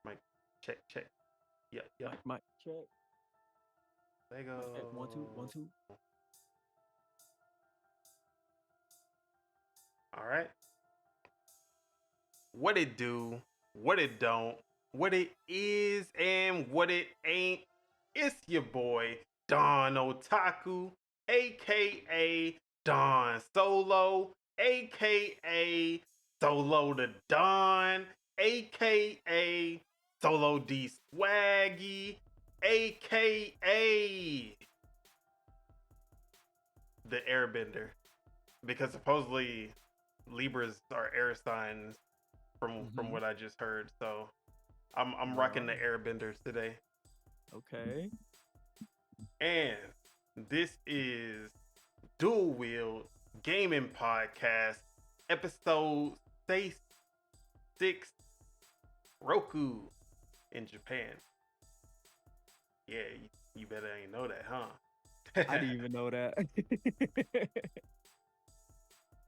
Mic. Check. Yep. Mic, check. There you go. Check. 1 2 1 2. All right. What it do, what it don't, what it is, and what it ain't. It's your boy, Don Otaku, aka Don Solo, aka Solo the Don, aka Solo D Swaggy, aka the Airbender. Because supposedly Libras are air signs from what I just heard. So I'm rocking the Airbenders today. Okay. And this is Dual-Wield Gaming Podcast, episode 6, Roku in Japan. Yeah, you better ain't know that, huh? I didn't even know that.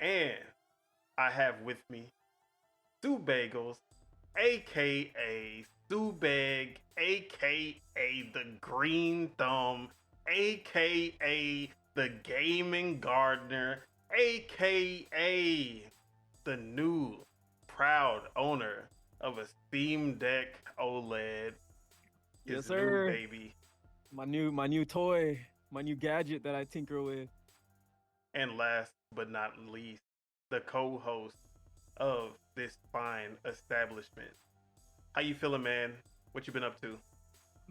And I have with me Subegels, aka Subeg, aka the Green Thumb, aka the Gaming Gardener, aka the new proud owner of a Steam Deck OLED. Yes, sir. New baby. My new toy, my new gadget that I tinker with. And last but not least, the co-host of this fine establishment. How you feeling, man? What you been up to?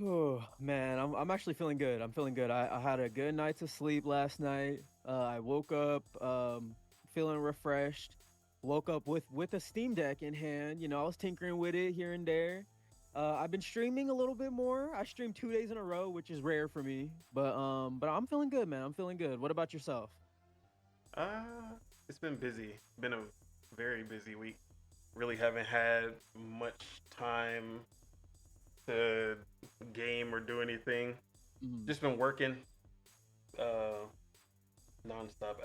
Oh man, I'm actually feeling good. I'm feeling good. I had a good night's of sleep last night. I woke up feeling refreshed. Woke up with a Steam Deck in hand. You know, I was tinkering with it here and there. I've been streaming a little bit more. I streamed 2 days in a row, which is rare for me. But I'm feeling good, man. I'm feeling good. What about yourself? It's been busy. Been a very busy week. Really haven't had much time to game or do anything. Just been working nonstop.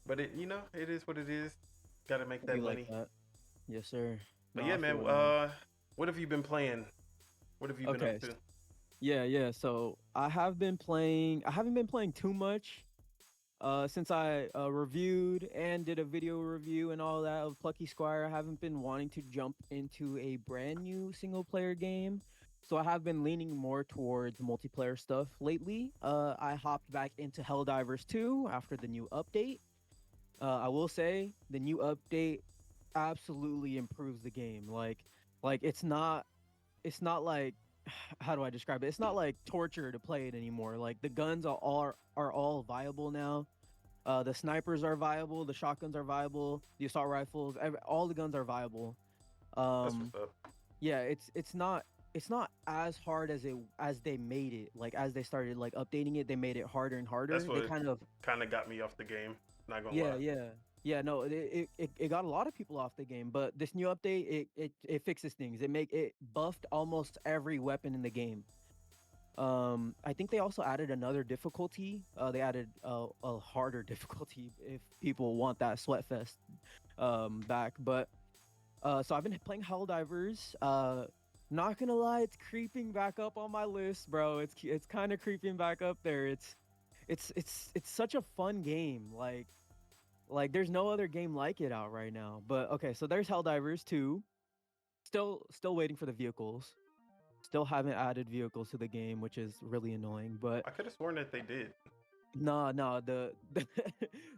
But it is what it is. Gotta make that money. Like that. Yes, sir. But yeah, man, what have you been playing? What have you been up to? Yeah. So I haven't been playing too much. Since I reviewed and did a video review and all that of Plucky Squire, I haven't been wanting to jump into a brand new single player game. So I have been leaning more towards multiplayer stuff lately. I hopped back into Helldivers 2 after the new update. I will say the new update absolutely improves the game. Like it's not like, how do I describe it? It's not like torture to play it anymore. Like the guns are all viable now. The snipers are viable. The shotguns are viable. The assault rifles, all the guns are viable. That's what's up. Yeah, it's not as hard as they made it. Like as they started like updating it, they made it harder and harder. That's what they kind of got me off the game. Not gonna lie. Yeah. No, it got a lot of people off the game, but this new update it fixes things. It buffed almost every weapon in the game. I think they also added another difficulty. They added a harder difficulty if people want that Sweatfest back. But so I've been playing Helldivers. Not gonna lie, it's creeping back up on my list, bro. It's kind of creeping back up there. It's such a fun game. Like there's no other game like it out right now. But okay, so there's Helldivers 2. Still waiting for the vehicles. Still haven't added vehicles to the game, which is really annoying. But I could have sworn that they did. No, the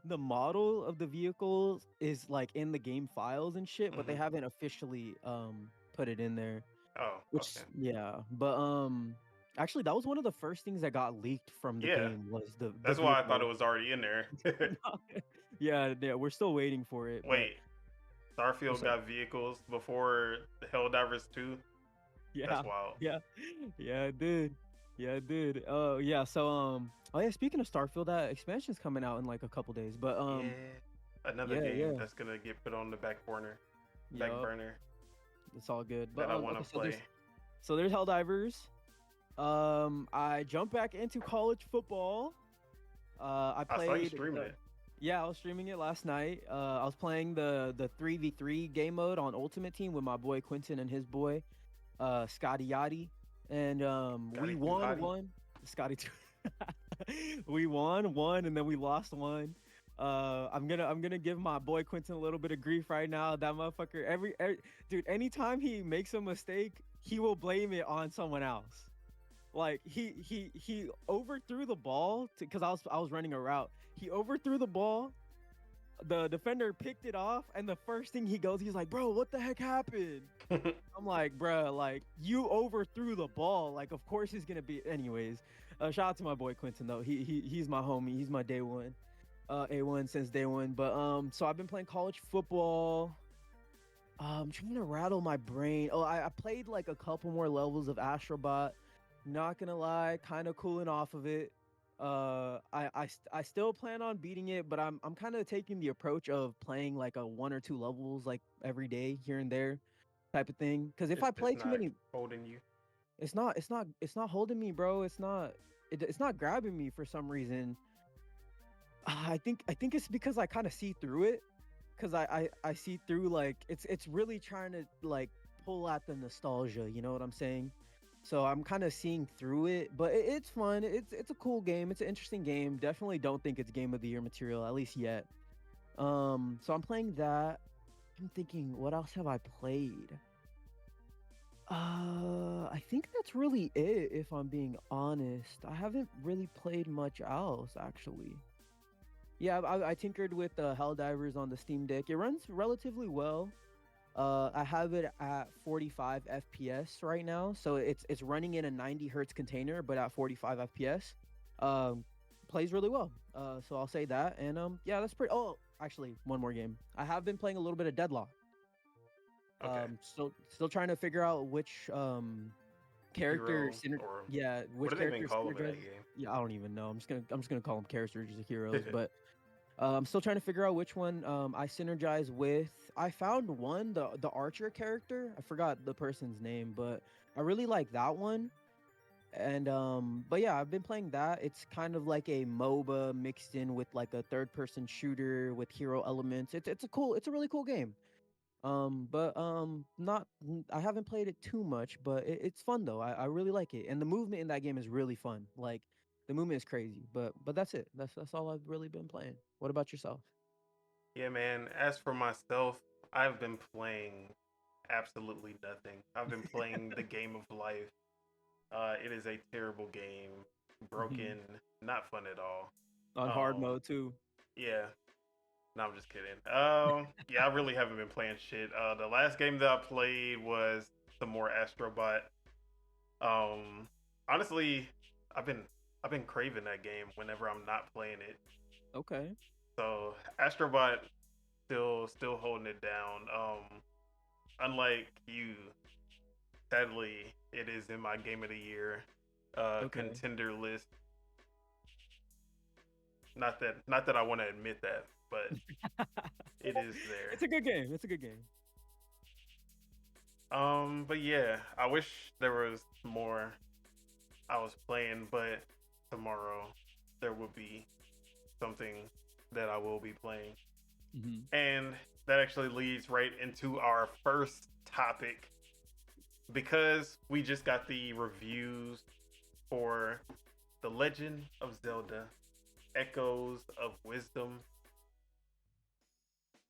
the model of the vehicles is like in the game files and shit, but they haven't officially put it in there. Oh, which okay. Yeah, but actually that was one of the first things that got leaked from the game was the That's why I thought it was already in there. yeah, we're still waiting for it. Wait, Starfield got vehicles before Helldivers 2? Yeah, that's wild. Yeah, it did. Oh yeah, so speaking of Starfield, that expansion's coming out in like a couple days. But another game that's gonna get put on the back burner. It's all good. But I want to play. So there's Helldivers. I jumped back into college football. I saw you streaming it. Yeah, I was streaming it last night. I was playing the 3v3 game mode on Ultimate Team with my boy Quentin and his boy Scotty Yachty, and we Gotti through won hottie. one. Scotty, we won one, and then we lost one. I'm gonna give my boy Quentin a little bit of grief right now. That motherfucker, every dude, anytime he makes a mistake, he will blame it on someone else. Like he overthrew the ball because I was running a route. He overthrew the ball. The defender picked it off, and the first thing he goes, he's like, "Bro, what the heck happened?" I'm like, "Bro, like you overthrew the ball. Like, of course he's gonna be." Anyways, shout out to my boy Quentin though. He's my homie. He's my day one, A1 since day one. But so I've been playing college football. I'm trying to rattle my brain. Oh, I played like a couple more levels of Astrobot. Not gonna lie, kind of cooling off of it. I still plan on beating it, but I'm kind of taking the approach of playing like a one or two levels like every day here and there type of thing. Because if it's I just play too not many, holding you. it's not holding me, bro. It's not grabbing me for some reason. I think it's because I kind of see through it. Because I see through like it's really trying to like pull at the nostalgia. You know what I'm saying? So I'm kind of seeing through it, but it's fun. It's a cool game. It's an interesting game. Definitely don't think it's game of the year material, at least yet. So I'm playing that. I'm thinking, what else have I played? I think that's really it. If I'm being honest, I haven't really played much else actually. Yeah, I tinkered with Helldivers on the Steam Deck. It runs relatively well. I have it at 45 FPS right now, so it's running in a 90 hertz container, but at 45 FPS. Um, Plays really well. So I'll say that, and yeah, that's pretty. Oh, actually, one more game. I have been playing a little bit of Deadlock. Okay. Still trying to figure out which character Hero syner. or Yeah, what which do they even character call them in synergize. that game? Yeah, I don't even know. I'm just gonna call them characters or heroes, but I'm still trying to figure out which one I synergize with. I found one, the archer character. I forgot the person's name, but I really like that one. And but yeah, I've been playing that. It's kind of like a MOBA mixed in with like a third person shooter with hero elements. It's a really cool game. But not I haven't played it too much, but it's fun though. I really like it. And the movement in that game is really fun. Like the movement is crazy. But that's it. That's all I've really been playing. What about yourself? Yeah, man. As for myself, I've been playing absolutely nothing. I've been playing the game of life. It is a terrible game, Mhm. broken, not fun at all. On hard Um, mode too. yeah. No, I'm just kidding. Yeah, I really haven't been playing shit. The last game that I played was some more Astrobot. Um, honestly, I've been I've been craving that game whenever I'm not playing it. Okay. So Astrobot still holding it down. Unlike you, sadly, it is in my game of the year Okay. contender list. Not that I want to admit that, but it is there. It's a good game. It's a good game. But yeah, I wish there was more I was playing, but tomorrow there will be something that I will be playing. Hmm. And that actually leads right into our first topic because we just got the reviews for The Legend of Zelda Echoes of Wisdom.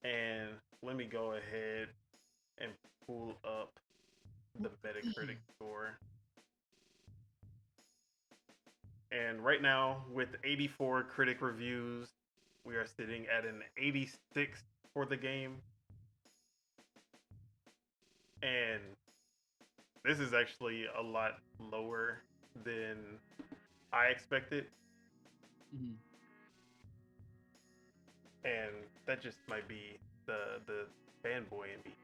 And let me go ahead and pull up the Metacritic score. And right now, with 84 critic reviews, we are sitting at an 86 for the game. And this is actually a lot lower than I expected. Hmm. And that just might be the fanboy in me.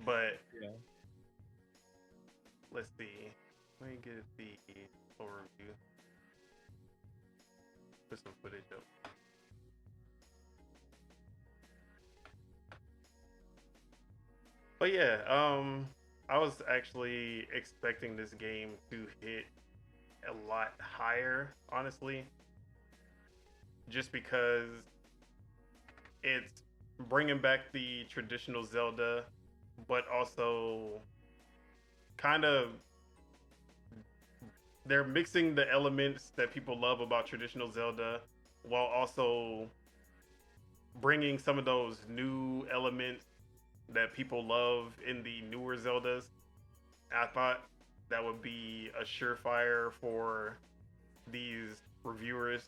But Yeah. let's see. Let me get the overview. Put some footage up. But yeah, I was actually expecting this game to hit a lot higher, honestly. just because it's bringing back the traditional Zelda, but also kind of they're mixing the elements that people love about traditional Zelda while also bringing some of those new elements that people love in the newer Zeldas. I thought that would be a surefire for these reviewers.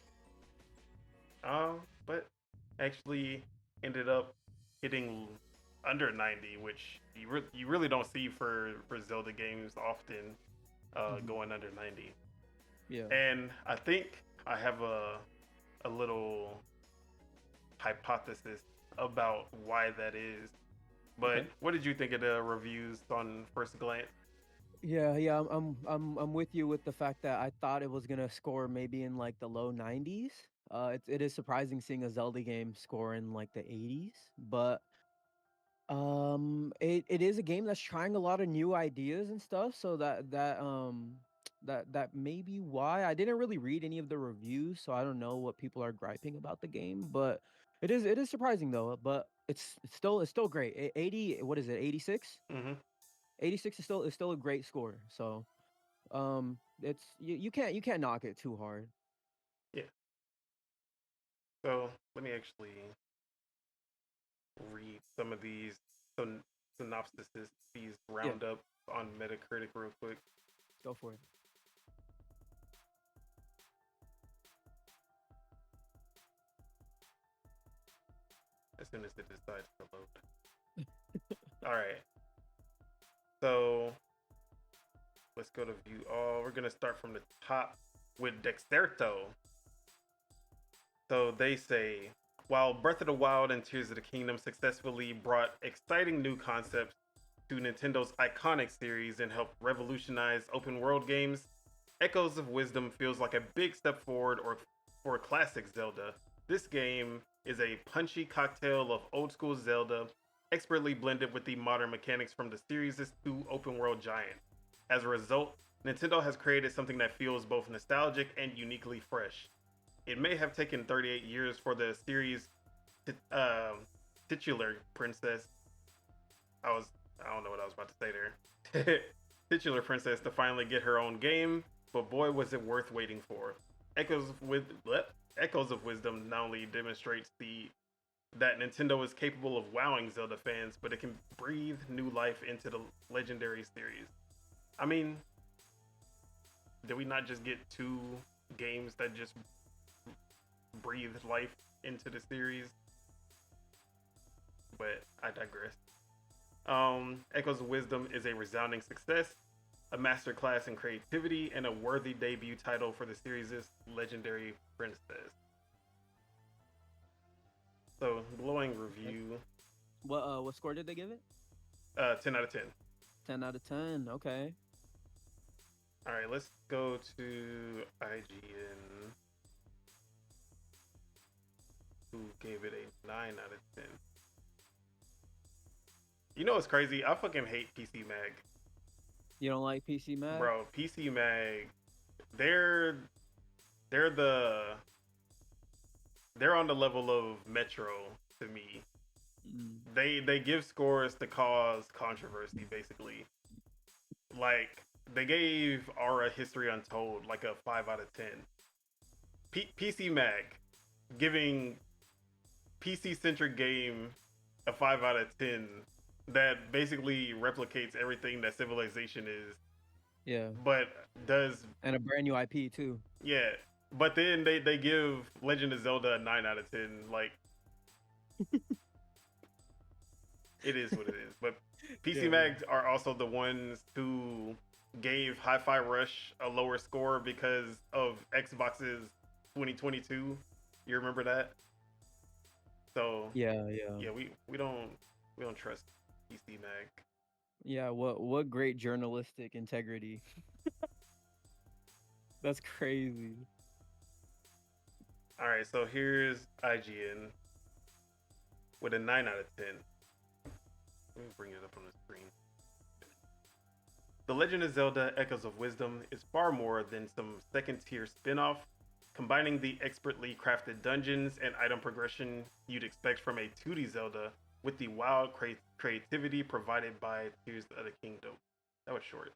But actually ended up hitting under 90, which you really don't see for Zelda games often, going under 90. Yeah. And I think I have a little hypothesis about why that is. But Okay. what did you think of the reviews on first glance? Yeah. I'm with you with the fact that I thought it was gonna score maybe in like the low 90s. It is surprising seeing a Zelda game score in like the 80s, but it is a game that's trying a lot of new ideas and stuff, so that may be why. I didn't really read any of the reviews, so I don't know what people are griping about the game, but it is surprising though, but it's still great. 80, what is it? 86? Mm-hmm. 86 is still a great score. So, it's you can't knock it too hard. Yeah. So let me actually read some of these synopses, these Yeah, roundup on Metacritic real quick. go for it. As soon as it decides to load. All right. So let's go to view all. We're gonna start from the top with Dexerto. So they say, while Breath of the Wild and Tears of the Kingdom successfully brought exciting new concepts to Nintendo's iconic series and helped revolutionize open world games, Echoes of Wisdom feels like a big step forward or for classic Zelda. This game is a punchy cocktail of old school Zelda, expertly blended with the modern mechanics from the series' two open world giants. As a result, Nintendo has created something that feels both nostalgic and uniquely fresh. It may have taken 38 years for the series' titular princess. I don't know what I was about to say there. Titular princess to finally get her own game, but boy was it worth waiting for. Echoes of Wisdom not only demonstrates that Nintendo is capable of wowing Zelda fans, but it can breathe new life into the legendary series. I mean, did we not just get two games that just breathed life into the series? But I digress. Echoes of Wisdom is a resounding success, a masterclass in creativity, and a worthy debut title for the series' legendary princess. So, glowing Okay. review, What score did they give it? 10 out of 10. 10 out of 10. Okay. All right, let's go to IGN, who gave it a 9 out of 10. You know what's crazy? I fucking hate PC Mag. You don't like PC Mag? Bro, PC Mag, they're they're the they're on the level of Metro to me. Mm. They give scores to cause controversy, basically. Like they gave Aura History Untold like a 5 out of 10. PC Mag giving PC centric game a 5 out of 10 that basically replicates everything that Civilization is, Yeah. but does And a brand new IP too. yeah. But then they give Legend of Zelda a 9 out of 10. Like it is what it is. But PC Yeah. Mags are also the ones who gave Hi-Fi Rush a lower score because of Xbox's 2022. You remember that? So Yeah. yeah, we don't trust PC Mag. Yeah, what great journalistic integrity. That's crazy. All right, so here's IGN with a 9 out of 10. Let me bring it up on the screen. The Legend of Zelda Echoes of Wisdom is far more than some second tier spin off. combining the expertly crafted dungeons and item progression you'd expect from a 2D Zelda with the wild creativity provided by Tears of the Kingdom. That was short.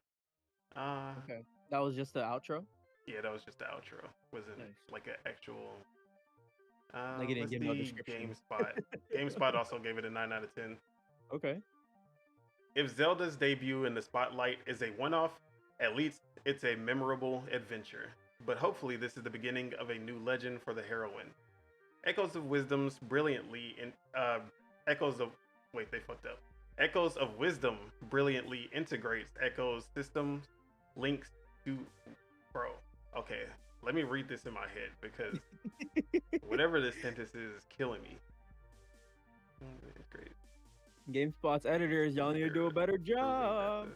Okay. That was just the outro? Yeah, that was just the outro. Wasn't Nice. like an actual. Like you didn't Let's give no see. description. GameSpot. GameSpot also gave it a 9 out of 10. Okay. If Zelda's debut in the spotlight is a one-off, at least it's a memorable adventure. But hopefully, this is the beginning of a new legend for the heroine. Echoes of Wisdom's brilliantly in Echoes of wait, they fucked up. Echoes of Wisdom brilliantly integrates Echo's systems links to Okay, let me read this in my head because whatever this sentence is killing me. Great. GameSpot's editors, y'all need to do a better job.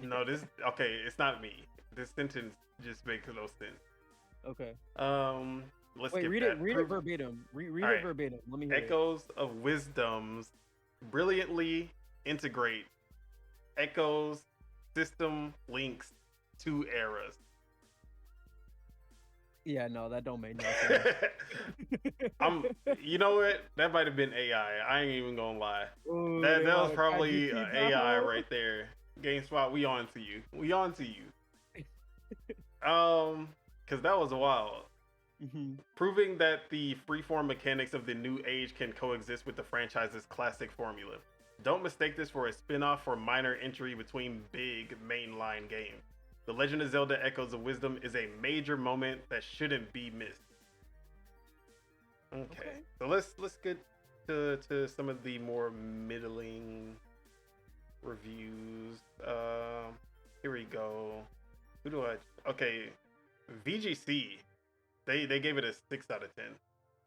No, this okay. It's not me. This sentence just makes no sense. Okay. Let's Wait, skip read that. it. Read it verbatim. Read All it right. verbatim. Let me hear Echoes of Wisdoms brilliantly integrate Echo's system links to eras. Yeah, no, that don't make no sense. You know what? That might have been AI. I ain't even gonna lie. Ooh, That they was wanna probably ChatGPT AI battle? right there. GameSpot, we on to you. We on to you. Because that was wild. Proving that the freeform mechanics of the new age can coexist with the franchise's classic formula. Don't mistake this for a spin-off or minor entry between big mainline games. The Legend of Zelda Echoes of Wisdom is a major moment that shouldn't be missed. Okay. So let's get to some of the more middling reviews. Here we go. Who do I? Okay, VGC. They gave it a 6 out of 10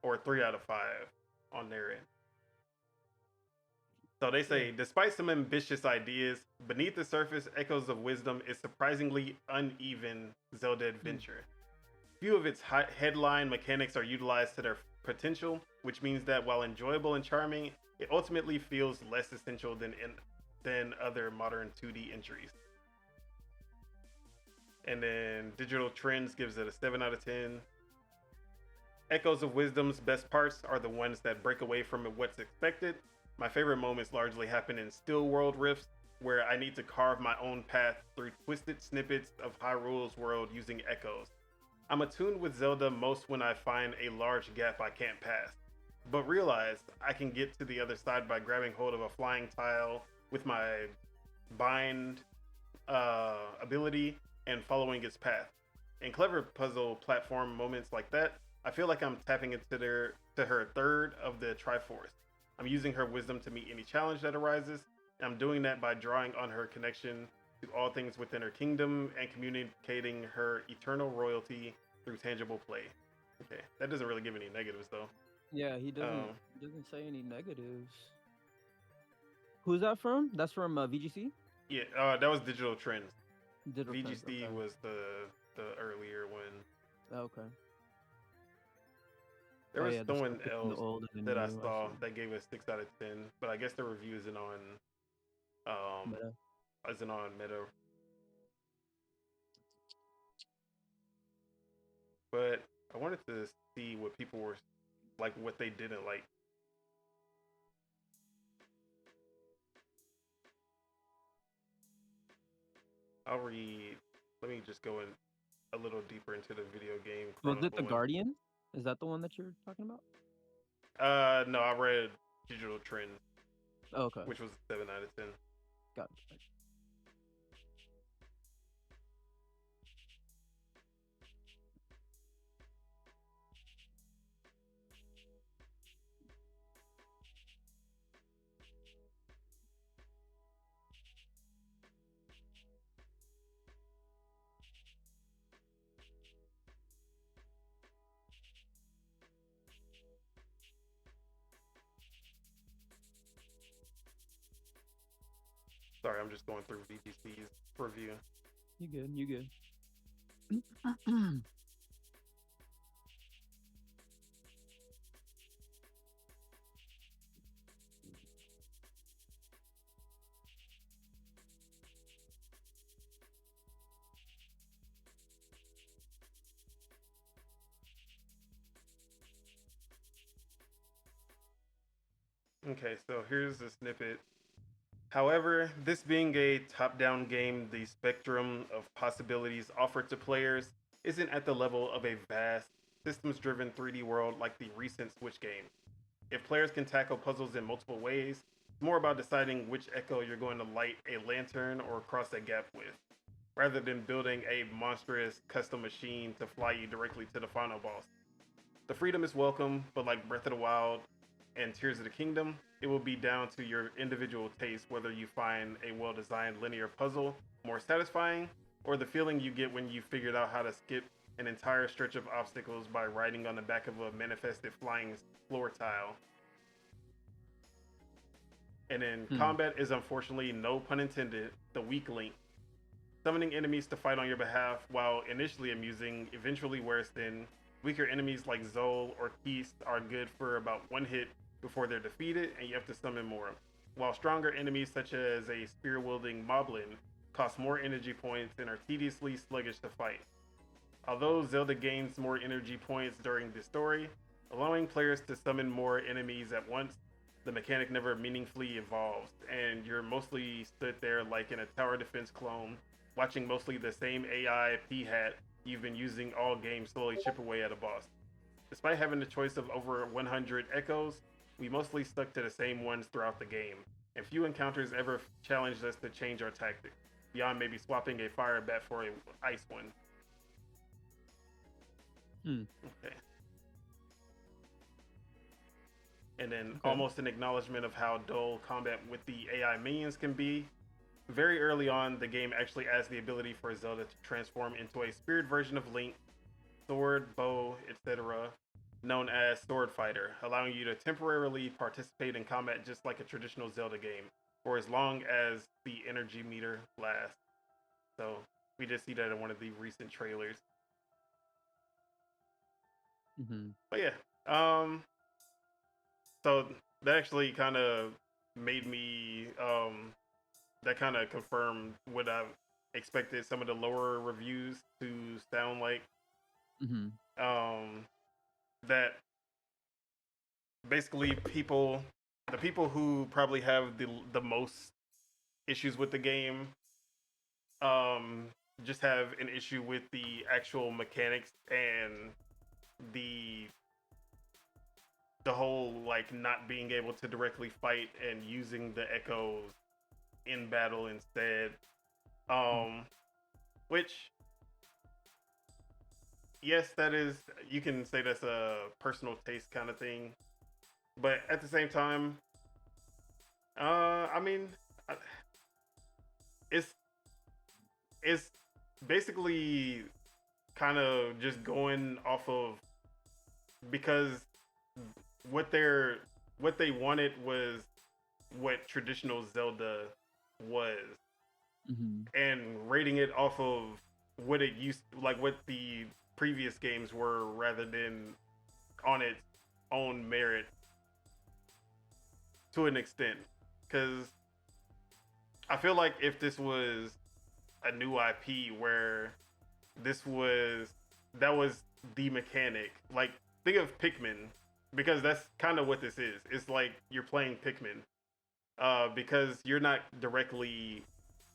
or 3 out of 5 on their end. So they say, despite some ambitious ideas, beneath the surface, Echoes of Wisdom is surprisingly uneven Zelda adventure. Few of its headline mechanics are utilized to their potential, which means that while enjoyable and charming, it ultimately feels less essential than other modern 2D entries. And then Digital Trends gives it a 7 out of 10. Echoes of Wisdom's best parts are the ones that break away from what's expected. My favorite moments largely happen in Still World Rifts, where I need to carve my own path through twisted snippets of Hyrule's world using echoes. I'm attuned with Zelda most when I find a large gap I can't pass, but realize I can get to the other side by grabbing hold of a flying tile with my bind ability and following its path. In clever puzzle platform moments like that, I feel like I'm tapping into her third of the Triforce. I'm using her wisdom to meet any challenge that arises. I'm doing that by drawing on her connection to all things within her kingdom and communicating her eternal royalty through tangible play. Okay, that doesn't really give any negatives though. Yeah, he doesn't say any negatives. Who's that from? That's from VGC? Yeah, that was Digital Trends. Digital VGC Trends, okay. was the earlier one. Okay. There was the someone stuff between the else old and the that I new, saw see. that gave it a 6 out of 10, but I guess the review isn't on Meta. But I wanted to see what people were like, what they didn't like. I'll read. Let me just go in a little deeper into the video game. Was it The Chronicle. Guardian? Is that the one that you're talking about? No, I read Digital Trends, Oh, okay. which was 7 out of 10. Got it. Sorry, I'm just going through VGC's review. You good? You good? Okay, so here's a snippet. However, this being a top down game, the spectrum of possibilities offered to players isn't at the level of a vast, systems driven 3D world like the recent Switch game. If players can tackle puzzles in multiple ways, it's more about deciding which echo you're going to light a lantern or cross a gap with, rather than building a monstrous custom machine to fly you directly to the final boss. The freedom is welcome, but like Breath of the Wild and Tears of the Kingdom, it will be down to your individual taste whether you find a well designed linear puzzle more satisfying or the feeling you get when you figured out how to skip an entire stretch of obstacles by riding on the back of a manifested flying floor tile. And then Hmm. combat is unfortunately, no pun intended, the weak link. Summoning enemies to fight on your behalf, while initially amusing, eventually wears thin. Weaker enemies like Zol or Keist are good for about one hit before they're defeated, and you have to summon more. While stronger enemies such as a spear-wielding Moblin cost more energy points and are tediously sluggish to fight. Although Zelda gains more energy points during the story, allowing players to summon more enemies at once, the mechanic never meaningfully evolves, and you're mostly stood there like in a tower defense clone, watching mostly the same AI P hat you've been using all game slowly chip away at a boss. Despite having the choice of over 100 echoes, we mostly stuck to the same ones throughout the game, and few encounters ever challenged us to change our tactic, beyond maybe swapping a fire bat for an ice one. Hmm. Okay. And then Okay. almost an acknowledgement of how dull combat with the AI minions can be. Very early on, the game actually adds the ability for Zelda to transform into a spirit version of Link, sword, bow, etc., known as Sword Fighter, allowing you to temporarily participate in combat just like a traditional Zelda game, for as long as the energy meter lasts. So we did see that in one of the recent trailers. Hmm. But yeah, so that actually kind of made me that kind of confirmed what I expected some of the lower reviews to sound like. Hmm. Um, that basically the people who probably have the most issues with the game, um, just have an issue with the actual mechanics and the the whole like not being able to directly fight and using the echoes in battle instead. Um, which yes, that is, you can say that's a personal taste kind of thing, but at the same time, I mean, it's it's basically kind of just going off of because what they're what they wanted was what traditional Zelda was, Hmm. and rating it off of what it used like what the previous games were rather than on its own merit to an extent. Because I feel like if this was a new IP where this was that was the mechanic, like think of Pikmin, because that's kind of what this is. It's like you're playing Pikmin, because you're not directly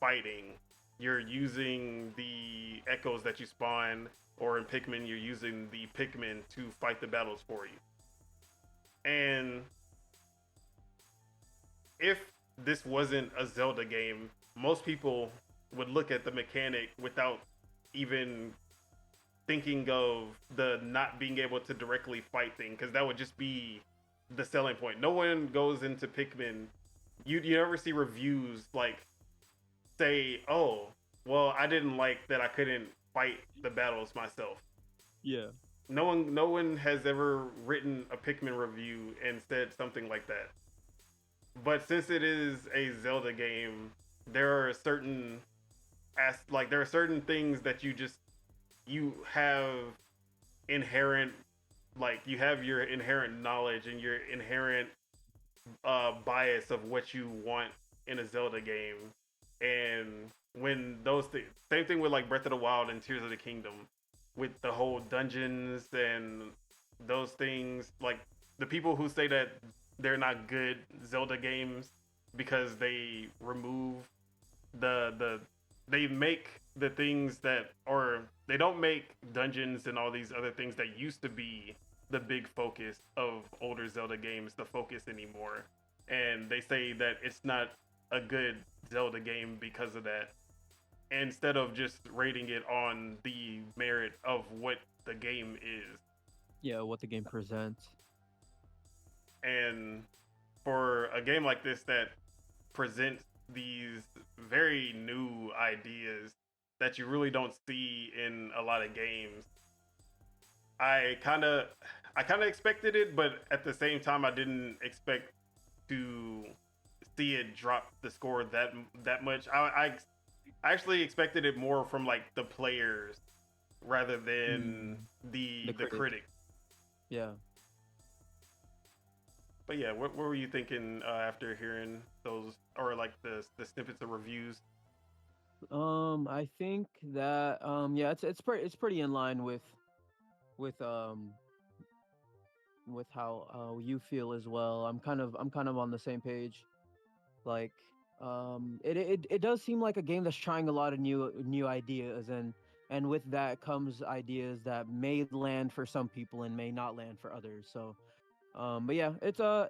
fighting. You're using the echoes that you spawn, or in Pikmin, you're using the Pikmin to fight the battles for you. And if this wasn't a Zelda game, most people would look at the mechanic without even thinking of the not being able to directly fight thing, because that would just be the selling point. No one goes into Pikmin. You never see reviews like say, "Oh, well, I didn't like that I couldn't fight the battles myself." Yeah. No one has ever written a Pikmin review and said something like that. But since it is a Zelda game, there are certain there are certain things that you have inherent, like you have your inherent knowledge and your inherent bias of what you want in a Zelda game. And when those things, same thing with like Breath of the Wild and Tears of the Kingdom, with the whole dungeons and those things, like the people who say that they're not good Zelda games because they remove the they make the things that, or they don't make dungeons and all these other things that used to be the big focus of older Zelda games the focus anymore. And they say that it's not a good Zelda game because of that, instead of just rating it on the merit of what the game is. Yeah, what the game presents. And for a game like this that presents these very new ideas that you really don't see in a lot of games, I kind of expected it, but at the same time I didn't expect to see it drop the score that much. I actually expected it more from like the players rather than the The critic. critics. Yeah. But yeah, what were you thinking after hearing those, or like the snippets of reviews? I think that yeah, it's pretty in line with um with how you feel as well. I'm kind of on the same page. Like it does seem like a game that's trying a lot of new ideas, and with that comes ideas that may land for some people and may not land for others. So but yeah, it's I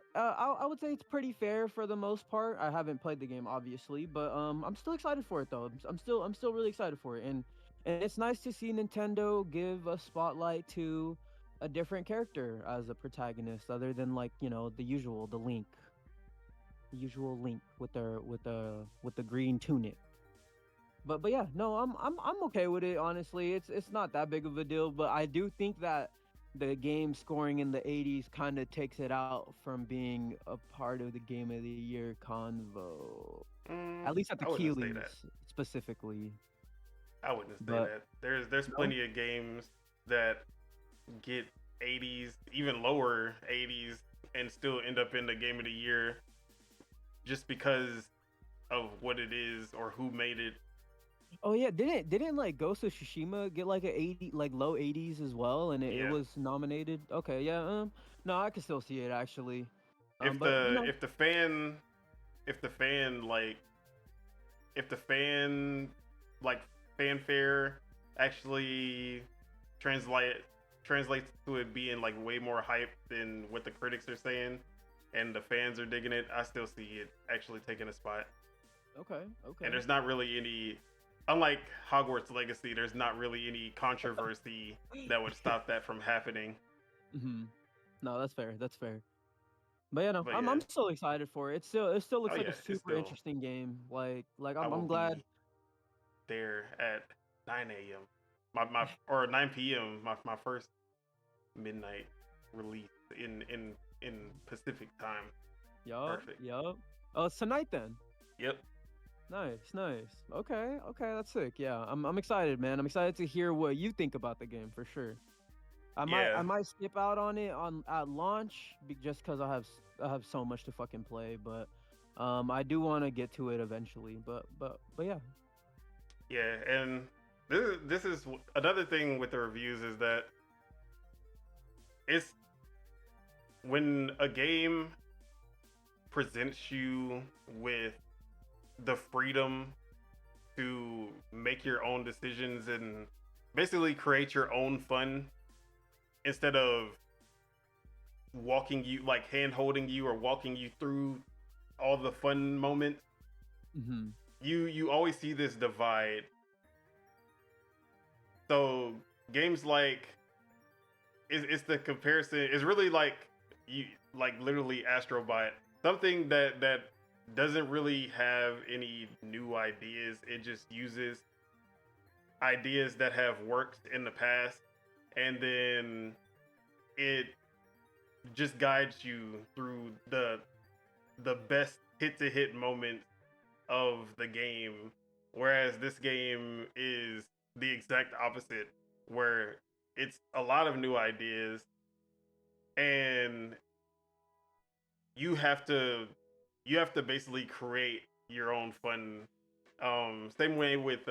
would say it's pretty fair for the most part. I haven't played the game obviously, but I'm still excited for it though. I'm still really excited for it, and it's nice to see Nintendo give a spotlight to a different character as a protagonist other than like, you know, the usual Link with the green tunic. But yeah, no, I'm okay with it. Honestly, it's not that big of a deal. But I do think that the game scoring in the 80s kind of takes it out from being a part of the Game of the Year convo. At least at the I wouldn't say that. Keeleys specifically. I wouldn't say But that. There's no, plenty of games that get 80s, even lower 80s, and still end up in the Game of the Year just because of what it is or who made it. oh yeah, didn't like Ghost of Tsushima get like a 80 like low 80s as well, and it Yeah. was nominated. Okay, yeah, no, I can still see it actually. If But you the know, if the fan if the fan like if the fan like fanfare actually translate translates to it being like way more hype than what the critics are saying, and the fans are digging it, I still see it actually taking a spot. okay, And okay. there's not really any, unlike Hogwarts Legacy, there's not really any controversy that would stop that from happening. hmm No, that's fair. That's fair. But yeah, no, But yeah, I'm so excited for it. It still oh looks like yeah, a it's super still, interesting game. Like I will I'm glad. be there at 9 a.m. My or 9 p.m. My first midnight release in Pacific time. Yup, Perfect. yup. Oh, it's tonight then. Yep. Nice, nice. Okay, okay, that's sick. Yeah, I'm excited, man. I'm excited to hear what you think about the game for sure. Yeah. I might skip out on it on at launch just because I have so much to fucking play. But I do want to get to it eventually. But yeah. Yeah. And this is another thing with the reviews is that it's when a game presents you with the freedom to make your own decisions and basically create your own fun instead of walking you, like hand holding you or walking you through all the fun moments. Mm-hmm. You always see this divide. So games like it's the comparison. It's really like you like literally Astrobot, something that doesn't really have any new ideas. It just uses ideas that have worked in the past, and then it just guides you through the best hit to hit moments of the game. Whereas this game is the exact opposite, where it's a lot of new ideas, and you have to you have to basically create your own fun. Same way with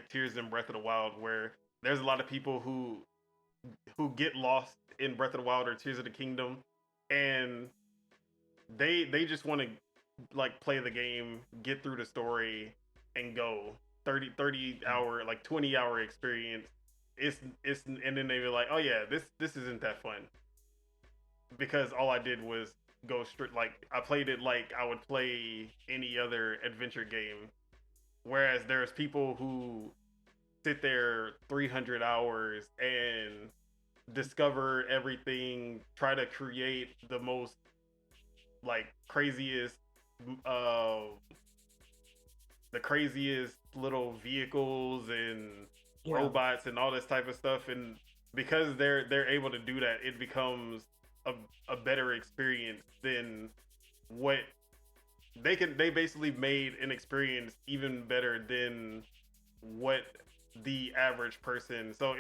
Tears in Breath of the Wild, where there's a lot of people who get lost in Breath of the Wild or Tears of the Kingdom, and they just want to like play the game, get through the story, and go 30 hour, like 20 hour experience. It's and then they were like, oh yeah, this isn't that fun because all I did was go straight. Like I played it like I would play any other adventure game. Whereas there's people who sit there 300 hours and discover everything, try to create the most like craziest uh the craziest little vehicles and Yeah. robots and all this type of stuff, and because they're able to do that, it becomes a, a better experience than what they basically made an experience even better than what the average person. So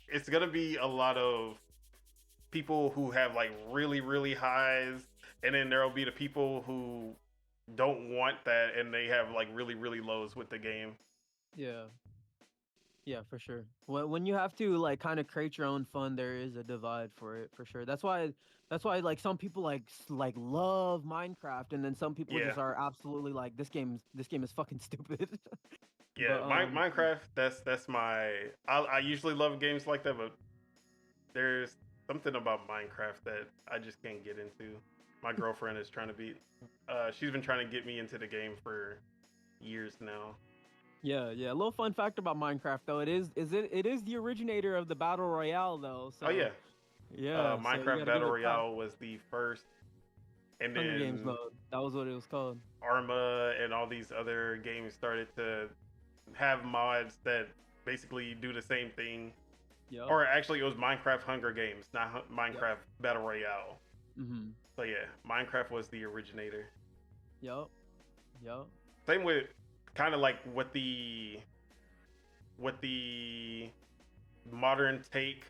it's gonna be a lot of people who have like really highs, and then there'll be the people who don't want that and they have like really lows with the game. Yeah. Yeah, for sure. When you have to like kind of create your own fun, there is a divide for it for sure. That's why like some people like love Minecraft, and then some people Yeah, just are absolutely like this game is fucking stupid. yeah. But Minecraft. That's my. I usually love games like that, but there's something about Minecraft that I just can't get into. My girlfriend is trying to be. She's been trying to get me into the game for years now. yeah, yeah. A little fun fact about Minecraft though, it is the originator of the battle royale though. Oh yeah, So yeah, so you Minecraft got to give Battle it props. Royale was the first, and Hunger Games then mode. That was what it was called. Arma and all these other games started to have mods that basically do the same thing. Yep. Or actually, it was Minecraft Hunger Games, not Yep. Minecraft Battle Royale. Mhm. So yeah, Minecraft was the originator. Yep. Yep. Same with kind of like what the modern take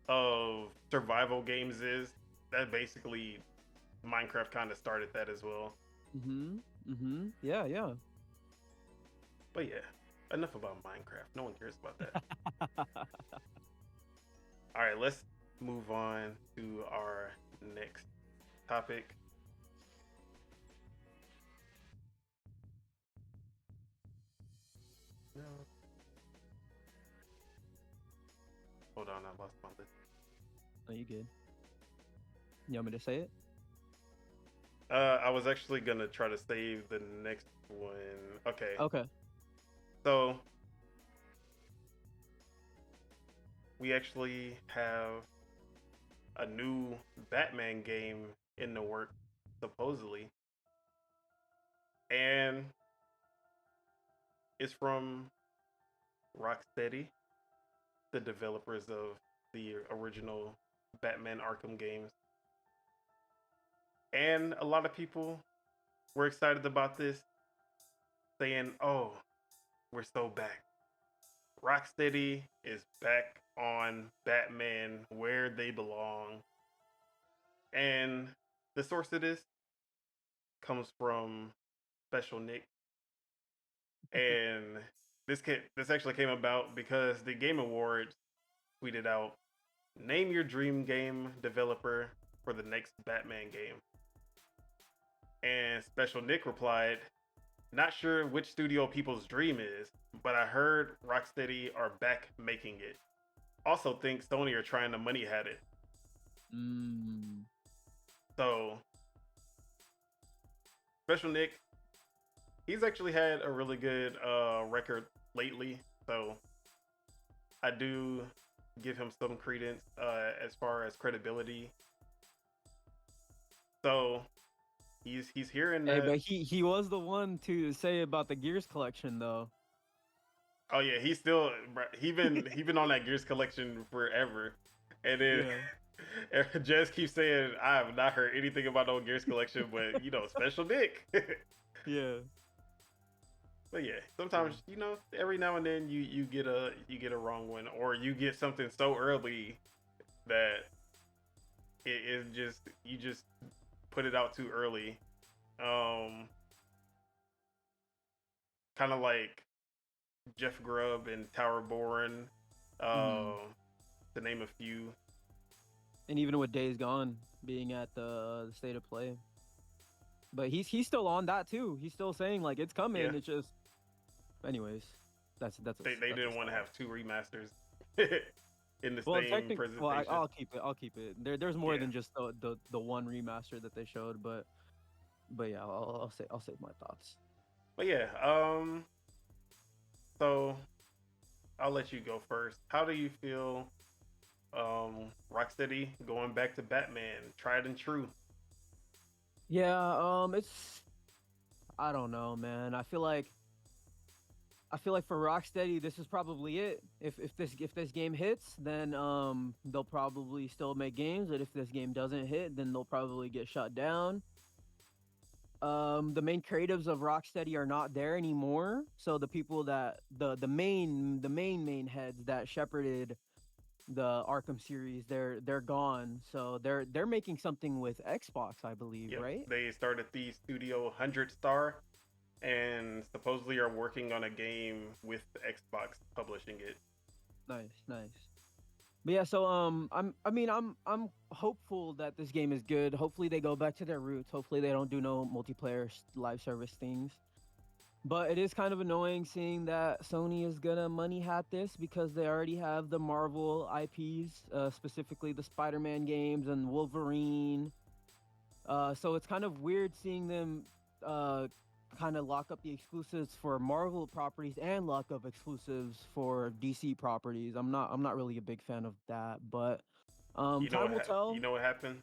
of survival games is. That basically Minecraft kind of started that as well. Mhm. Mhm. Yeah, yeah. But yeah, enough about Minecraft. No one cares about that. All right, let's move on to our next topic. No, hold on, I lost my list. Oh, you good? You want me to say it? I was actually gonna try to save the next one. Okay, Okay. so we actually have a new Batman game in the work, supposedly, and it's from Rocksteady, the developers of the original Batman Arkham games. And a lot of people were excited about this, saying, "Oh, we're so back. Rocksteady is back on Batman where they belong." And the source of this comes from Special Nick, and this actually came about because the Game Awards tweeted out, "Name your dream game developer for the next Batman game." And Special Nick replied, "Not sure which studio people's dream is, but I heard Rocksteady are back making it. Also think Sony are trying to money hat it." Mm. So Special Nick, he's actually had a really good record lately. So I do give him some credence as far as credibility. So he's here in Hey, the. but he was the one to say about the Gears collection though. Oh yeah, he's still he been on that Gears collection forever, and then Yeah. Jess keeps saying I have not heard anything about no Gears collection, but Special Nick. Yeah. But yeah, sometimes every now and then you get a wrong one, or you get something so early that it is just you just put it out too early. Um, Kind of like Jeff Grubb and Tower Born, Mhm. to name a few. And even with Days Gone being at the State of Play. But he's still on that too. He's still saying like it's coming. Yeah, It's just, anyways, that's they that's a didn't want to side. have two remasters in the Well, same technically, well, presentation. I'll keep it. I'll keep it. There's more Yeah, than just the one remaster that they showed, but yeah, I'll save my thoughts. but yeah. So I'll let you go first. How do you feel? Rocksteady going back to Batman, tried and true. Yeah, it's, I don't know, man. I feel like for Rocksteady, this is probably it. If this game hits, then they'll probably still make games. But if this game doesn't hit, then they'll probably get shut down. The main creatives of Rocksteady are not there anymore. So the people that the main heads that shepherded the Arkham series, they're gone. So they're making something with Xbox, I believe, Yep, right? they started the Studio 100 Star and supposedly are working on a game with Xbox publishing it. Nice, nice. But yeah, so I'm hopeful that this game is good. Hopefully they go back to their roots. Hopefully they don't do no multiplayer live service things. But it is kind of annoying seeing that Sony is gonna money hat this because they already have the Marvel IPs, specifically the Spider-Man games and Wolverine. So it's kind of weird seeing them uh, kind of lock up the exclusives for Marvel properties and lock up exclusives for DC properties. I'm not really a big fan of that, but time will You tell. know what happened?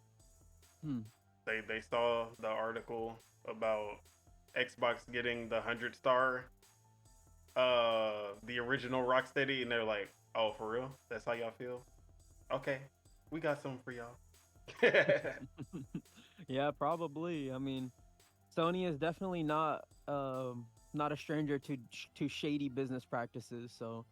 Hmm. They saw the article about Xbox getting the 100 star, the original Rocksteady, and they're like, "Oh, for real? That's how y'all feel? Okay, we got something for y'all." Yeah, probably. I mean, Sony is definitely not a stranger to shady business practices. So,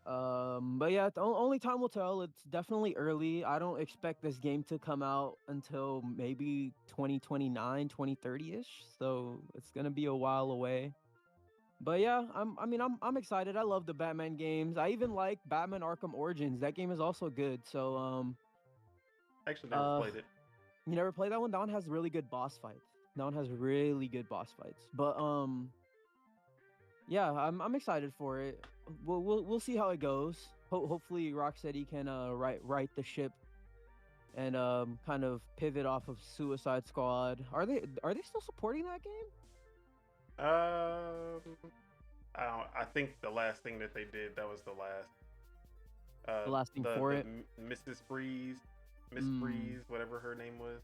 but yeah, only time will tell. It's definitely early. I don't expect this game to come out until maybe 2029, 2030ish. So it's gonna be a while away. But yeah, I'm excited. I love the Batman games. I even like Batman Arkham Origins. That game is also good. So Actually, never uh played it. you never play that one? That one has really good boss fights. That one has really good boss fights. But yeah, I'm excited for it. We'll see how it goes. Hopefully Rocksteady can right the ship and kind of pivot off of Suicide Squad. Are they still supporting that game? Um, I think the last thing that they did, that was the last. The last thing for The it? Mrs. Freeze, Miss Mm, Freeze, whatever her name was.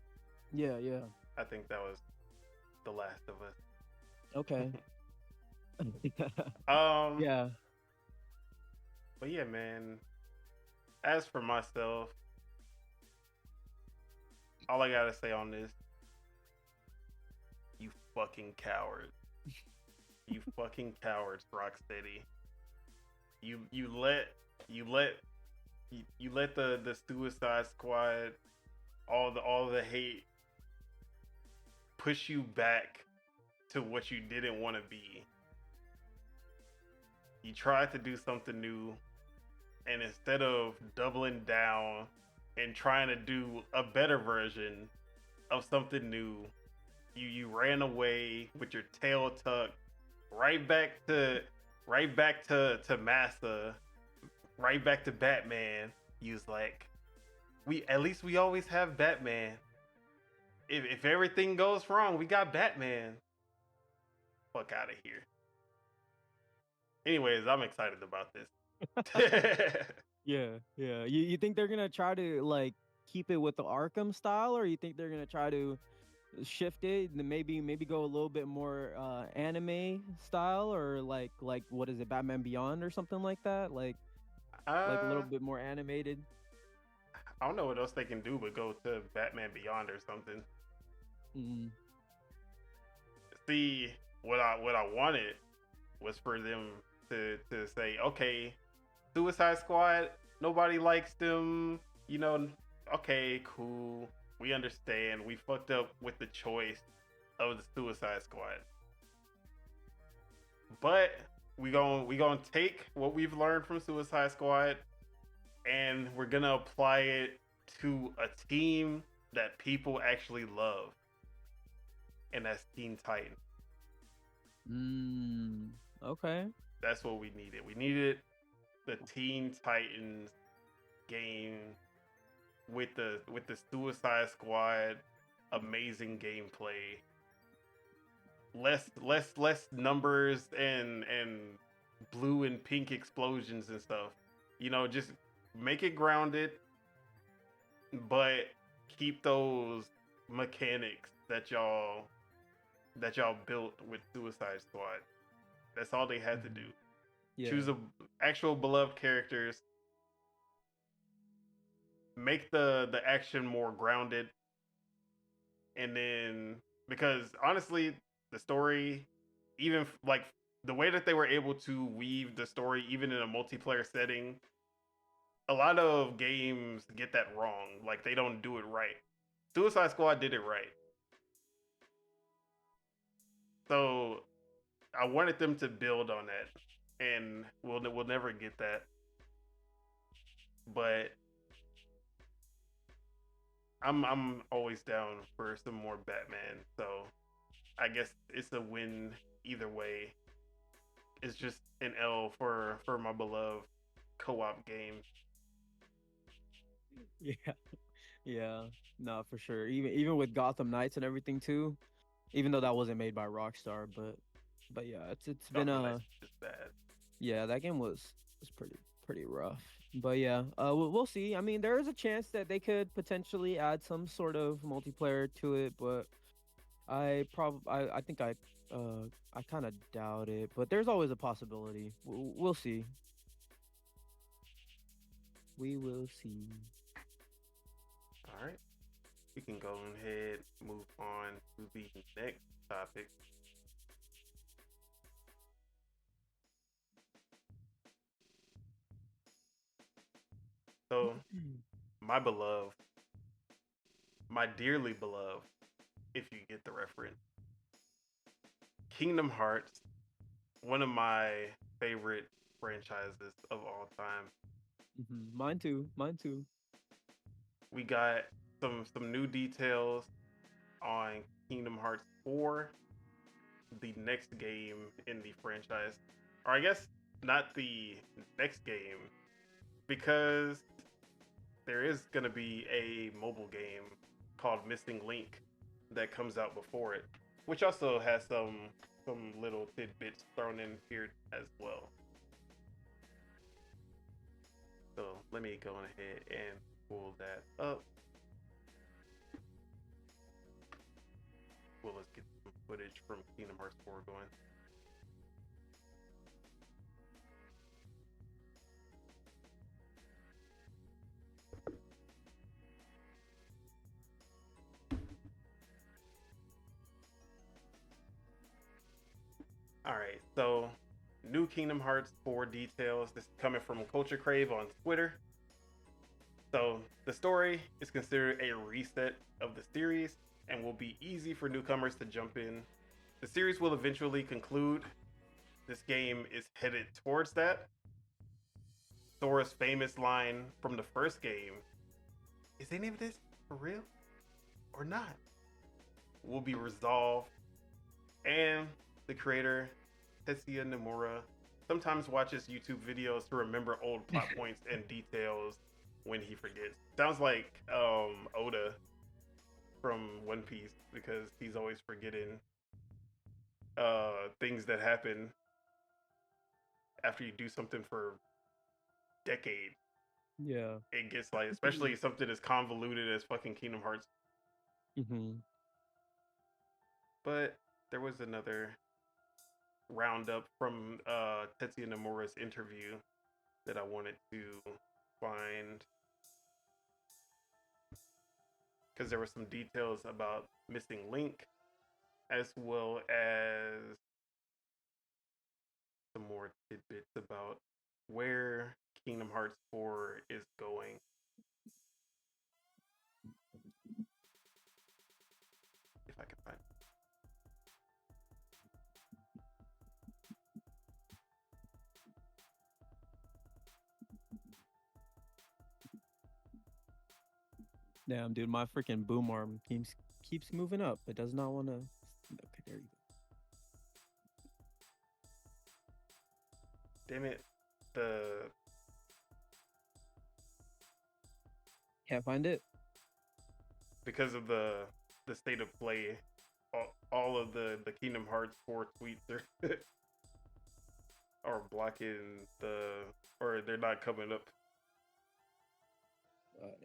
yeah, yeah. I think that was the last of Okay. us. um, Yeah. but yeah, man. As for myself, all I gotta say on this, you fucking cowards. You fucking cowards, Rocksteady. You let you let you let the Suicide Squad, all the hate push you back to what you didn't want to be. You tried to do something new, and instead of doubling down and trying to do a better version of something new, you ran away with your tail tucked right back to to Massa, right back to Batman. He was like, we at least we always have Batman. If everything goes wrong, we got Batman. Fuck out of here. Anyways, I'm excited about this. Yeah, yeah. You think they're gonna try to like keep it with the Arkham style, or you think they're gonna try to shift it and maybe go a little bit more anime style, or like what is it, Batman Beyond or something like that? Like a little uh, bit more animated. I don't know what else they can do but go to Batman Beyond or something. Mm, See, what I wanted was for them to say, okay, Suicide Squad, nobody likes them, you know, okay, cool. We understand. We fucked up with the choice of the Suicide Squad. But we gonna take what we've learned from Suicide Squad and we're gonna apply it to a team that people actually love. and that's Teen Titan. Mm, okay. That's what we needed. We needed the Teen Titans game with the Suicide Squad amazing gameplay. Less numbers and blue and pink explosions and stuff. You know, just make it grounded, but keep those mechanics that y'all built with Suicide Squad. That's all they had to Mhm. do. Yeah. Choose a actual beloved characters, make the action more grounded, and then because honestly, the story, even like the way that they were able to weave the story, even in a multiplayer setting, a lot of games get that wrong. Like they don't do it right. Suicide Squad did it right. So I wanted them to build on that, and we'll never get that. But I'm always down for some more Batman. So I guess it's a win either way. It's just an L for my beloved co-op game. Yeah. Yeah. No, for sure. Even with Gotham Knights and everything too. Even though that wasn't made by Rockstar, but yeah, it's been Gotham Knights a is just bad. yeah, that game was pretty rough. But yeah, we'll see. I mean, there is a chance that they could potentially add some sort of multiplayer to it, but I think I kind of doubt it. But there's always a possibility. We'll see. We will see. All right, we can go ahead move on to the next topic. So my beloved, my dearly beloved, if you get the reference, Kingdom Hearts, one of my favorite franchises of all time. Mine too. Mine too. We got some new details on Kingdom Hearts 4, the next game in the franchise. Or I guess not the next game, because there is going to be a mobile game called Missing Link that comes out before it, which also has some little tidbits thrown in here as well. So let me go ahead and pull that up. Well, let's get some footage from Kingdom Hearts 4 going. All right, so new Kingdom Hearts 4 details. This is coming from Culture Crave on Twitter. So the story is considered a reset of the series and will be easy for newcomers to jump in. The series will eventually conclude. This game is headed towards that. Sora's famous line from the first game, "Is any of this for real or not?" will be resolved, and the creator, Tetsuya Nomura, sometimes watches YouTube videos to remember old plot points and details when he forgets. Sounds like Oda from One Piece, because he's always forgetting things that happen after you do something for decades. Yeah. It gets like, especially something as convoluted as fucking Kingdom Hearts. Mhm. But there was another roundup from Tetsuya Nomura's interview that I wanted to find, because there were some details about Missing Link, as well as some more tidbits about where Kingdom Hearts 4 is going. If I can find it. Damn, dude, my freaking boom arm keeps moving up. It does not want to. damn it, the Can't find it. because of the state of play, all of the Kingdom Hearts 4 tweets are blocking or they're not coming up.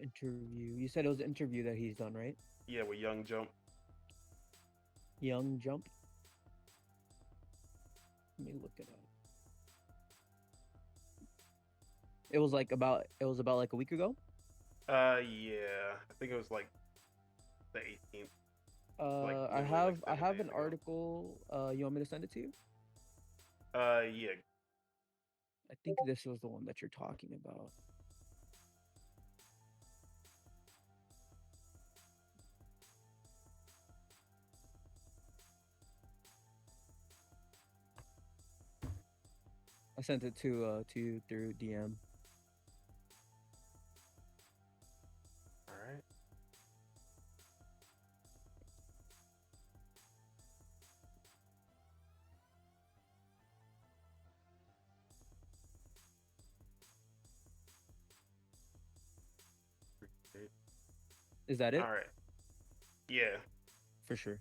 Interview. You said it was an interview that he's done, right? Yeah, with Young Jump. Young Jump. Let me look it up. It was about like a week ago. Yeah, I think it was like the 18th. Like I literally have like 7 days an ago. article. You want me to send it to you? Yeah. I think this was the one that you're talking about. I sent it to you through DM. All right. Is that All it? right. Yeah. For sure.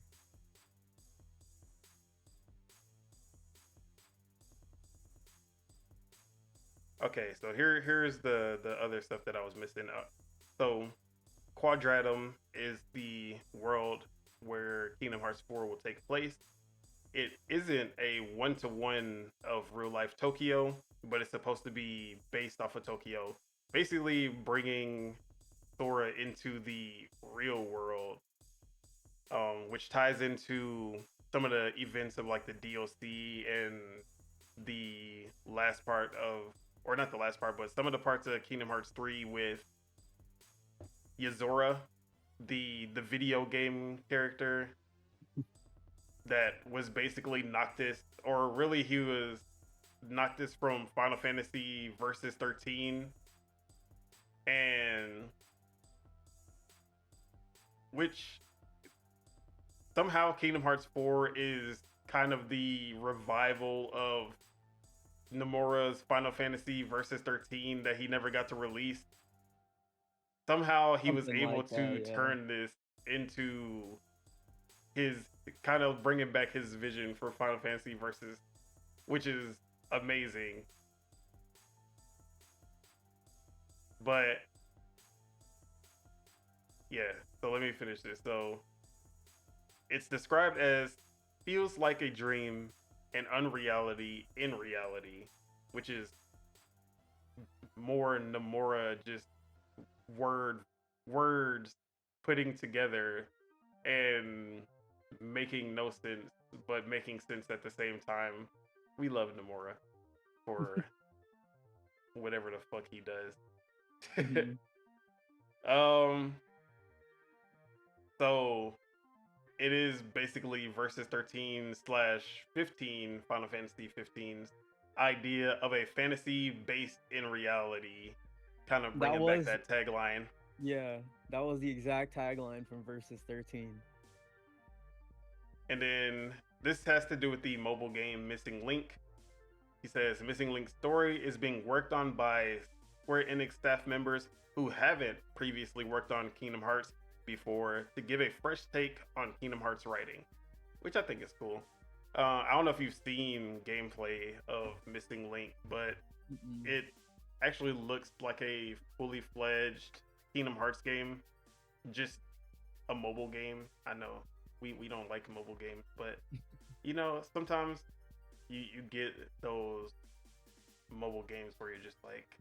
Okay, so here's the other stuff that I was missing. So Quadratum is the world where Kingdom Hearts 4 will take place. It isn't a one-to-one of real life Tokyo, but it's supposed to be based off of Tokyo, basically bringing Sora into the real world, which ties into some of the events of like the DLC and the last part of, or not the last part, but some of the parts of Kingdom Hearts 3 with Yozora, the video game character that was basically Noctis, or really he was Noctis from Final Fantasy Versus 13, and which somehow Kingdom Hearts 4 is kind of the revival of Nomura's Final Fantasy Versus 13 that he never got to release. Somehow he was Something able like to that, yeah. turn this into his, kind of bringing back his vision for Final Fantasy Versus, which is amazing. But yeah, so let me finish this. So it's described as feels like a dream and unreality in reality, which is more Nomura just words putting together and making no sense but making sense at the same time. We love Nomura for whatever the fuck he does. Mhm. So it is basically Versus 13 / 15 Final Fantasy 15's idea of a fantasy based in reality, kind of That bringing back was that tagline. Yeah, that was the exact tagline from Versus 13. And then this has to do with the mobile game Missing Link. He says Missing Link's story is being worked on by Square Enix staff members who haven't previously worked on Kingdom Hearts before to give a fresh take on Kingdom Hearts writing, which I think is cool. I don't know if you've seen gameplay of Missing Link, but Mm-mm. it actually looks like a fully fledged Kingdom Hearts game, just a mobile game. I know we don't like mobile games, but you know, sometimes you get those mobile games where you're just like,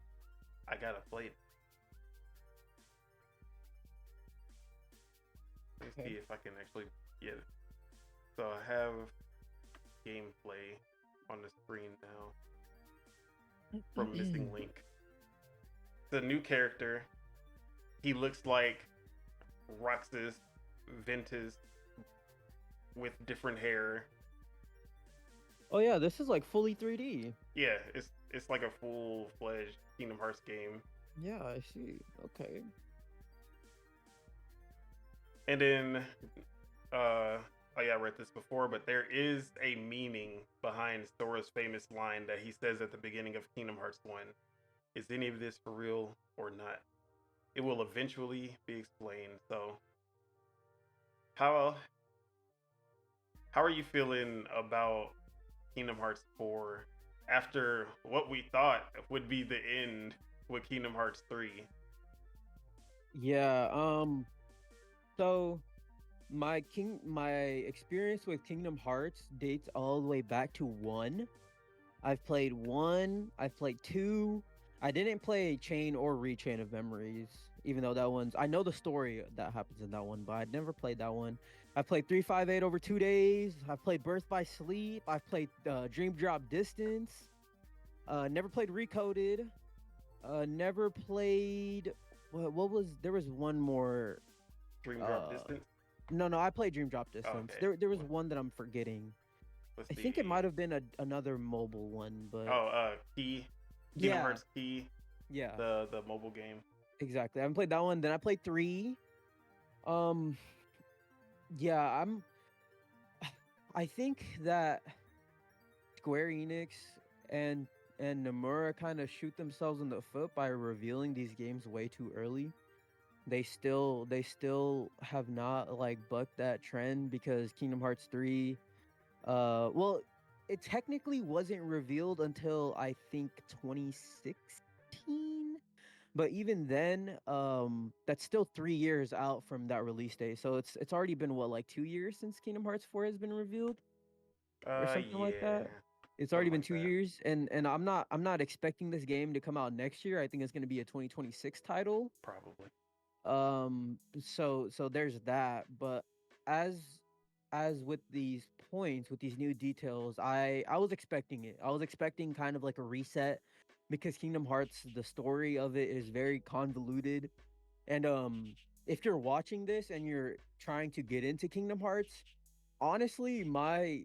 I gotta play it. Let me see if I can actually get it. So I have gameplay on the screen now from Missing Link. The new character, he looks like Roxas Ventus with different hair. Oh yeah, this is like fully 3D. Yeah, it's like a full-fledged Kingdom Hearts game. Yeah, I see. Okay. And then oh yeah, I read this before, but there is a meaning behind Sora's famous line that he says at the beginning of Kingdom Hearts 1. Is any of this for real or not? It will eventually be explained. So, how how are you feeling about Kingdom Hearts 4 after what we thought would be the end with Kingdom Hearts 3? Yeah. So my experience with Kingdom Hearts dates all the way back to 1. I've played 1, I've played 2. I didn't play Chain or Rechain of Memories, even though that one's I know the story that happens in that one, but I'd never played that one. I played 358 over 2 days. I've played Birth by Sleep. I've played Dream Drop Distance. Never played Recoded. Never played what was there was one more. Dream Drop Distance? No, I played Dream Drop Distance. Okay. There was one that I'm forgetting. What's I think it might have been another mobile one, but Key. Kingdom yeah, Hearts Key, yeah, the mobile game. exactly. I haven't played that one. Then I played 3. Um, yeah, I think that Square Enix and Nomura kind of shoot themselves in the foot by revealing these games way too early. They still have not like bucked that trend because Kingdom Hearts 3 well, it technically wasn't revealed until I think 2016, but even then that's still 3 years out from that release date. So it's already been what, like 2 years since Kingdom Hearts 4 has been revealed or something like Yeah, that. It's already something been like 2 that. years, and I'm not expecting this game to come out next year. I think it's going to be a 2026 title. Probably. So there's that, but as with these points, with these new details, I was expecting it. I was expecting kind of like a reset because Kingdom Hearts, the story of it is very convoluted. And if you're watching this and you're trying to get into Kingdom Hearts, honestly, my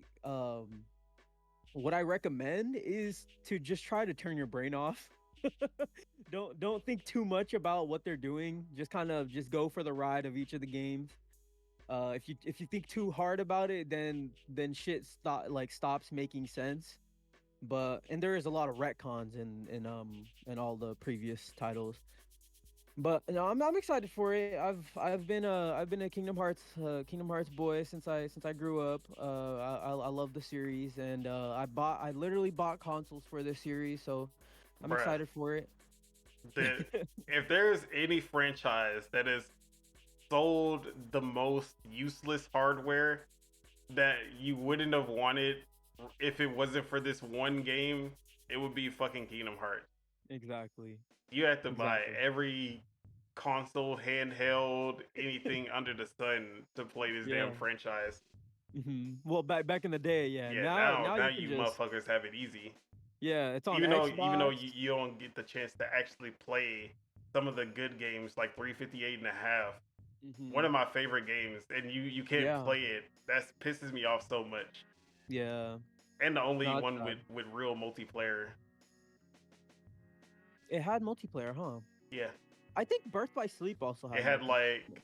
what I recommend is to just try to turn your brain off. Don't think too much about what they're doing. Just kind of just go for the ride of each of the games. If you think too hard about it, then shit stops making sense. But and there is a lot of retcons in all the previous titles. But no, I'm excited for it. I've been a Kingdom Hearts boy since I grew up. I love the series, and I literally bought consoles for this series, so I'm Bruh, excited for it. the if there's any franchise that has sold the most useless hardware that you wouldn't have wanted if it wasn't for this one game, it would be fucking Kingdom Hearts. Exactly. You have to buy Exactly. every console, handheld, anything under the sun to play this Yeah. damn franchise. Well, back in the day, yeah. Yeah, Now now you can you just motherfuckers have it easy. yeah, it's on Even though Xbox. you don't get the chance to actually play some of the good games like 358 and a half. One of my favorite games, and you can't Yeah. play it. That pisses me off so much. Yeah. And the only No, it's one sad. with real multiplayer. It had multiplayer, huh? Yeah, I think Birth by Sleep also it had had like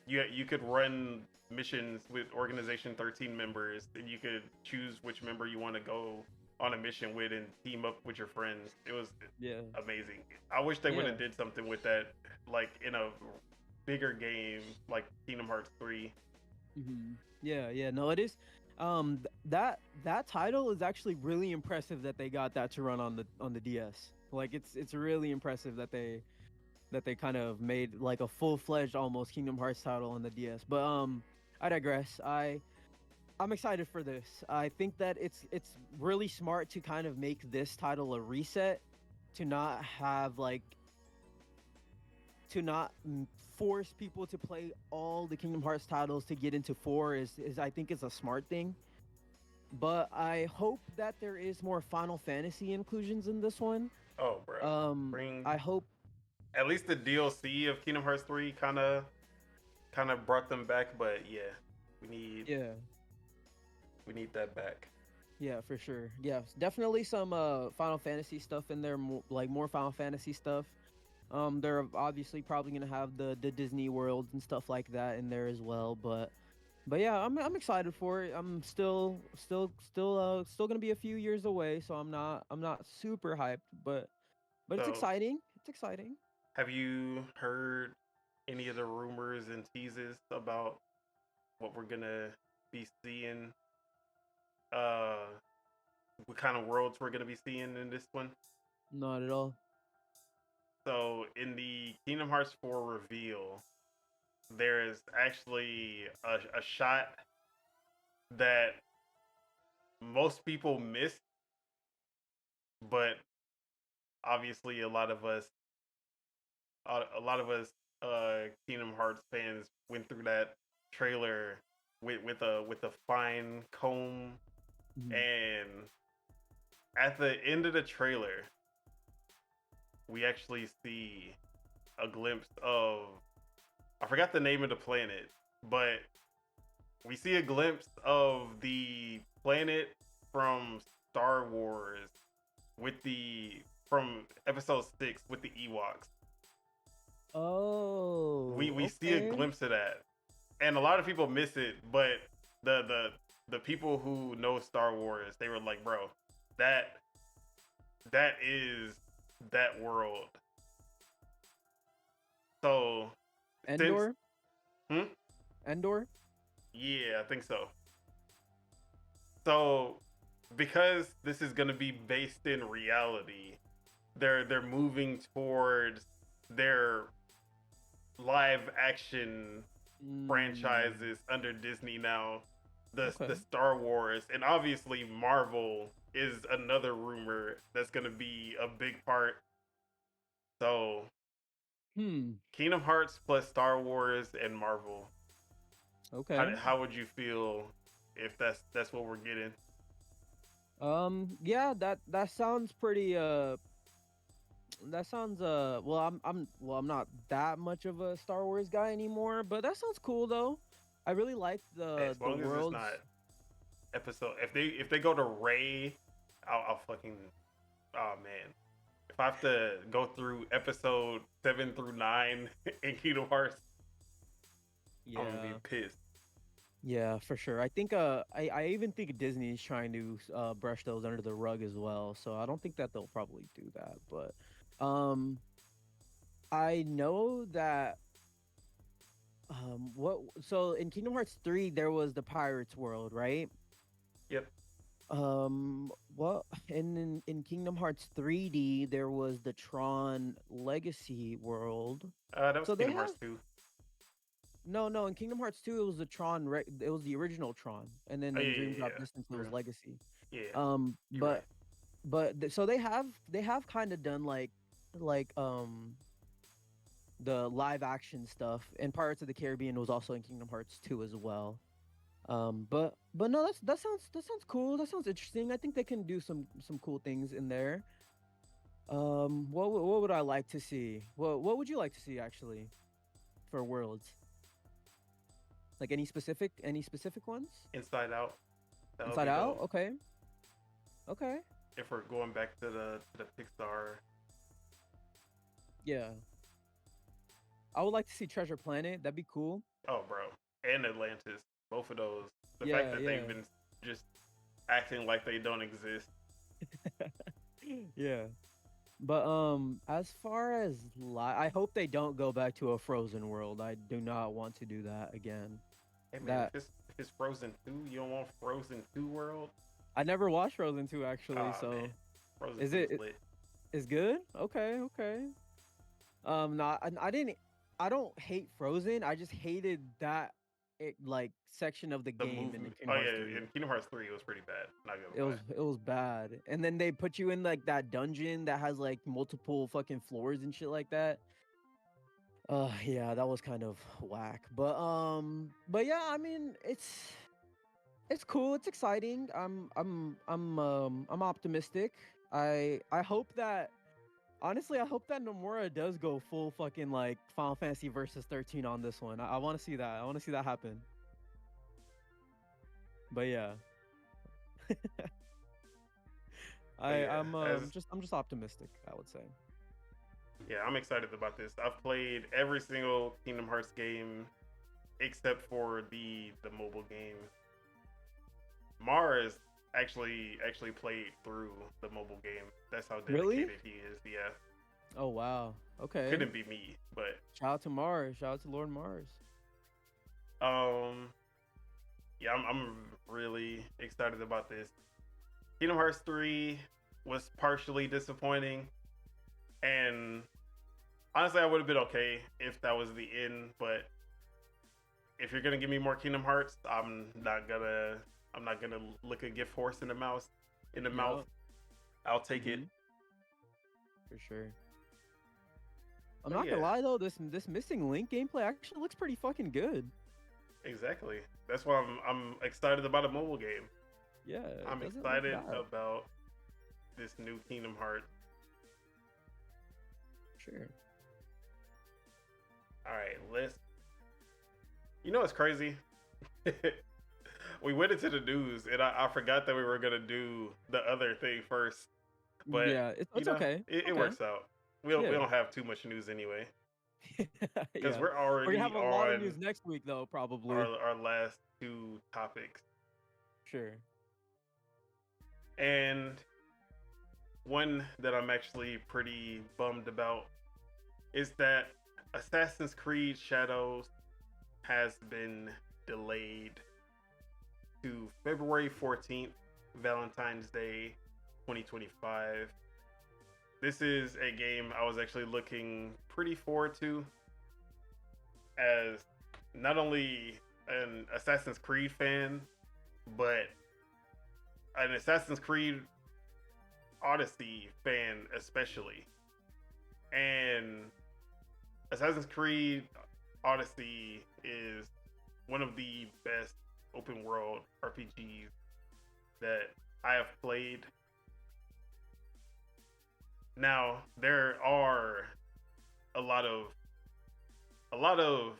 multiplayer. you could run missions with Organization 13 members, and you could choose which member you want to go on a mission with and team up with your friends. It was Yeah. amazing. I wish they would Yeah. have did something with that, like in a bigger game like Kingdom Hearts 3. Yeah. No, it is. That title is actually really impressive that they got that to run on the DS. Like it's really impressive that they kind of made like a full-fledged almost Kingdom Hearts title on the DS. But I digress. I'm excited for this. I think that it's really smart to kind of make this title a reset, to not have like to not force people to play all the Kingdom Hearts titles to get into 4 is I think is a smart thing. But I hope that there is more Final Fantasy inclusions in this one. Oh, bro, bring I hope. at least the DLC of Kingdom Hearts 3 kind of brought them back. But yeah, we need Yeah. we need that back. Yeah, for sure. Yeah, definitely some Final Fantasy stuff in there, like more Final Fantasy stuff. They're obviously probably gonna have the Disney worlds and stuff like that in there as well. But But yeah, I'm excited for it. I'm still gonna be a few years away, so I'm not super hyped, but it's So, exciting. It's exciting. have you heard any of the rumors and teases about what we're gonna be seeing? Uh, what kind of worlds we're gonna be seeing in this one? Not at all. So, in the Kingdom Hearts 4 reveal, there is actually a shot that most people missed, but obviously a lot of us Kingdom Hearts fans went through that trailer with a fine comb, Mhm. and at the end of the trailer, we actually see a glimpse of, I forgot the name of the planet, but we see a glimpse of the planet from Star Wars with the from episode 6 with the Ewoks. We Oh, see a okay. glimpse of that, and a lot of people miss it. But the the the people who know Star Wars, they were like, bro, that that is that world. So since Endor? hmm? Endor? Yeah, I think so. So because this is gonna be based in reality, they're moving towards their live action Mm, franchises under Disney now. The okay. Star Wars, and obviously Marvel is another rumor that's gonna be a big part. So Hmm. Kingdom Hearts plus Star Wars and Marvel. How Okay. how would you feel if that's what we're getting? Yeah, that sounds pretty that sounds well I'm not that much of a Star Wars guy anymore, but that sounds cool though. I really like Hey, as the long as it's worlds. not episode. If they go to Ray, I'll fucking, oh man. If I have to go through episode 7 through 9 in Kingdom Hearts, I'm gonna be Yeah. pissed. Yeah, for sure. I think I even think Disney is trying to brush those under the rug as well. So I don't think that they'll probably do that, but um I know that what so in Kingdom Hearts 3 there was the pirates world, right? Yep. What in Kingdom Hearts 3D there was the Tron Legacy world. That was So they Kingdom have Hearts 2. no, in Kingdom Hearts 2 it was the it was the original Tron, and then Oh in yeah, Dream yeah, Drop yeah. Distance it You're was right. Legacy. Yeah, Um, you're right. but so they have kind of done like the live action stuff, and Pirates of the Caribbean was also in Kingdom Hearts 2 as well. But no, that sounds cool. That sounds interesting. I think they can do some cool things in there. What would I like to see? What would you like to see actually for worlds? Like any specific ones? Inside Out. That would Inside be Out? dope. Okay. Okay. If we're going back to the Pixar. Yeah. I would like to see Treasure Planet. That'd be cool. Oh, bro, and Atlantis. Both of those. The fact Yeah, that they've yeah. been just acting like they don't exist. Yeah. But as far as I hope they don't go back to a Frozen world. I do not want to do that again. Hey man, That if it's Frozen 2, you don't want Frozen 2 world. I never watched Frozen 2 actually, Ah man, so Frozen is Two is it lit. is good? Okay, okay. No, I didn't. I don't hate Frozen. I just hated that like section of the The game in the movement. Kingdom Oh Hearts yeah, 3. in Kingdom Hearts 3, it was pretty bad. Not gonna It lie. was bad. And then they put you in like that dungeon that has like multiple fucking floors and shit like that. Yeah, that was kind of whack. But yeah, I mean, it's cool. It's exciting. I'm optimistic. I hope that honestly, I hope that Nomura does go full fucking like Final Fantasy versus 13 on this one. I want to see that. I want to see that happen. But yeah, But yeah, I'm just optimistic, I would say. I'm excited about this. I've played every single Kingdom Hearts game except for the mobile game. Mars actually played through the mobile game. That's how Really? dedicated he is. Yeah, Oh wow. Okay. couldn't be me, but Shout out to Mars. Shout out to Lord Mars. um, yeah, I'm really excited about this. Kingdom Hearts 3 was partially disappointing, and honestly, I would have been okay if that was the end. But if you're gonna give me more Kingdom Hearts, I'm not gonna look a gift horse in the mouth. In the mouth, Yep. I'll take it. Mhm. For sure. I'm But not yeah, gonna lie though, this missing link gameplay actually looks pretty fucking good. exactly. That's why I'm excited about a mobile game. Yeah, it I'm doesn't look excited bad. about this new Kingdom Hearts. Sure. All right, let's. You know what's crazy? We went into the news, and I forgot that we were gonna do the other thing first. But Yeah, you it's know, okay. it Okay. works out. We Yeah. don't have too much news anyway, because Yeah. we're We're gonna already have a lot of on news next week though, probably. our last two topics. Sure. And one that I'm actually pretty bummed about is that Assassin's Creed Shadows has been delayed to February 14th, Valentine's Day 2025. This is a game I was actually looking pretty forward to as not only an Assassin's Creed fan, but an Assassin's Creed Odyssey fan, especially. And Assassin's Creed Odyssey is one of the best open world RPGs that I have played. Now, there are a lot of a lot of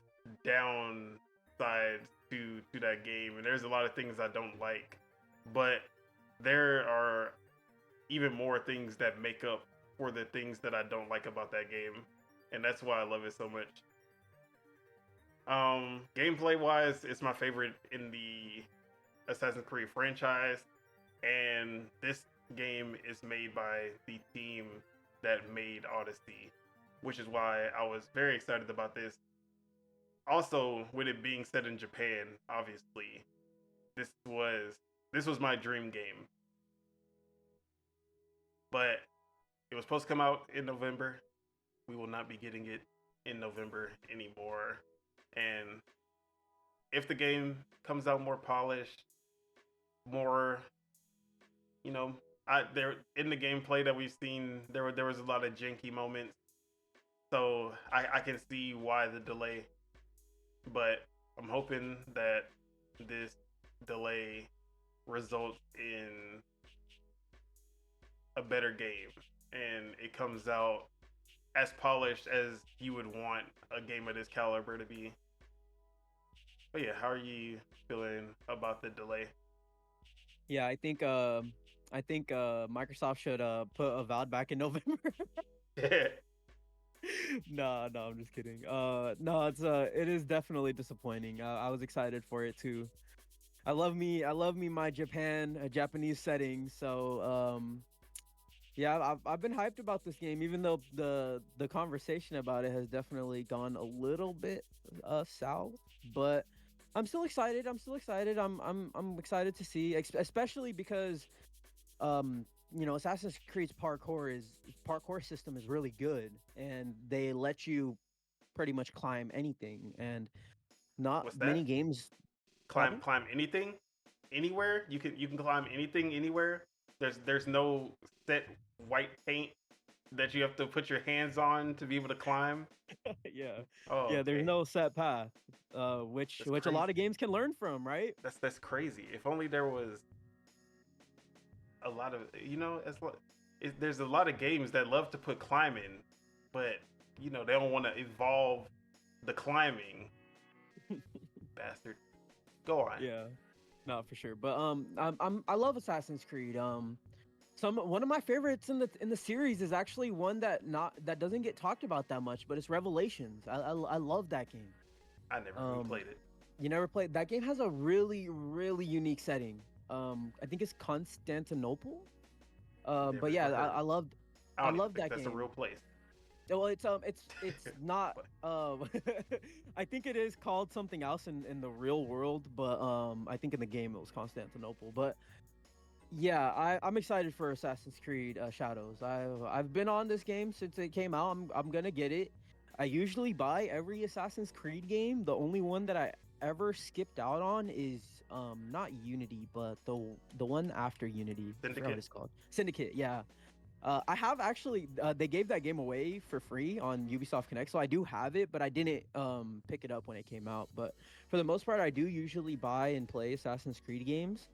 downsides to that game, and there's a lot of things I don't like, but there are even more things that make up for the things that I don't like about that game, and that's why I love it so much. Gameplay wise, it's my favorite in the Assassin's Creed franchise, and this game is made by the team that made Odyssey, which is why I was very excited about this. Also, with it being set in Japan, obviously, this was this was my dream game. But it was supposed to come out in November. We will not be getting it in November anymore. And if the game comes out more polished, more, you know, there in the gameplay that we've seen, there was a lot of janky moments. So I can see why the delay, but I'm hoping that this delay results in a better game and it comes out as polished as you would want a game of this caliber to be. But yeah, how are you feeling about the delay? Yeah, I think Microsoft should put Avowed back in November. No, I'm just kidding. No, it is definitely disappointing. I was excited for it too. I love me my Japanese setting. So yeah, I've been hyped about this game, even though the conversation about it has definitely gone a little bit south. But I'm still excited. I'm still excited. I'm excited to see, especially because Assassin's Creed's parkour system is really good, and they let you pretty much climb anything, and not What's many that? games. Climb Pardon? climb anything, anywhere. You can climb anything anywhere. There's no set white paint that you have to put your hands on to be able to climb. Yeah, Oh, yeah. There's okay. no set path, which That's a lot crazy. of games can learn from, right? That's crazy. If only there was a lot of there's a lot of games that love to put climbing, but they don't want to evolve the climbing. Bastard. Go on. Yeah, not for sure. But I love Assassin's Creed. One of my favorites in the series is actually one that doesn't get talked about that much, but it's Revelations. I love that game. I never even Um, played it. you never played that game? Has a really really unique setting. I think it's Constantinople. Never But yeah, even heard of it. I I don't even love think that that's a real game. place. Well, it's not. But I think it is called something else in the real world, but I think in the game it was Constantinople. But yeah, I'm excited for Assassin's Creed Shadows. I've been on this game since it came out. I'm gonna get it. I usually buy every Assassin's Creed game. The only one that I ever skipped out on is not Unity, but the one after Unity. I forgot what Syndicate. it's called. Syndicate. Yeah. I have actually. They gave that game away for free on Ubisoft Connect, so I do have it, but I didn't pick it up when it came out. But for the most part, I do usually buy and play Assassin's Creed games.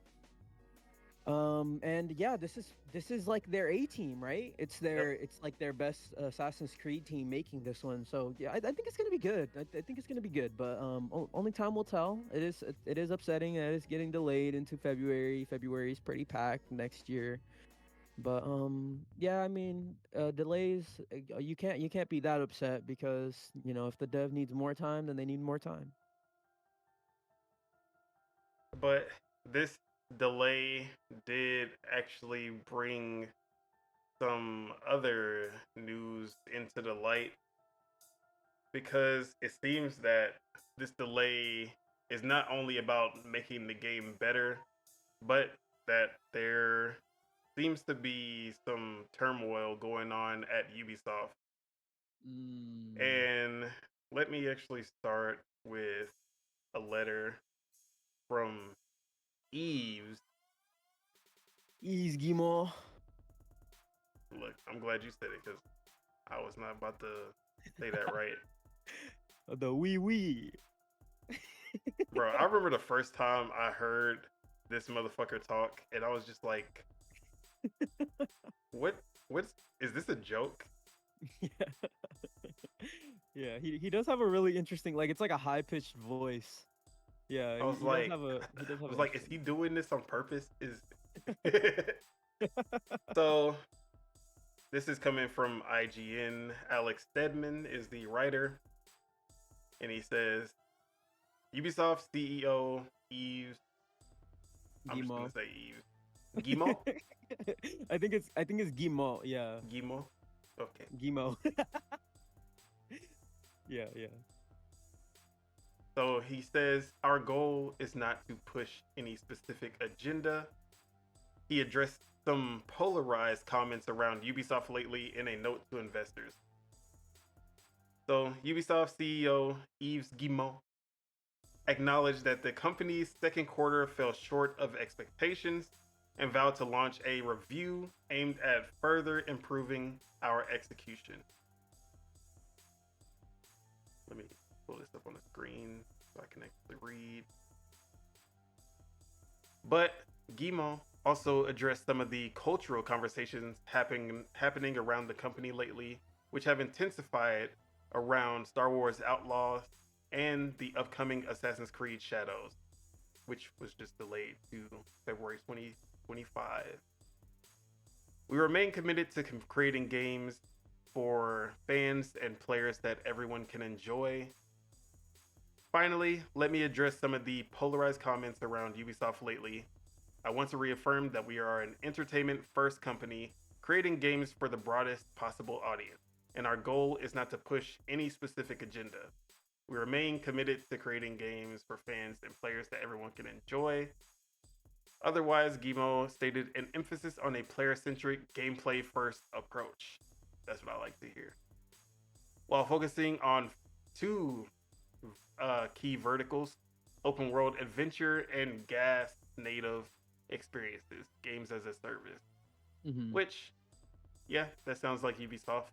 And yeah, this is like their A team, right? Yep. It's like their best Assassin's Creed team making this one. So yeah, I think it's gonna be good. I think it's gonna be good, but only time will tell. It is upsetting that it's getting delayed into February. February is pretty packed next year. But yeah, I mean, delays. You can't be that upset because if the dev needs more time, then they need more time. But this delay did actually bring some other news into the light because it seems that this delay is not only about making the game better, but that there seems to be some turmoil going on at Ubisoft. Mm. And let me actually start with a letter from Eves. Ease Gimo. Look, I'm glad you said it because I was not about to say that right. The wee wee. Bro, I remember the first time I heard this motherfucker talk, and I was just like, what? What's, is this a joke? Yeah. Yeah, he does have a really interesting, like, it's like a high pitched voice. Yeah, I was he does like, have he does I have was an like, is interesting. he doing this on purpose? Is so this is coming from IGN. Alex Stedman is the writer, and he says Ubisoft CEO Yves. I'm just gonna Gimo. say Yves. Guillemot. I think it's Gimo. Yeah, Guillemot. Okay. Gimo. Yeah, yeah. So he says our goal is not to push any specific agenda. He addressed some polarized comments around Ubisoft lately in a note to investors. So Ubisoft CEO Yves Guillemot acknowledged that the company's second quarter fell short of expectations and vowed to launch a review aimed at further improving our execution. Let me pull this up on the screen so I can actually read. But Guillemot also addressed some of the cultural conversations happening around the company lately, which have intensified around Star Wars Outlaws and the upcoming Assassin's Creed Shadows, which was just delayed to February 2025. We remain committed to creating games for fans and players that everyone can enjoy. Finally, let me address some of the polarized comments around Ubisoft lately. I want to reaffirm that we are an entertainment first company creating games for the broadest possible audience, and our goal is not to push any specific agenda. We remain committed to creating games for fans and players that everyone can enjoy. Otherwise, Guillemot stated an emphasis on a player centric, gameplay first approach. That's what I like to hear. While focusing on two key verticals: open world adventure and gas native experiences, games as a service. Hmm. Which, yeah, that sounds like Ubisoft.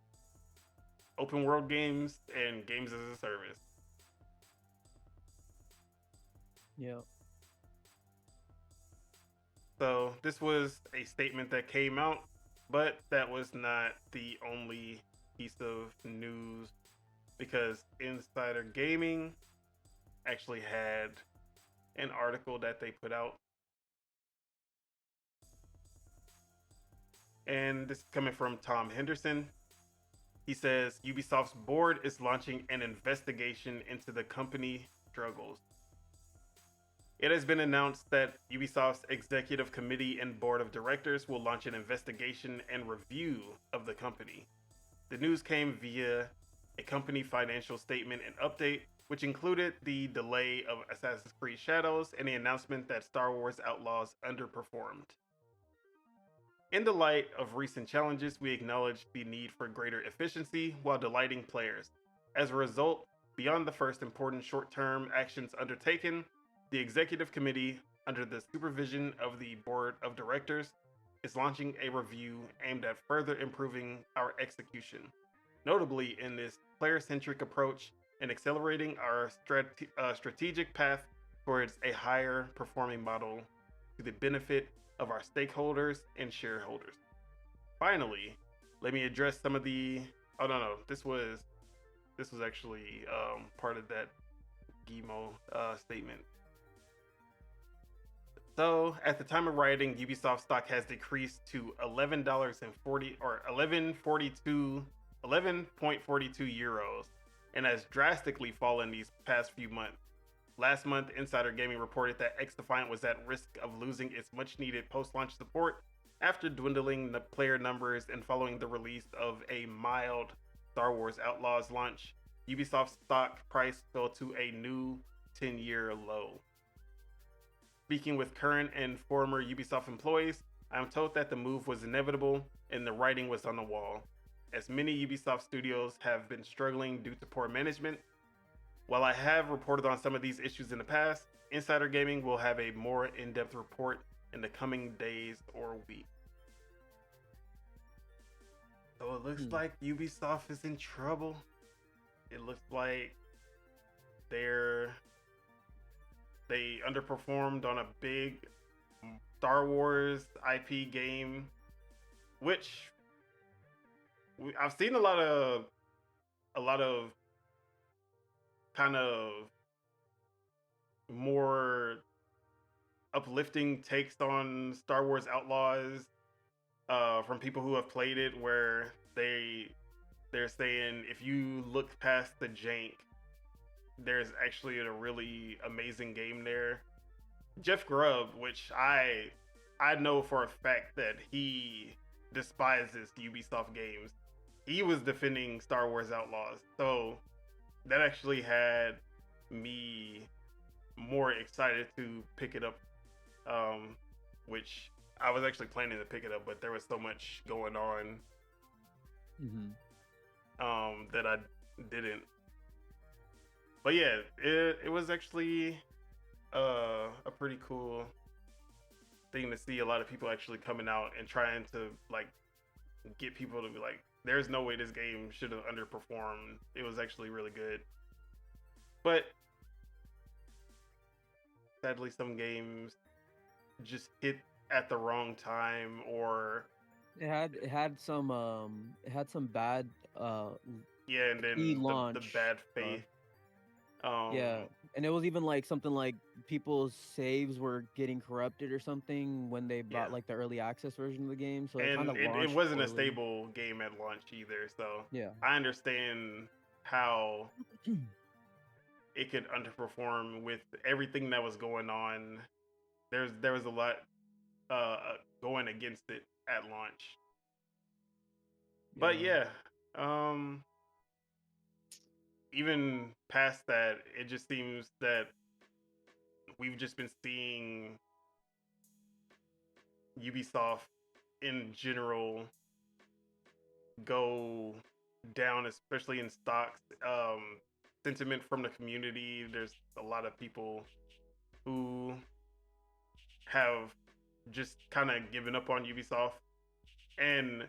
Open world games and games as a service. Yeah. So this was a statement that came out, but that was not the only piece of news because Insider Gaming actually had an article that they put out. And this is coming from Tom Henderson. He says Ubisoft's board is launching an investigation into the company struggles. It has been announced that Ubisoft's executive committee and board of directors will launch an investigation and review of the company. The news came via a company financial statement and update, which included the delay of Assassin's Creed Shadows and the announcement that Star Wars Outlaws underperformed. In the light of recent challenges, we acknowledge the need for greater efficiency while delighting players. As a result, beyond the first important short-term actions undertaken, the executive committee, under the supervision of the board of directors, is launching a review aimed at further improving our execution, notably in this player-centric approach and accelerating our strategic path towards a higher performing model to the benefit of our stakeholders and shareholders. Finally, let me address some of the. Oh no, this was actually part of that Guillemot statement. So, at the time of writing, Ubisoft stock has decreased to $11.40 or 11.42 euros, and has drastically fallen these past few months. Last month, Insider Gaming reported that XDefiant was at risk of losing its much-needed post-launch support after dwindling the player numbers and following the release of a mild Star Wars Outlaws launch. Ubisoft's stock price fell to a new 10-year low. Speaking with current and former Ubisoft employees, I am told that the move was inevitable and the writing was on the wall, as many Ubisoft studios have been struggling due to poor management. While I have reported on some of these issues in the past, Insider Gaming will have a more in-depth report in the coming days or weeks. So it looks like Ubisoft is in trouble. It looks like they underperformed on a big Star Wars IP game, which I've seen a lot of kind of more uplifting takes on Star Wars Outlaws from people who have played it, where they're saying if you look past the jank, there's actually a really amazing game there. Jeff Grubb, which I know for a fact that he despises Ubisoft games, he was defending Star Wars Outlaws. So that actually had me more excited to pick it up, which I was actually planning to pick it up, but there was so much going on that I didn't. But yeah, it was actually a pretty cool thing to see a lot of people actually coming out and trying to like get people to be like, there's no way this game should have underperformed. It was actually really good. But sadly, some games just hit at the wrong time, or it had some bad yeah, and then the bad faith. Yeah, and it was even like something like people's saves were getting corrupted or something when they bought like the early access version of the game. So it wasn't a stable game at launch either. So yeah, I understand how it could underperform with everything that was going on. There was a lot going against it at launch. But yeah, even past that, it just seems that we've just been seeing Ubisoft in general go down, especially in stocks. Sentiment from the community, there's a lot of people who have just kind of given up on Ubisoft, and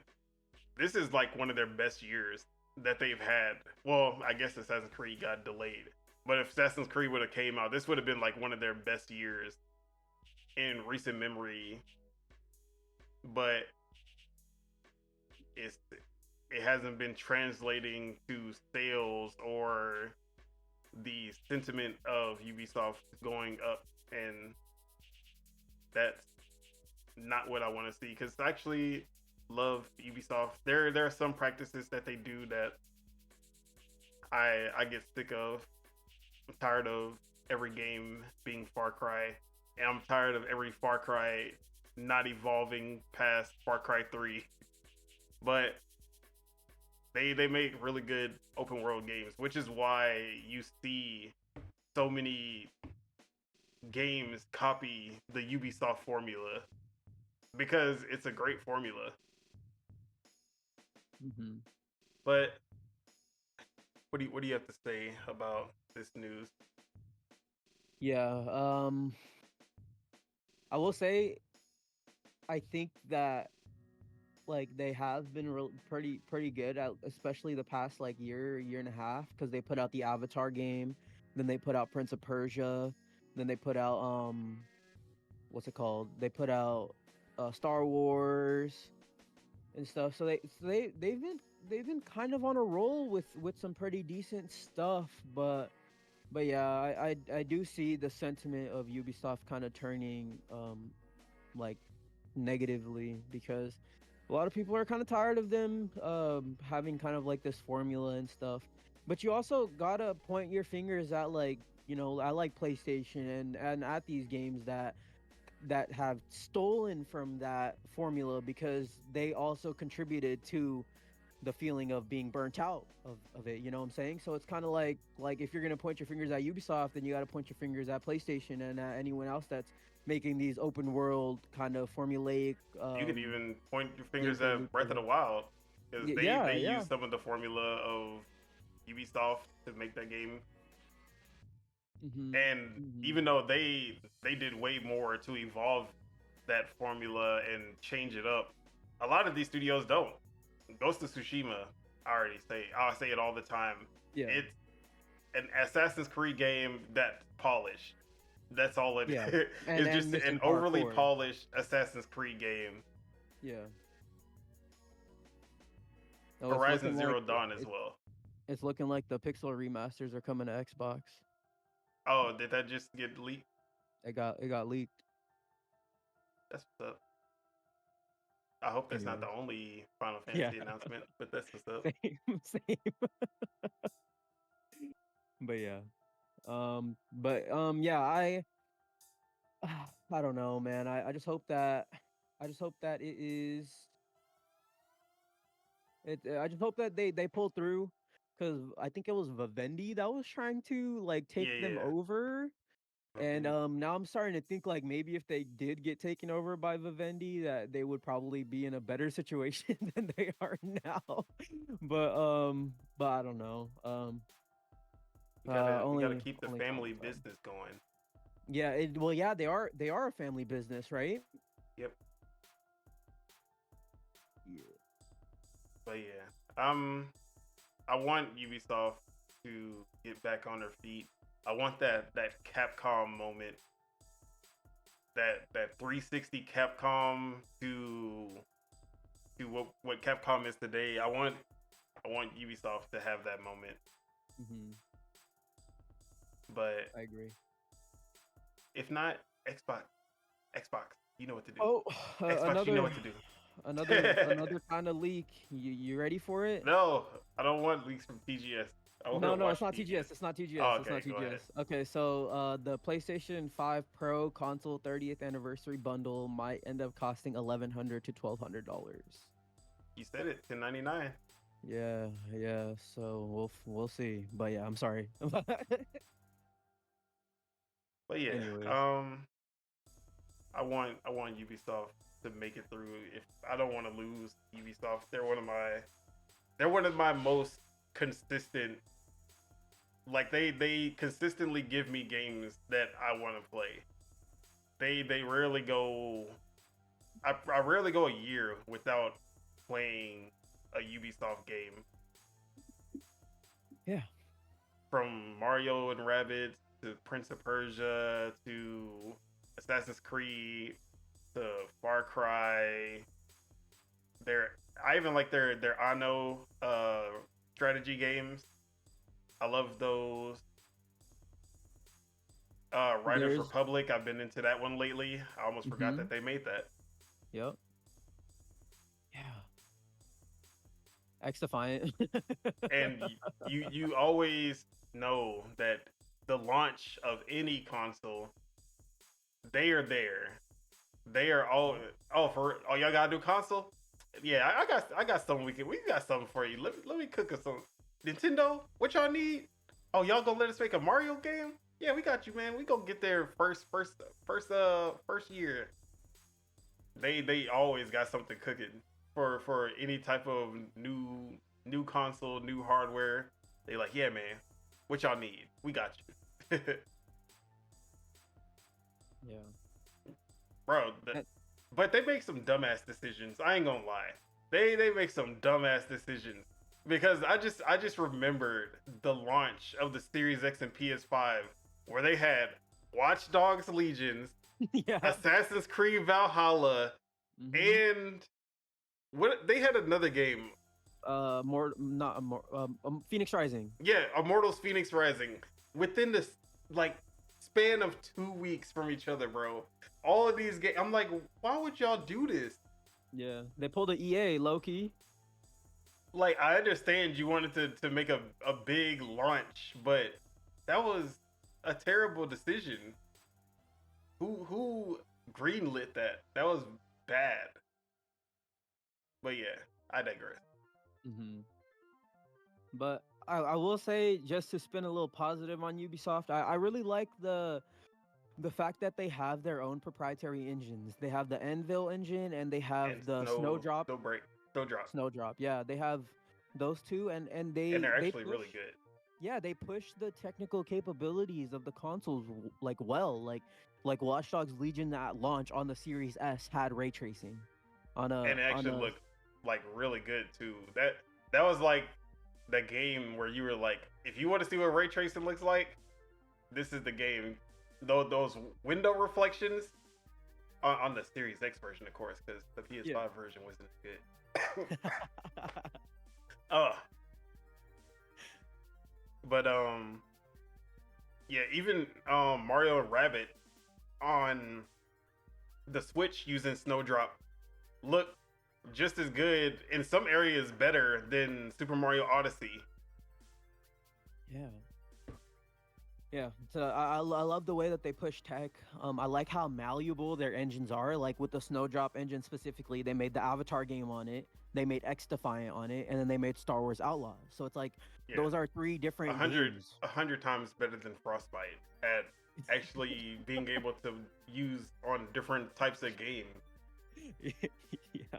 this is like one of their best years that they've had. Well, I guess Assassin's Creed got delayed, but if Assassin's Creed would have came out, this would have been like one of their best years in recent memory. But it hasn't been translating to sales or the sentiment of Ubisoft going up, and that's not what I want to see. Because actually, love Ubisoft. There are some practices that they do that I get sick of. I'm tired of every game being Far Cry, and I'm tired of every Far Cry not evolving past Far Cry 3. But they make really good open world games, which is why you see so many games copy the Ubisoft formula because it's a great formula. Mm-hmm. But what do you have to say about this news? Yeah. I will say I think that like they have been pretty good at, especially the past like year and a half, because they put out the Avatar game, then they put out Prince of Persia, then they put out what's it called? They put out Star Wars and stuff. So they've been kind of on a roll with some pretty decent stuff, but yeah, I do see the sentiment of Ubisoft kind of turning like negatively, because a lot of people are kind of tired of them having kind of like this formula and stuff. But you also gotta point your fingers at, like, I like PlayStation and at these games that have stolen from that formula, because they also contributed to the feeling of being burnt out of it. You know what I'm saying? So it's kind of like if you're gonna point your fingers at Ubisoft, then you got to point your fingers at PlayStation and at anyone else that's making these open world kind of formulaic You could even point your fingers gameplay at loops. Breath of the Wild because they Yeah, yeah. use some of the formula of Ubisoft to make that game. Hmm. And Hmm. even though they did way more to evolve that formula and change it up, a lot of these studios don't. Ghost of Tsushima, I'll say it all the time. Yeah, It's an Assassin's Creed game that's polished. That's all it yeah. is. It's And just an missing overly parkour. polished Assassin's Creed game. Yeah. Oh, it's Horizon looking like Zero Dawn as well. it's looking like the Pixel remasters are coming to Xbox. Oh, did that just get leaked? It got leaked. That's what's up. I hope that's not Anyways. the only Final Yeah. Fantasy announcement, but that's what's up. Same. But yeah. Yeah, I don't know, man. I just hope that it is it I just hope that they pull through, cuz I think it was Vivendi that was trying to like take Yeah, them yeah. over. And Mhm. now I'm starting to think like maybe if they did get taken over by Vivendi, that they would probably be in a better situation than they are now. But I don't know. We gotta Only keep the only time family will tell. business going. Yeah, well, yeah, they are a family business, right? Yep. Yeah. But yeah, I want Ubisoft to get back on their feet. I want that Capcom moment, that 360 Capcom to what Capcom is today. I want Ubisoft to have that moment. Hmm. But I agree. if not, Xbox, Xbox, you know what to do. Oh, Xbox, you know what to do. another kind of leak. You ready for it? No, I don't want leaks from TGS. I want to No, watch it's not TGS. TGS. It's not TGS. Oh, It's not okay, go ahead. TGS. Okay, so the PlayStation 5 Pro console 30th anniversary bundle might end up costing $1,100 to $1,200. You said it, 1099. Yeah, yeah. So we'll see. But yeah, I'm sorry. But yeah, Anyways, I want Ubisoft to make it through. If I don't want to lose Ubisoft, they're one of my most consistent. Like they consistently give me games that I want to play. They rarely go. I rarely go a year without playing a Ubisoft game. yeah. From Mario and Rabbids to Prince of Persia to Assassin's Creed to Far Cry. I even like their Anno strategy games. I love those. Riders There's Republic. I've been into that one lately. I almost forgot mm-hmm. that they made that. Yep. Yeah. X Defiant. and you always know that the launch of any console, they are there. They are all y'all gotta do console. Yeah, I got something we got something for you. Let me cook us some Nintendo. What y'all need? Oh, y'all gonna let us make a Mario game? Yeah, we got you, man. We gonna get there first year. They always got something cooking for any type of new console, new hardware. They like, yeah, man. What y'all need? We got you, Yeah. bro. And- But they make some dumbass decisions. I ain't gonna lie. They make some dumbass decisions because I just remembered the launch of the Series X and PS5 where they had Watch Dogs Legions, yeah. Assassin's Creed Valhalla, Hmm. and what they had another game. More not more. Phoenix Rising. Yeah, Immortals Phoenix Rising within this like span of 2 weeks from each other, bro. All of these games, I'm like, why would y'all do this? Yeah, they pulled a EA Loki. Like, I understand you wanted to make a big launch, but that was a terrible decision. Who greenlit that? That was bad. But yeah, I digress. Hmm. But I will say, just to spin a little positive on Ubisoft, I really like the fact that they have their own proprietary engines. They have the Anvil engine and they have And the Snowdrop, Snowdrop. Yeah, they have those two, and and they're they actually push. really good. Yeah, they push the technical capabilities of the consoles like well, like Watch Dogs Legion at launch on the Series S had ray tracing And it on actually a looked like really good too. That was like the game where you were like, if you want to see what ray tracing looks like, this is the game. Though those window reflections on the Series X version, of course, because the yeah. PS5 version wasn't as good. uh, but yeah, even Mario and Rabbit on the Switch using Snowdrop look just as good, in some areas better than Super Mario Odyssey. Yeah. Yeah, so I love the way that they push tech. I like how malleable their engines are. Like with the Snowdrop engine specifically, they made the Avatar game on it. They made X Defiant on it, and then they made Star Wars Outlaws. So it's like Yeah, those are three a different hundred games. a hundred times better than Frostbite at actually being able to use on different types of game. Yeah,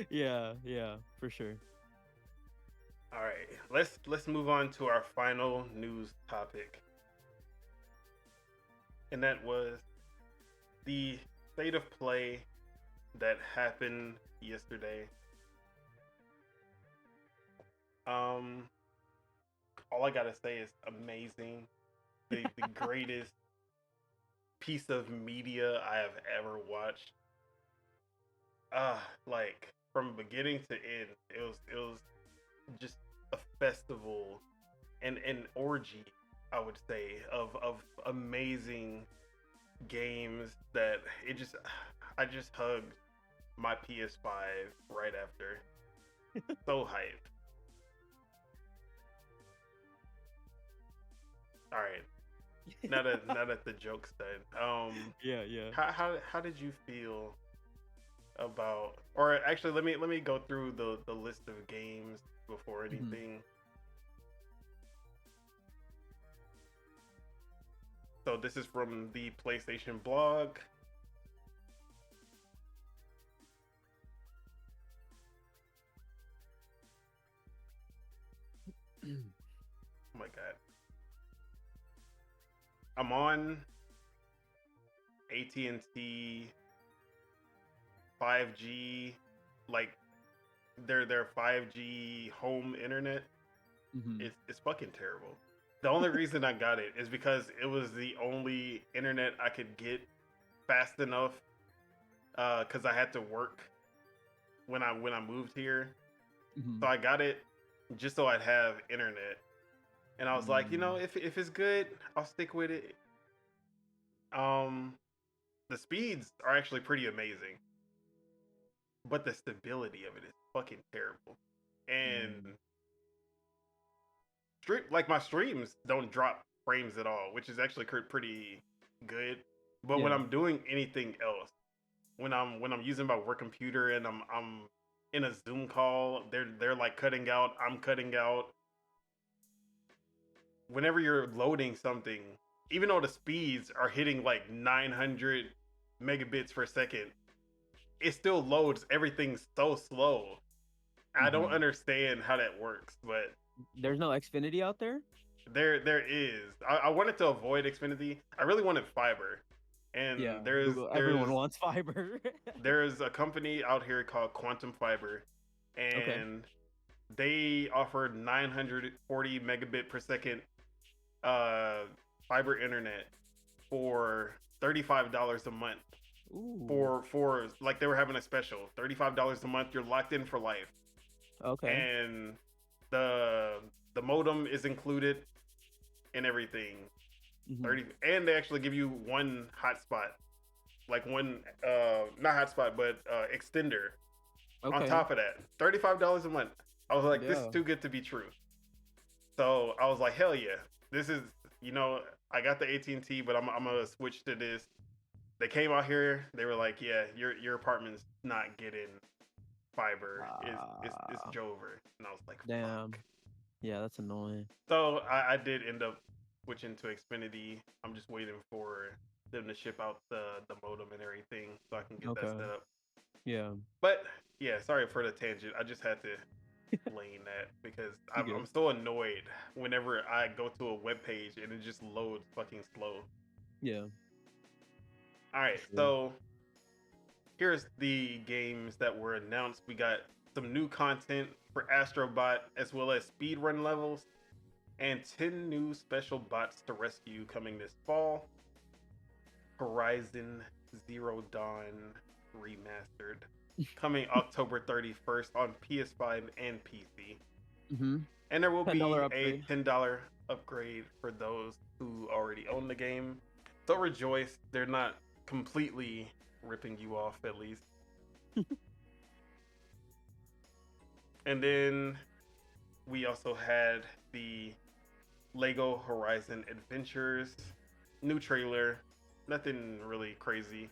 yeah, yeah, for sure. All right, let's move on to our final news topic, and that was the state of play that happened yesterday. Um, all I gotta say is amazing. The greatest piece of media I have ever watched. Like from beginning to end, it was just a festival and an orgy, I would say, of amazing games that it just I just hugged my PS5 right after. So hyped. All right. Now that the joke's done. Yeah, yeah. How did you feel about, or actually let me go through the list of games before Mhm. anything. So this is from the PlayStation blog. Oh my god. I'm on AT&T 5G, like their 5G home internet. Mhm. It's fucking terrible. The only reason I got it is because it was the only internet I could get fast enough cuz I had to work when I moved here. So Mhm. I got it just so I'd have internet. And I was like, Mm. if it's good, I'll stick with it. Um the speeds are actually pretty amazing. but the stability of it is fucking terrible. And like my streams don't drop frames at all, which is actually pretty good. But when Yeah. I'm doing anything else, when I'm using my work computer and I'm in a Zoom call, they're like cutting out, I'm cutting out. Whenever you're loading something, even though the speeds are hitting like 900 megabits per second, it still loads everything so slow. I don't understand how that works, but There's no Xfinity out there? there is. I wanted to avoid Xfinity. I really wanted fiber, Yeah, and there's Google. there's Everyone wants fiber. there's a company out here called Quantum Fiber, Okay. and they offered 940 megabit per second uh, fiber internet for $35 a month. Ooh. For like they were having a special $35 a month. You're locked in for life, Okay. and the modem is included and everything. Mhm. 30, and they actually give you one hotspot, like one not hotspot but extender on Okay. top of that. $35 a month. I was like, this is Yeah. too good to be true. So I was like, hell yeah, this is, I got the AT&T, but I'm gonna switch to this. They came out here. They were like, yeah, your apartment's not getting fiber. It's Ah, Jover, and I was like, damn. fuck. Yeah, that's annoying. So I did end up switching to Xfinity. I'm just waiting for them to ship out the modem and everything so I can get that Okay. set up. Yeah. But yeah, sorry for the tangent. I just had to lane that because You I'm good? so annoyed whenever I go to a web page and it just loads fucking slow. Yeah. All right, Sure. so here's the games that were announced. We got some new content for Astrobot as well as speedrun levels and 10 new special bots to rescue coming this fall. Horizon Zero Dawn Remastered coming October 31st on PS5 and PC. Mhm. And there will $10 be a upgrade. $10 upgrade for those who already own the game. So rejoice, they're not completely ripping you off at least. And then we also had the Lego Horizon Adventures new trailer. Nothing really crazy.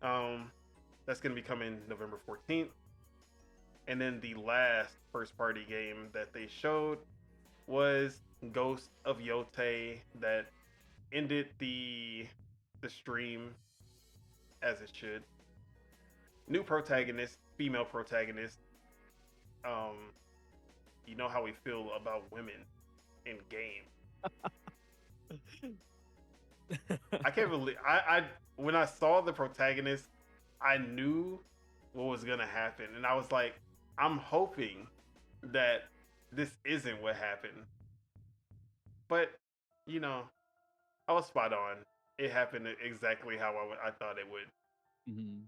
That's gonna be coming November 14th. And then the last first party game that they showed was Ghost of Yote that ended the stream as it should. New protagonist, female protagonist. Um, you know how we feel about women in game. I can't believe I when I saw the protagonist, I knew what was gonna happen, and I was like, I'm hoping that this isn't what happened. But you know, I was spot on. It happened exactly how I thought it would. Mhm.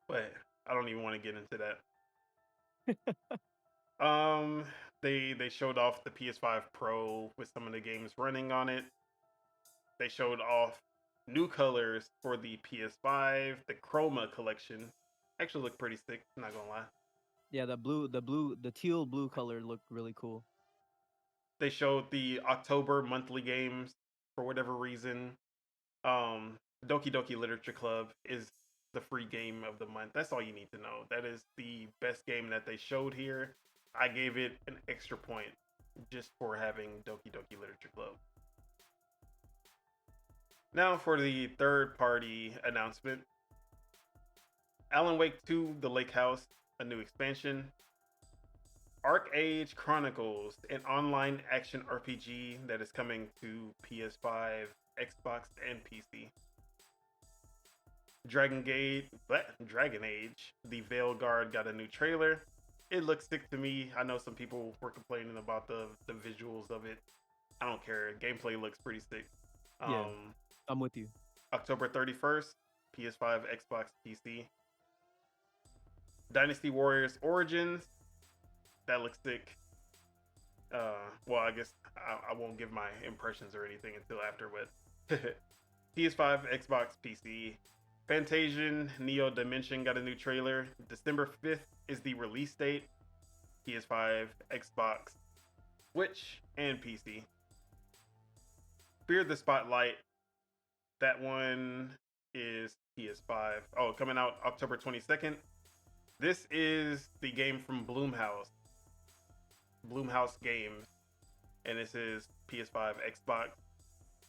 But I don't even want to get into that. They showed off the PS5 Pro with some of the games running on it. They showed off new colors for the PS5, the Chroma collection. Actually look pretty sick, not gonna lie. Yeah, the teal blue color looked really cool. They showed the October monthly games for whatever reason. Doki Doki Literature Club is the free game of the month. That's all you need to know. That is the best game that they showed here. I gave it an extra point just for having Doki Doki Literature Club. Now for the third party announcement. Alan Wake 2, The Lake House, a new expansion. Arc Age Chronicles, an online action RPG that is coming to PS5, Xbox, and PC. Dragon Age, The Veil Guard got a new trailer. It looks sick to me. I know some people were complaining about the visuals of it. I don't care. Gameplay looks pretty sick. Yeah, Um, I'm with you. October 31st, PS5, Xbox, PC. Dynasty Warriors Origins, that looks sick. Well, I guess I won't give my impressions or anything until after, but PS5, Xbox, PC. Fantasian Neo Dimension got a new trailer. December 5th is the release date. PS5, Xbox, Switch, and PC. Fear the Spotlight. That one is PS5. Oh, coming out October 22nd. This is the game from Bloomhouse. Bloomhouse Games. And this is PS5, Xbox,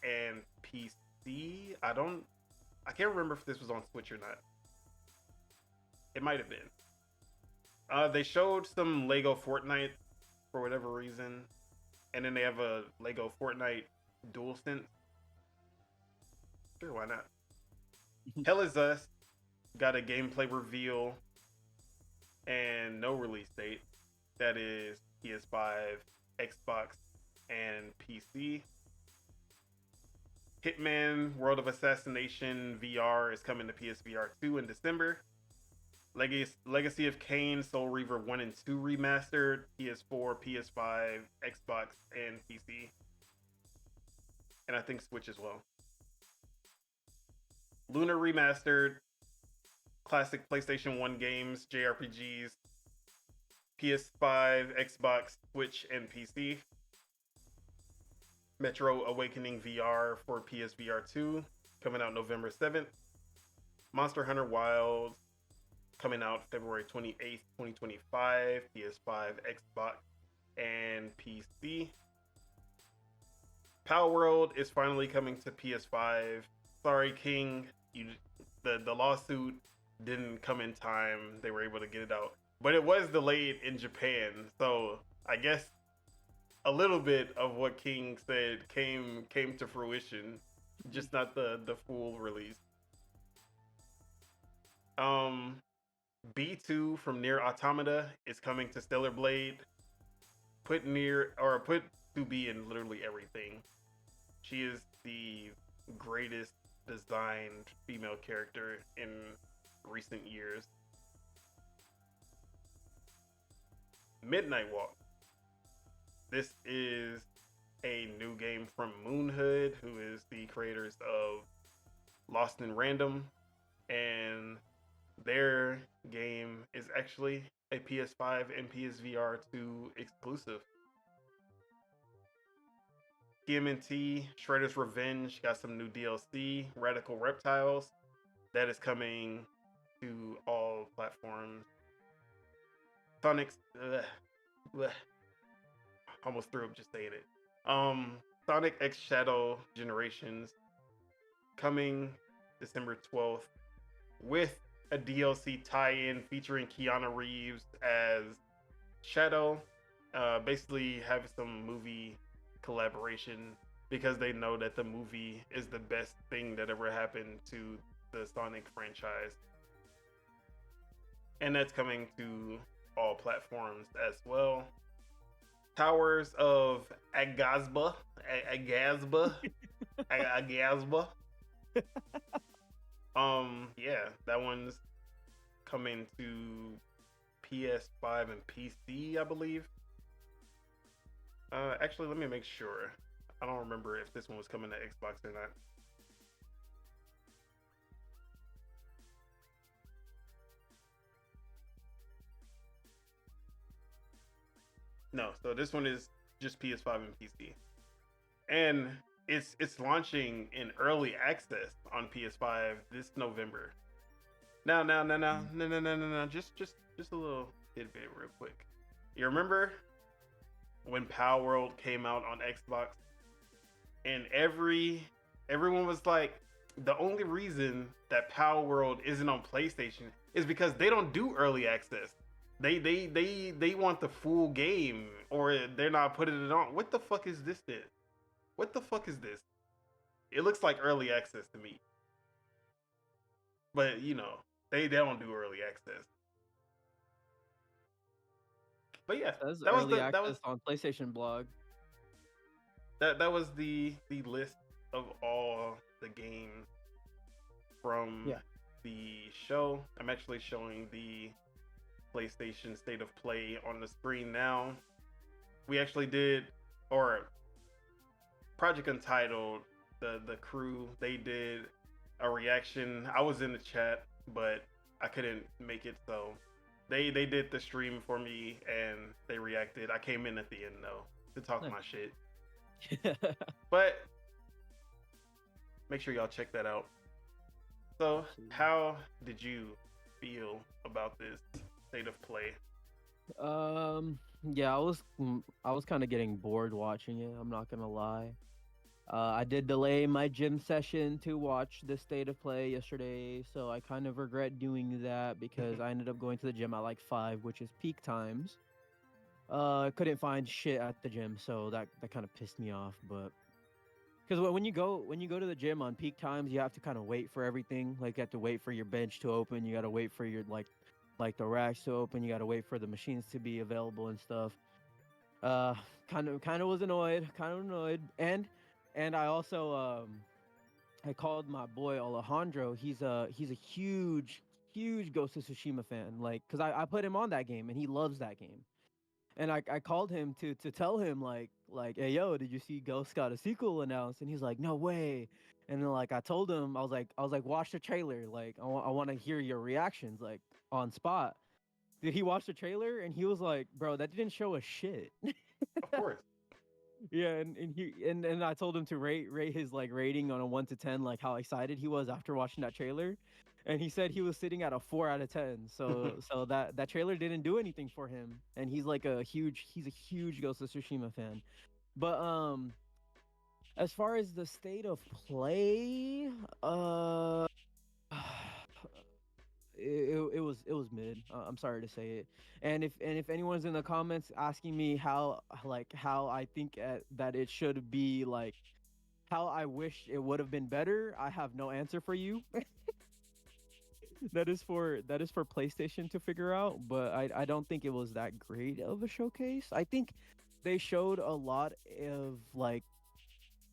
and PC. I can't remember if this was on Switch or not. It might have been. They showed some Lego Fortnite for whatever reason. And then they have a Lego Fortnite DualSense. Sure, why not? Hell is Us got a gameplay reveal and no release date. That is PS5, Xbox, and PC. Hitman World of Assassination VR is coming to PSVR 2 in December. Legacy of Kain Soul Reaver 1 and 2 remastered, PS4, PS5, Xbox, and PC. And I think Switch as well. Lunar Remastered, classic PlayStation 1 games, JRPGs, PS5, Xbox, Switch, and PC. Metro Awakening VR for PSVR 2, coming out November 7th. Monster Hunter Wilds, coming out February 28th, 2025, PS5, Xbox, and PC. Power World is finally coming to PS5. Sorry, King, the lawsuit didn't come in time. They were able to get it out, but it was delayed in Japan, so I guess a little bit of what King said came to fruition, just not the full release. B2 from Nier Automata is coming to Stellar Blade. Put 2B in literally everything. She is the greatest designed female character in recent years. Midnight Walk. This is a new game from Moonhood, who is the creators of Lost in Random, and their game is actually a PS5 and PSVR 2 exclusive. TMNT Shredder's Revenge got some new DLC, Radical Reptiles, that is coming to all platforms. Sonic's almost threw up just saying it. Sonic X Shadow Generations coming December 12th with a DLC tie-in featuring Keanu Reeves as Shadow. Basically have some movie collaboration because they know that the movie is the best thing that ever happened to the Sonic franchise. And that's coming to all platforms as well. Towers of Agazba. Yeah, that one's coming to PS5 and PC, I believe. Actually, let me make sure. I don't remember if this one was coming to Xbox or not. No, so this one is just PS5 and PC. And it's launching in early access on PS5 this November. No. Just a little tidbit real quick. You remember when Power World came out on Xbox, and everyone was like, the only reason that Power World isn't on PlayStation is because they don't do early access. They want the full game, or they're not putting it on. What the fuck is this then? What the fuck is this? It looks like early access to me. But you know, they don't do early access. But yeah, that was on PlayStation blog. That was the list of all the games from the show. I'm actually showing the PlayStation State of Play on the screen now. We actually did, or Project Untitled, the crew, they did a reaction. I was in the chat, but I couldn't make it, so they did the stream for me and they reacted. I came in at the end though to talk my shit. But make sure y'all check that out. So, Absolutely. how did you feel about this state of play? Yeah, I was kind of getting bored watching it. I'm not gonna lie. I did delay my gym session to watch the state of play yesterday, so I kind of regret doing that because I ended up going to the gym at like 5, which is peak times. Couldn't find shit at the gym, so that kind of pissed me off. But because when you go to the gym on peak times, you have to kind of wait for everything. Like you have to wait for your bench to open. You got to wait for your like the racks to open. You got to wait for the machines to be available and stuff. Uh, kind of was annoyed, kind of annoyed, and I also I called my boy Alejandro. He's a huge Ghost of Tsushima fan. Like, cause I put him on that game and he loves that game. And I called him to tell him like hey yo, did you see Ghost got a sequel announced? And he's like, no way. And then like I told him I was like watch the trailer, like I want to hear your reactions like on spot. Did he watch the trailer? And he was like, bro, that didn't show a shit. Of course. Yeah, and I told him to rate his like rating on a 1 to 10, like how excited he was after watching that trailer, and he said he was sitting at a 4 out of 10. So that trailer didn't do anything for him, and he's a huge Ghost of Tsushima fan. But as far as the state of play, uh. it was mid. I'm sorry to say it. And if anyone's in the comments asking me how I think that it should be like how I wish it would have been better, I have no answer for you. That is for PlayStation to figure out. But I don't think it was that great of a showcase. I think they showed a lot of like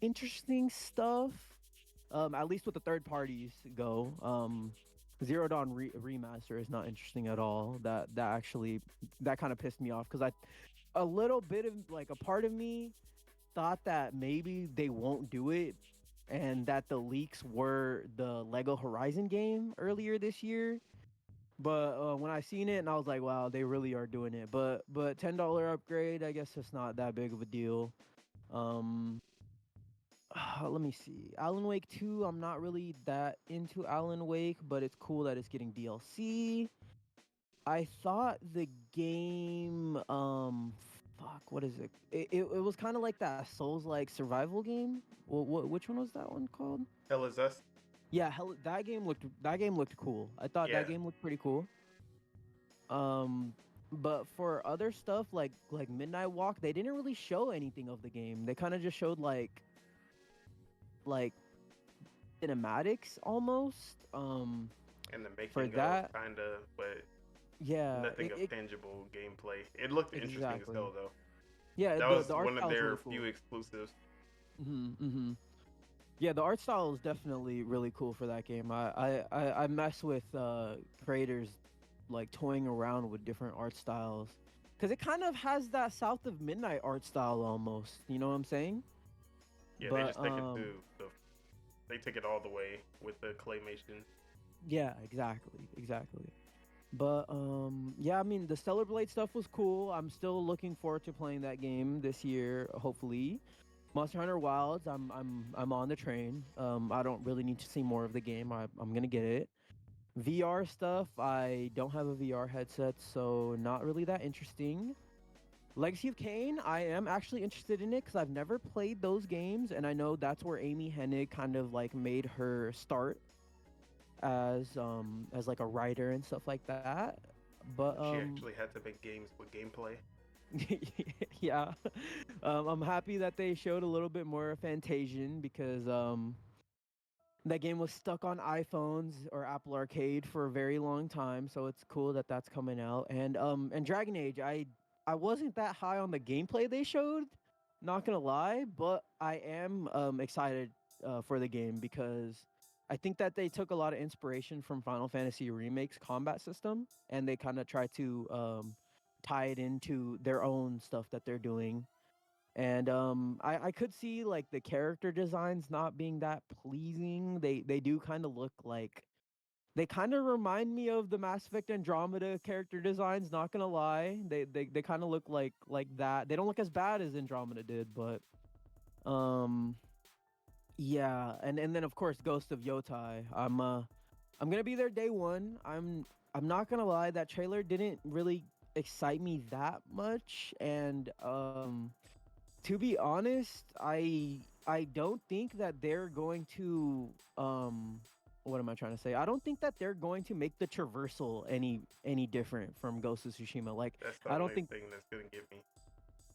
interesting stuff. At least with the third parties go. Zero Dawn remaster is not interesting at all. That actually that kind of pissed me off because I a little bit of like a part of me thought that maybe they won't do it and that the leaks were the Lego Horizon game earlier this year. But when I seen it and I was like, wow, they really are doing it. But $10 upgrade, I guess it's not that big of a deal. Um, let me see. Alan Wake 2, I'm not really that into Alan Wake, but it's cool that it's getting DLC. I thought the game fuck, what is it? It was kind of like that Souls-like survival game. Which one was that one called? Hell is us. Yeah, that game looked cool. I thought Yeah. that game looked pretty cool. But for other stuff like Midnight Walk, they didn't really show anything of the game. They kind of just showed like cinematics almost. And the For making of that, kind of, but yeah, nothing of tangible gameplay. It looked interesting as exactly. hell though. Yeah, That was the art one of style is their really cool. few exclusives. Mm-hmm. Yeah, the art style is definitely really cool for that game. I mess with creators like toying around with different art styles because it kind of has that South of Midnight art style almost. You know what I'm saying? Yeah, they But just take it to the. They take it all the way with the claymation. yeah, exactly. But yeah, I mean the Stellar Blade stuff was cool. I'm still looking forward to playing that game this year, hopefully. Monster Hunter Wilds, I'm on the train. I don't really need to see more of the game. I'm gonna get it. VR stuff, I don't have a VR headset, so not really that interesting. Legacy of Kain, I am actually interested in it because I've never played those games, and I know that's where Amy Hennig kind of like made her start as like a writer and stuff like that. But She actually had to make games with gameplay. yeah, I'm happy that they showed a little bit more of Fantasian because that game was stuck on iPhones or Apple Arcade for a very long time, so it's cool that that's coming out. And Dragon Age, I wasn't that high on the gameplay they showed, not gonna lie, but I am excited for the game because I think that they took a lot of inspiration from Final Fantasy Remake's combat system, and they kind of try to tie it into their own stuff that they're doing. And I could see like the character designs not being that pleasing. They do kind of look like they kind of remind me of the Mass Effect Andromeda character designs. Not gonna lie, they kind of look like that. They don't look as bad as Andromeda did, but um yeah. And then of course Ghost of Yotai. I'm gonna be there day one. I'm not gonna lie, that trailer didn't really excite me that much, and to be honest, I don't think that they're going to what am I trying to say? I don't think that they're going to make the traversal any different from Ghost of Tsushima. Like That's the I don't only think thing that's gonna get me.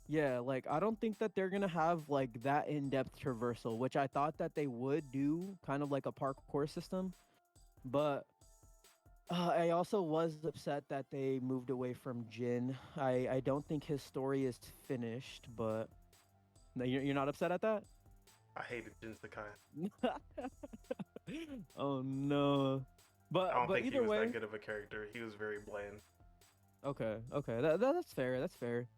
yeah, like I don't think that they're gonna have like that in-depth traversal, which I thought that they would do, kind of like a parkour system. But I also was upset that they moved away from Jin. I don't think his story is finished, but no, you're not upset at that? I hated Jin Sakai. Oh no. I don't But think he either was that way, good of a character. He was very bland. okay. That's fair. That's fair.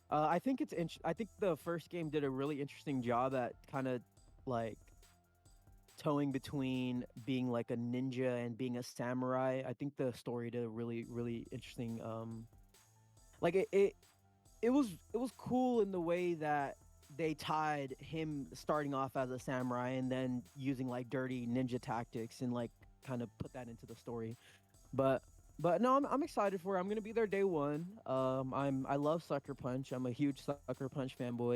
I think I think the first game did a really interesting job at kind of like towing between being like a ninja and being a samurai. I think the story did a really interesting like it was cool in the way that they tied him starting off as a samurai and then using like dirty ninja tactics and like kind of put that into the story. But no, I'm excited for it. I'm gonna be there day one. I love Sucker Punch. I'm a huge Sucker Punch fanboy,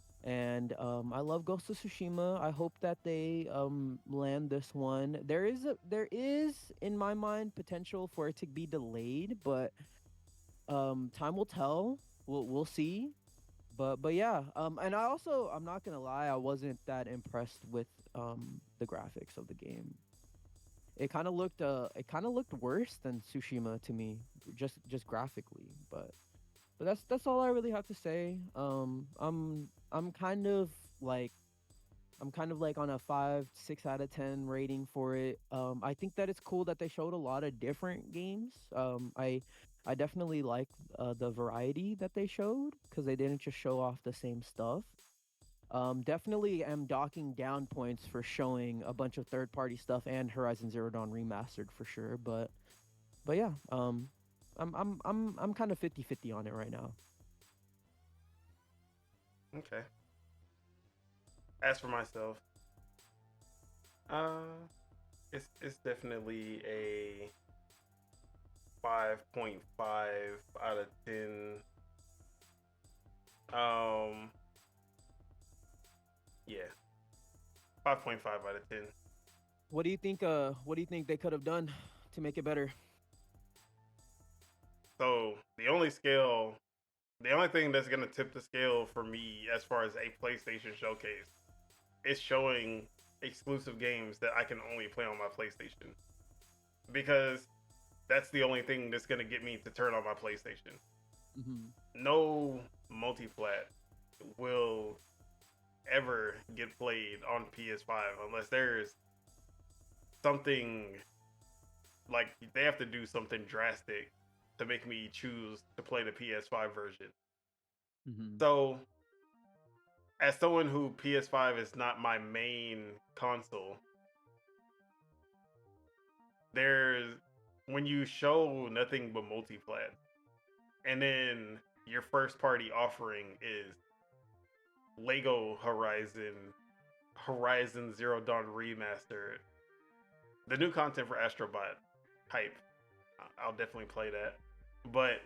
and I love Ghost of Tsushima. I hope that they land this one. There is in my mind potential for it to be delayed, but time will tell. We'll see. But yeah, and I'm not gonna lie, I wasn't that impressed with the graphics of the game. It kind of looked worse than Tsushima to me, just graphically. But that's all I really have to say. I'm kind of like I'm kind of like on a 5, 6 out of 10 rating for it. I think that it's cool that they showed a lot of different games. I definitely like the variety that they showed because they didn't just show off the same stuff. Definitely am docking down points for showing a bunch of third party stuff and Horizon Zero Dawn remastered for sure. But yeah, I'm kind of 50-50 on it right now. Okay. As for myself, uh, it's definitely a 5.5 out of 10. Um, yeah, 5.5 out of 10. What do you think? What do you think they could have done to make it better? So the only thing that's gonna tip the scale for me as far as a PlayStation showcase is showing exclusive games that I can only play on my PlayStation, because that's the only thing that's gonna get me to turn on my PlayStation. Mm-hmm. No multiplat will ever get played on PS5 unless there's something like they have to do something drastic to make me choose to play the PS5 version. Mm-hmm. So, as someone who PS5 is not my main console, there's when you show nothing but multiplat, and then your first party offering is Lego Horizon Zero Dawn Remastered, the new content for Astrobot, hype. I'll definitely play that. But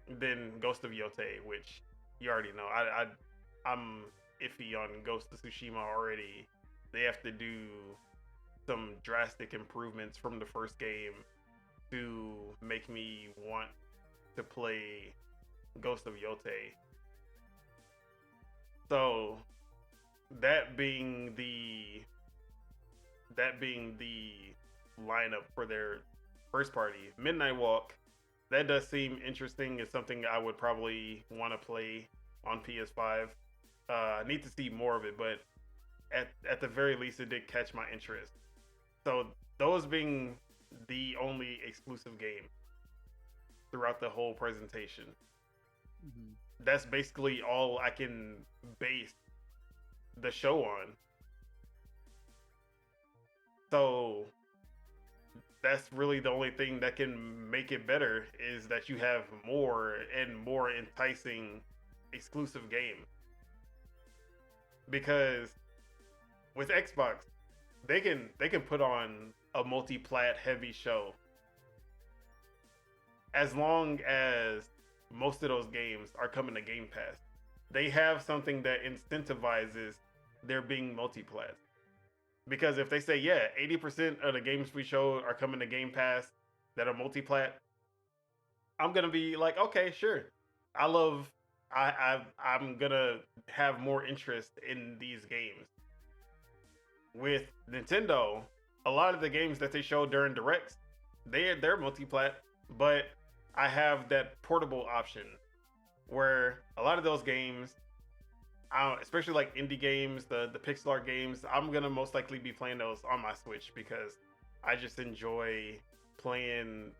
then Ghost of Yote, which you already know, I'm iffy on Ghost of Tsushima already. They have to do some drastic improvements from the first game to make me want to play Ghost of Yote. So that being the that being the lineup for their first party, Midnight Walk, that does seem interesting. It's something I would probably want to play on PS5. I need to see more of it, but at the very least, it did catch my interest. So those being the only exclusive game throughout the whole presentation, Mm-hmm. that's basically all I can base the show on. So that's really the only thing that can make it better is that you have more and more enticing exclusive games. Because with Xbox, they can put on a multi-plat heavy show as long as most of those games are coming to Game Pass. They have something that incentivizes there being multi-plat. Because if they say, yeah, 80% of the games we show are coming to Game Pass that are multi-plat, I'm gonna be like, okay, sure. I love I'm gonna have more interest in these games. With Nintendo, a lot of the games that they show during directs, they're multi-plat, but I have that portable option where a lot of those games, especially like indie games, the pixel art games, I'm gonna most likely be playing those on my Switch because I just enjoy playing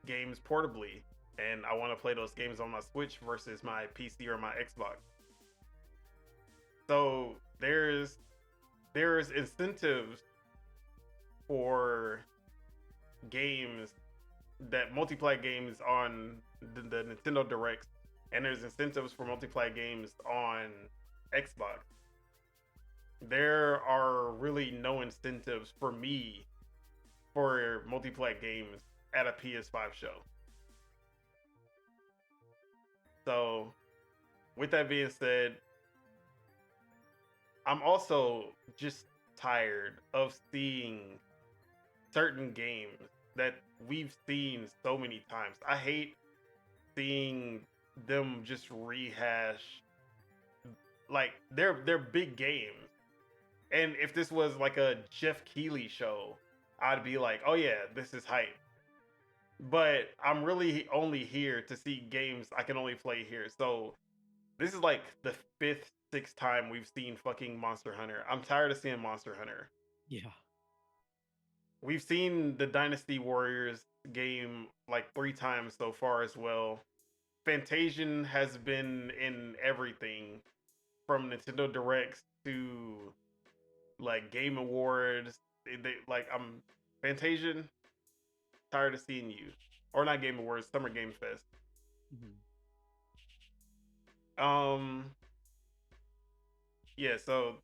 games portably, and I want to play those games on my Switch versus my PC or my Xbox. So there's incentives for games that multiplayer games on the Nintendo Directs, and there's incentives for multiplayer games on Xbox. There are really no incentives for me for multiplayer games at a PS5 show. So, with that being said, I'm also just tired of seeing certain games that we've seen so many times. I hate seeing them just rehash like they're big games. And if this was like a Jeff Keighley show, I'd be like, "Oh yeah, this is hype." But I'm really only here to see games I can only play here. So this is like the fifth, sixth time we've seen fucking Monster Hunter. I'm tired of seeing Monster Hunter. Yeah. We've seen the Dynasty Warriors game like 3 times so far as well. Fantasian has been in everything from Nintendo Directs to like Game Awards. Like I'm Fantasian, tired of seeing you. Or not Game Awards, Summer Games Fest. Um yeah, so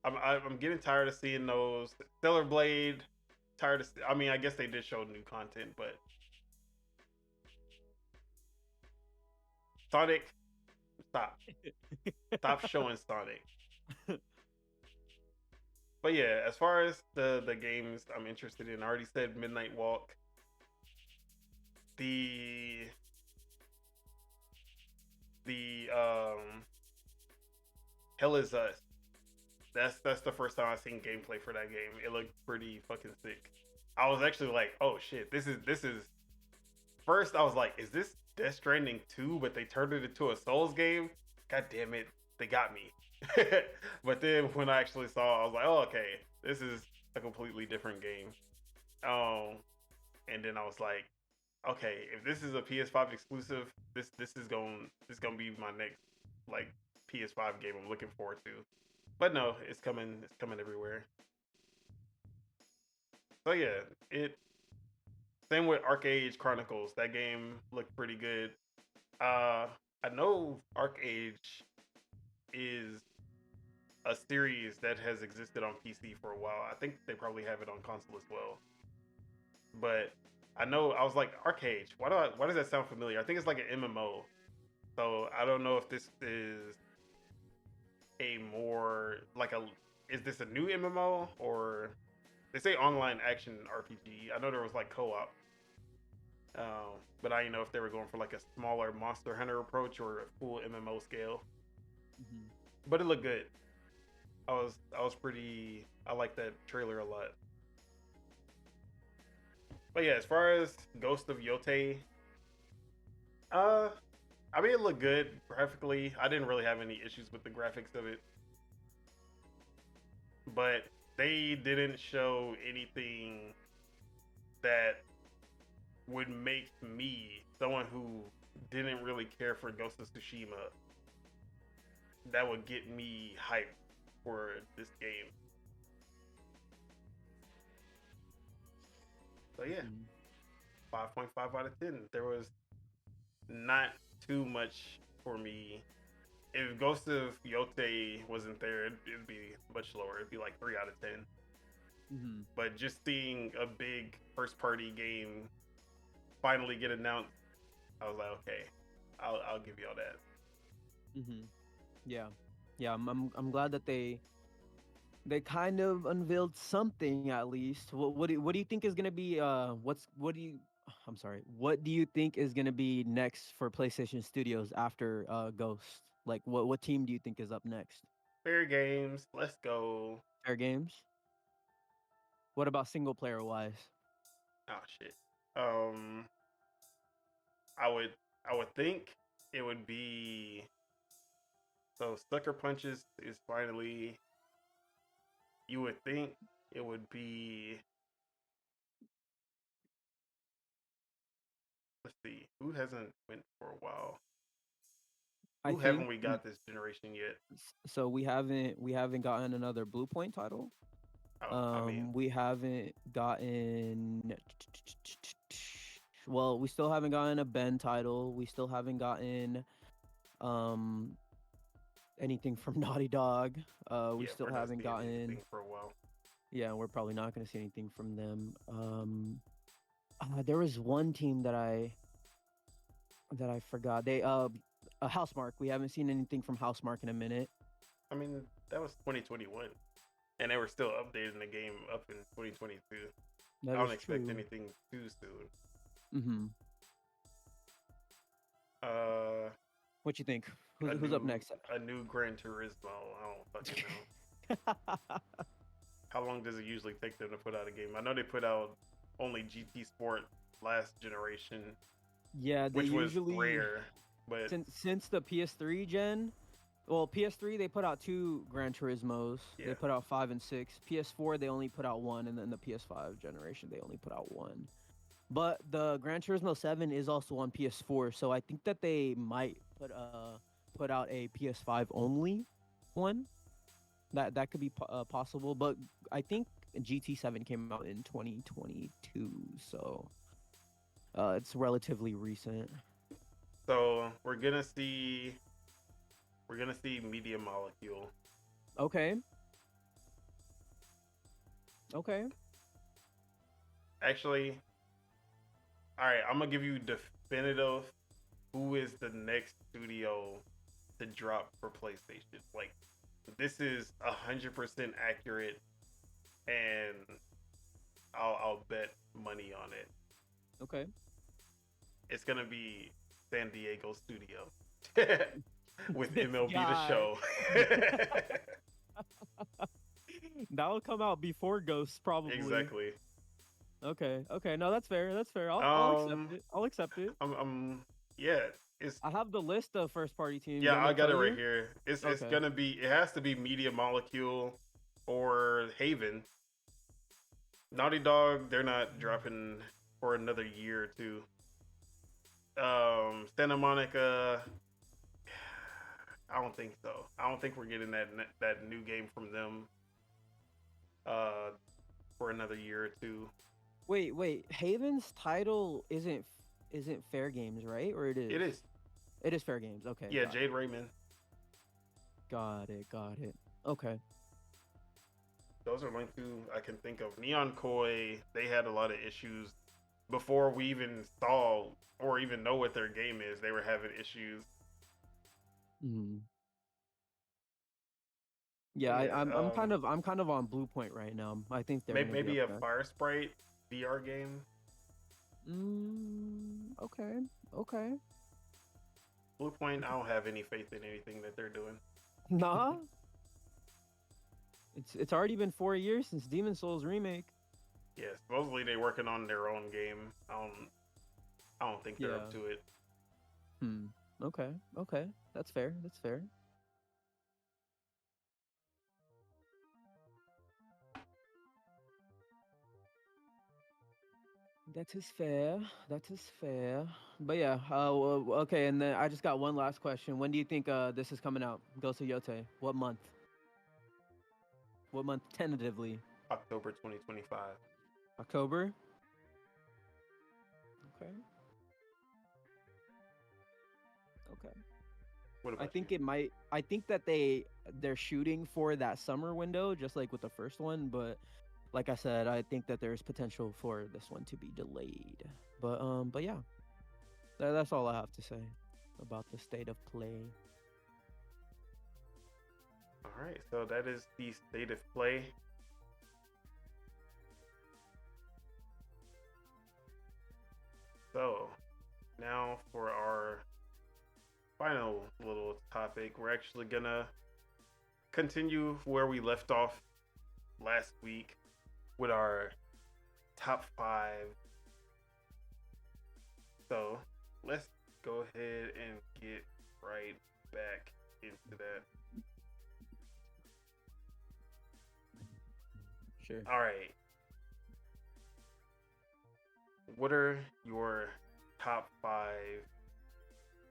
I'm getting tired of seeing those. Stellar Blade, tired of. I mean, I guess they did show new content, but Sonic, stop showing Sonic. But yeah, as far as the games I'm interested in, I already said Midnight Walk. The Hell Is Us. That's the first time I've seen gameplay for that game. It looked pretty fucking sick. I was actually like, oh shit, this is. First, I was like, is this Death Stranding 2? But they turned it into a Souls game. God damn it, they got me. But then when I actually saw, I was like, oh okay, this is a completely different game. And then I was like, okay, if this is a PS5 exclusive, this is gonna be my next like PS5 game I'm looking forward to. But no, it's coming everywhere. So yeah, it same with Arcade Chronicles. That game looked pretty good. I know Arcade is a series that has existed on PC for a while. I think they probably have it on console as well. But I know I was like Arcade. Why does that sound familiar? I think it's like an MMO. So I don't know if this is a more like a is this a new MMO or they say online action RPG. I know there was like co-op. But I didn't know if they were going for like a smaller Monster Hunter approach or a full MMO scale. But it looked good. I was pretty. I like that trailer a lot. But yeah, as far as Ghost of Yotei, I mean it looked good graphically. I didn't really have any issues with the graphics of it, but they didn't show anything that would make me, someone who didn't really care for Ghost of Tsushima, that would get me hyped for this game. So yeah, Mhm. 5.5 out of 10. There was not too much for me. If Ghost of Yote wasn't there, it'd be much lower. It'd be like 3 out of 10. Mhm. But just seeing a big first party game finally get announced, I was like, okay, I'll give y'all that. Mhm. Yeah. Yeah. I'm glad that they kind of unveiled something at least. What do you think is gonna be what do you I'm sorry. What do you think is gonna be next for PlayStation Studios after Ghost? Like what team do you think is up next? Fair games, let's go. Fair Games. What about single player wise? Oh shit. Um, I would I would think it would be so Sucker Punches is finally. You would think it would be. Let's see, who hasn't went for a while. I Who haven't think we got this generation yet? so we haven't gotten another Blue Point title. Oh, I mean, We haven't gotten well, we still haven't gotten a Ben title. We still haven't gotten um anything from Naughty Dog. We yeah, still we're not haven't seeing gotten anything for a while. yeah, we're probably not going to see anything from them. There was one team that I forgot. They Housemark. We haven't seen anything from Housemark in a minute. I mean, that was 2021, and they were still updating the game up in 2022. I That don't is expect true. anything too soon. Mhm. Uh, What you think? a Who's up new next? a new Gran Turismo. I don't fucking know. How long does it usually take them to put out a game? I know they put out only GT Sport last generation, Yeah, they which was usually rare, but since the PS3 gen. Well, PS3 they put out two Gran Turismos. They yeah. put out 5 and 6. PS4 they only put out one, and then the PS5 generation they only put out one. But the Gran Turismo 7 is also on PS4, so I think that they might put out a PS5 only one. That could be possible, but I think GT7 came out in 2022, so it's relatively recent. So we're gonna see Media Molecule. Okay. Okay. Actually, all right, I'm gonna give you definitive who is the next studio to drop for PlayStation. Like this is 100% accurate, and I'll bet money on it. Okay. It's gonna be San Diego Studio with This MLB The guy. Show. That'll come out before Ghosts, probably. Exactly. Okay. Okay. No, that's fair. That's fair. I'll accept Um, it. I'll accept it. yeah. It's I have the list of first party teams. You yeah. want me I to got tell it right you? here. It's Okay. gonna be. It has to be Media Molecule or Haven. Naughty Dog. They're not dropping for another year or two. Santa Monica. I don't think so. I don't think we're getting that new game from them. Uh, for another year or two. Wait. Haven's title isn't Fair Games, right? Or it It is? is. It is Fair Games. Okay, Yeah, got it. Jade Raymond. Got it. Got it. Okay. Those are only two I can think of. Neon Koi, they had a lot of issues before we even saw or even know what their game is. They were having issues. Hmm. But Yeah, yeah, I'm kind of on Blue Point right now. I think they're maybe gonna be up maybe a there. Fire Sprite VR game. Okay. Okay. Blue Point, I don't have any faith in anything that they're doing. Nah. It's already been 4 years since Demon Souls remake. Yeah, supposedly they're working on their own game. I don't think they're up Yeah. to it. Hmm. Okay. Okay. That's fair. That's fair. That is fair. That is fair. But yeah, okay. And then I just got one last question. When do you think this is coming out? Ghost of Yote. What month? What month tentatively? October 2025. October. Okay. Okay. What I about you? think it might. I think that they're shooting for that summer window, just like with the first one. But like I said, I think that there's potential for this one to be delayed. But yeah, that's all I have to say about the state of play. All right, so that is the state of play. So now for our final little topic, we're actually gonna continue where we left off last week with our top five. So let's go ahead and get right back into that. Sure. All right. What are your top five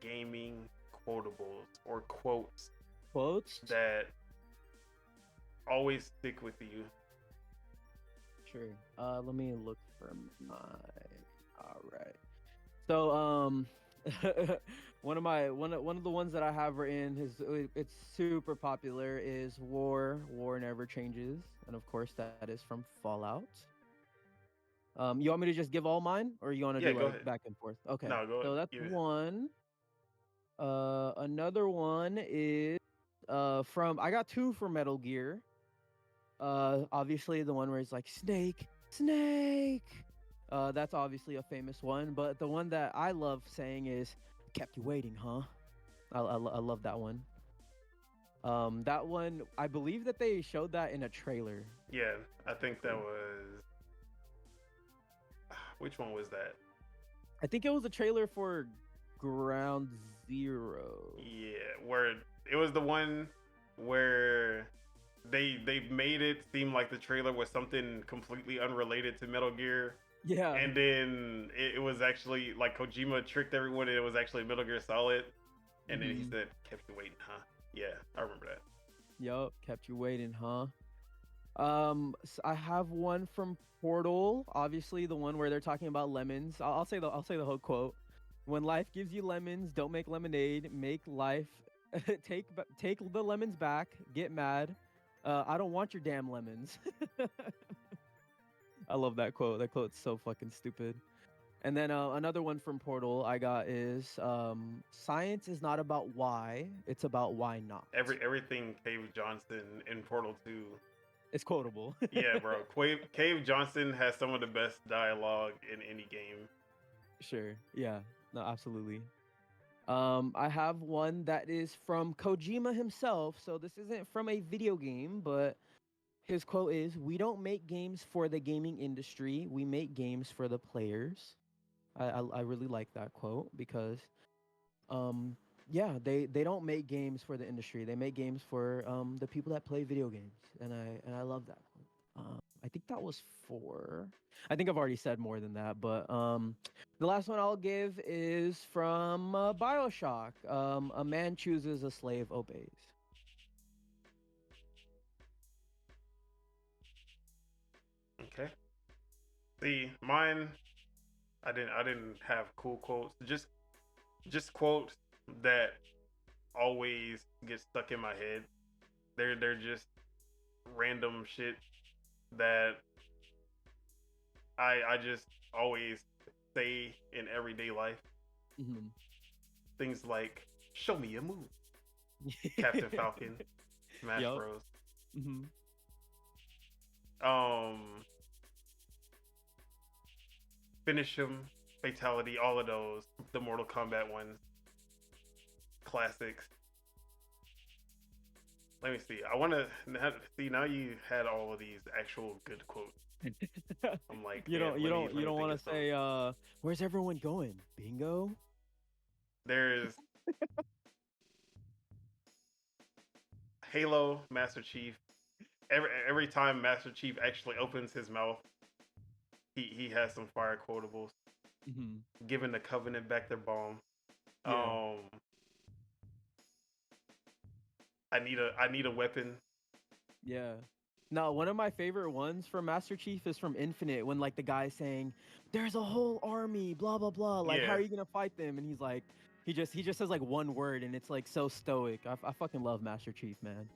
gaming quotables or quotes Quotes. that always stick with you? Sure. Let me look for my. All right. So one of the ones that I have written is it's super popular is war never changes, and of course that is from Fallout. You want me to just give all mine, or you want to Yeah, do go like ahead. back and forth? Okay. No, go So that's give it. one. Another one is from I got two for Metal Gear. Obviously the one where it's like Snake, Snake. That's obviously a famous one, but the one that I love saying is "Kept you waiting, huh?" I love that one. That one I believe that they showed that in a trailer. Yeah, I think that was. Which one was that? I think it was a trailer for Ground Zero. Yeah, where it was the one where they made it seem like the trailer was something completely unrelated to Metal Gear, Yeah. and then it was actually like Kojima tricked everyone, and it was actually Metal Gear Solid, and then he Mm-hmm. said, "Kept you waiting, huh?" Yeah, I remember that. Yup. Kept you waiting, huh? I have one from Portal. Obviously, the one where they're talking about lemons. I'll say the whole quote. When life gives you lemons, don't make lemonade. Make life take the lemons back. Get mad. I don't want your damn lemons. I love that quote. That quote's so fucking stupid. And then another one from Portal I got is science is not about why, it's about why not. Everything Cave Johnson in Portal 2. It's quotable. Yeah, bro. Cave Johnson has some of the best dialogue in any game. Sure. Yeah. No, absolutely. I have one that is from Kojima himself. So this isn't from a video game, but his quote is, "We don't make games for the gaming industry. We make games for the players." I really like that quote because um yeah, they don't make games for the industry. They make games for the people that play video games, and I love that. I think that was four. I think I've already said more than that, but the last one I'll give is from BioShock. A man chooses, a slave obeys. Okay. See, mine I didn't have cool quotes. Just quotes that always get stuck in my head. They're just random shit that I just always say in everyday life. Mm-hmm. Things like "Show me a move," Captain Falcon, Smash Yup. Bros. Mm-hmm. Um, Finish him, Fatality, all of those. The Mortal Kombat ones, classics. Let me see. I want to see now. You had all of these actual good quotes. I'm like, you damn. don't you Let me don't let you me don't think want of to some. say where's everyone going? Bingo. There's Halo Master Chief. Every time Master Chief actually opens his mouth, he has some fire quotables. Hmm. Giving the Covenant back their bomb. Yeah, Um, I need a weapon. yeah. No, one of my favorite ones from Master Chief is from Infinite when like the guy's saying, "There's a whole army, blah blah blah. Like, how Yeah. are you gonna fight them?" And he's like, he just says like one word, and it's like so stoic. I fucking love Master Chief, man.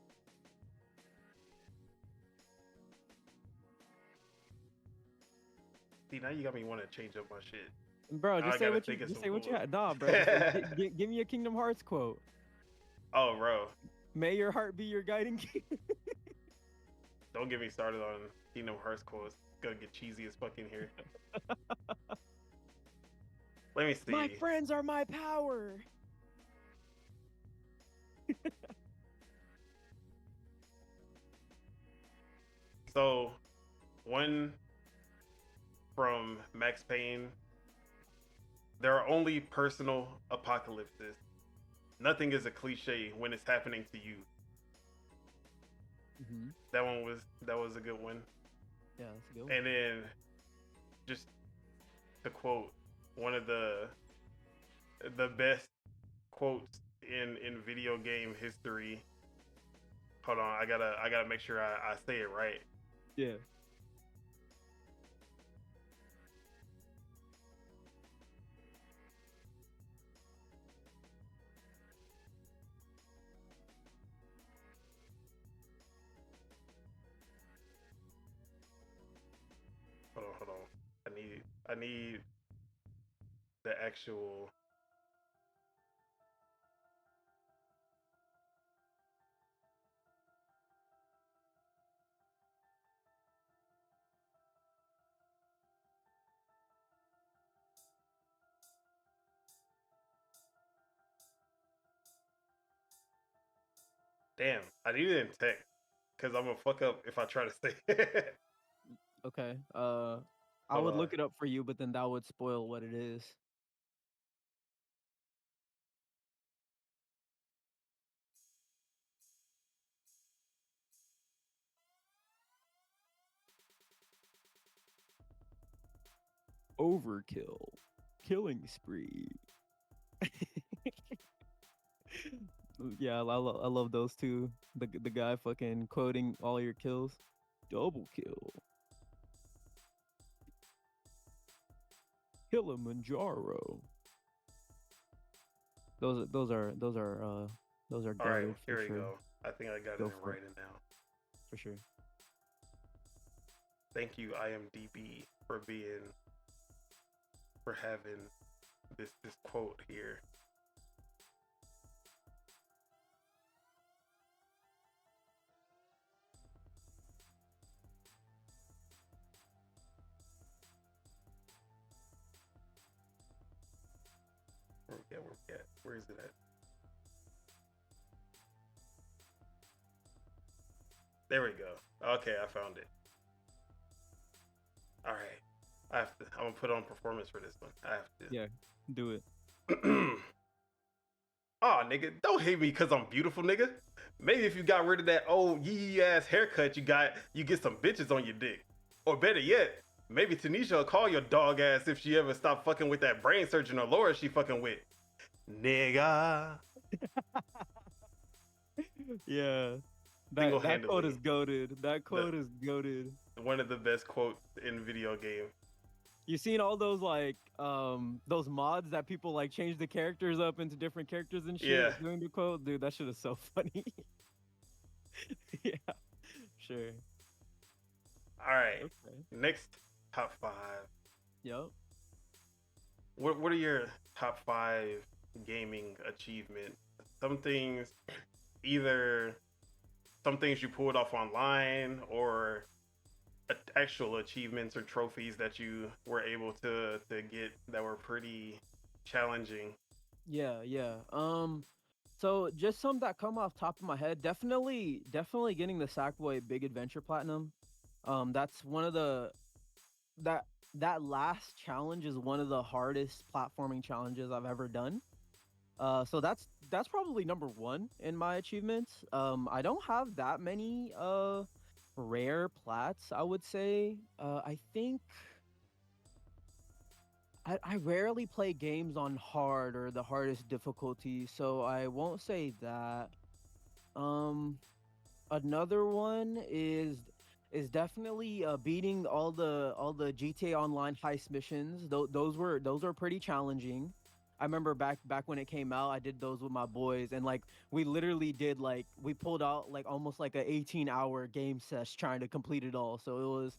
See, now you got me want to change up my shit. Bro, Now I just say gotta what you think of just some say what cool you ones. had. Nah, bro, just give me a Kingdom Hearts quote. Oh, bro, May your heart be your guiding key. don't get me started on Kingdom Hearts quotes. It's gonna get cheesy as fucking here. Let me My see. friends are my power. So, one from Max Payne. There are only personal apocalypses. Nothing is a cliche when it's happening to you. Hmm. That was a good one. Yeah, that's a good one. And then just to quote one of the best quotes in video game history. Hold on, I gotta make sure I say it right. Yeah. Hold on. I need the actual. Damn, I need it in text because I'm gonna fuck up if I try to say it. Okay. I Hold would on. look it up for you, but then that would spoil what it is. Overkill. Killing spree. Yeah, I love those two. The guy fucking quoting all your kills. Double kill. Kilimanjaro. Those are All right, goaded for here we sure. go. I think I got it Go in for it, writing now. for sure. Thank you, IMDb, for having this quote here. Where we at? Where is it at? There we go. Okay, I found it. All right. I'm gonna put on performance for this one. I have Yeah, do it. to. Aw, nigga, don't hate me because I'm beautiful, nigga. Maybe if you got rid of that old yee ass haircut you get some bitches on your dick. Or better yet, maybe Tanisha will call your dog ass if she ever stop fucking with that brain surgeon or Laura she fucking with. Nigga. Yeah, Single that quote is handedly, goaded. That the quote is goaded. one of the best quotes in video game. You seen all those like those mods that people like change the characters up into different characters and Yeah. shit doing the quote? Dude, that shit is so funny. Yeah, sure. All right. Okay. Next top five. Yep. What are your top five gaming achievements? Some things, either some things you pulled off online or actual achievements or trophies that you were able to get that were pretty challenging. Yeah, yeah. So just some that come off top of my head. Definitely getting the Sackboy Big Adventure Platinum. That's one of the that that last challenge is one of the hardest platforming challenges I've ever done. So that's probably number one in my achievements. I don't have that many rare plats, I would say. I think I rarely play games on hard or the hardest difficulty, so I won't say that. Um, Another one is definitely beating all the GTA Online heist missions. Those were pretty challenging. I remember back when it came out, I did those with my boys, and like we literally did like we pulled out like almost like a 18-hour game sesh trying to complete it all. So it was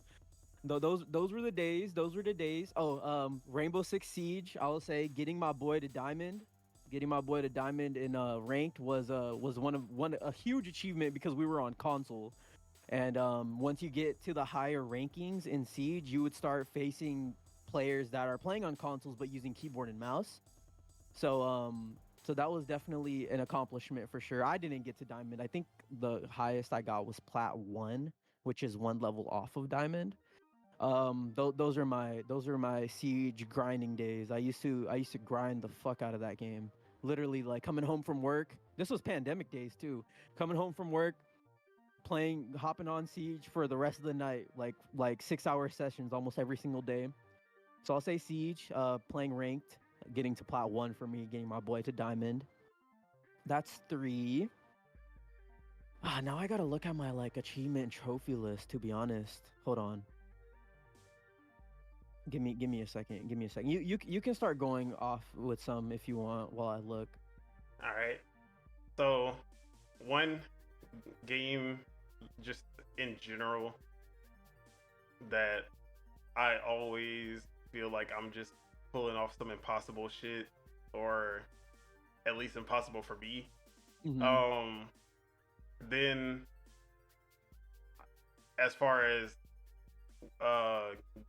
those were the days. Those were the days. Oh, Rainbow Six Siege. I will say getting my boy to diamond, getting my boy to diamond in ranked was one a huge achievement because we were on console. And once you get to the higher rankings in Siege, you would start facing players that are playing on consoles but using keyboard and mouse. So that was definitely an accomplishment for sure. I didn't get to diamond. I think the highest I got was plat 1, which is one level off of diamond. Those are my siege grinding days. I used to grind the fuck out of that game. Literally, like coming home from work. This was pandemic days too. Coming home from work, hopping on siege for the rest of the night, like 6 hour sessions almost every single day. So I'll say siege, playing ranked, getting to plat 1 for me, getting my boy to diamond. That's 3. Now I gotta look at my like achievement and trophy list. To be honest, hold on. Give me a second. Give me a second. You can start going off with some if you want while I look. All right. So, one game, just in general, that I always feel like I'm just pulling off some impossible shit, or at least impossible for me. Mm-hmm. Um, then as far as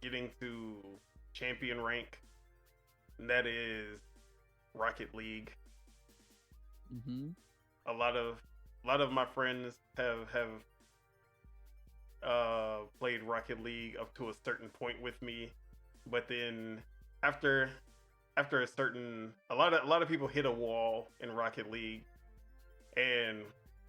getting to champion rank, that is Rocket League. Mm-hmm. A lot of my friends have played Rocket League up to a certain point with me, but then after a lot of people hit a wall in Rocket League, and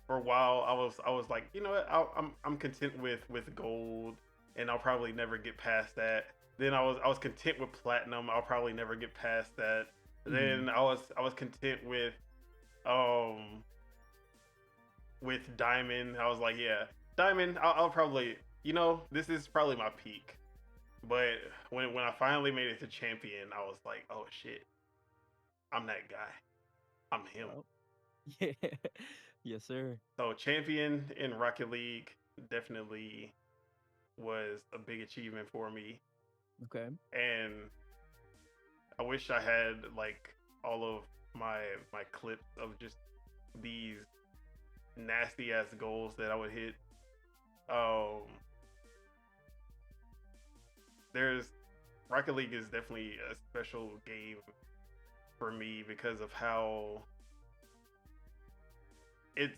for a while I was like, you know what, I'm content with gold, and I'll probably never get past that. Then I was content with platinum. I'll probably never get past that. Mm-hmm. Then I was content um with diamond. I was like, yeah, diamond. I'll probably, this is probably my peak. But when I finally made it to champion, I was like, oh shit, I'm that guy. I'm him. Well, yeah. Yes, sir. So champion in Rocket League definitely was a big achievement for me, Okay. and I wish I had like all of my clips of just these nasty ass goals that I would hit. Um, there's Rocket League is definitely a special game for me because of how it's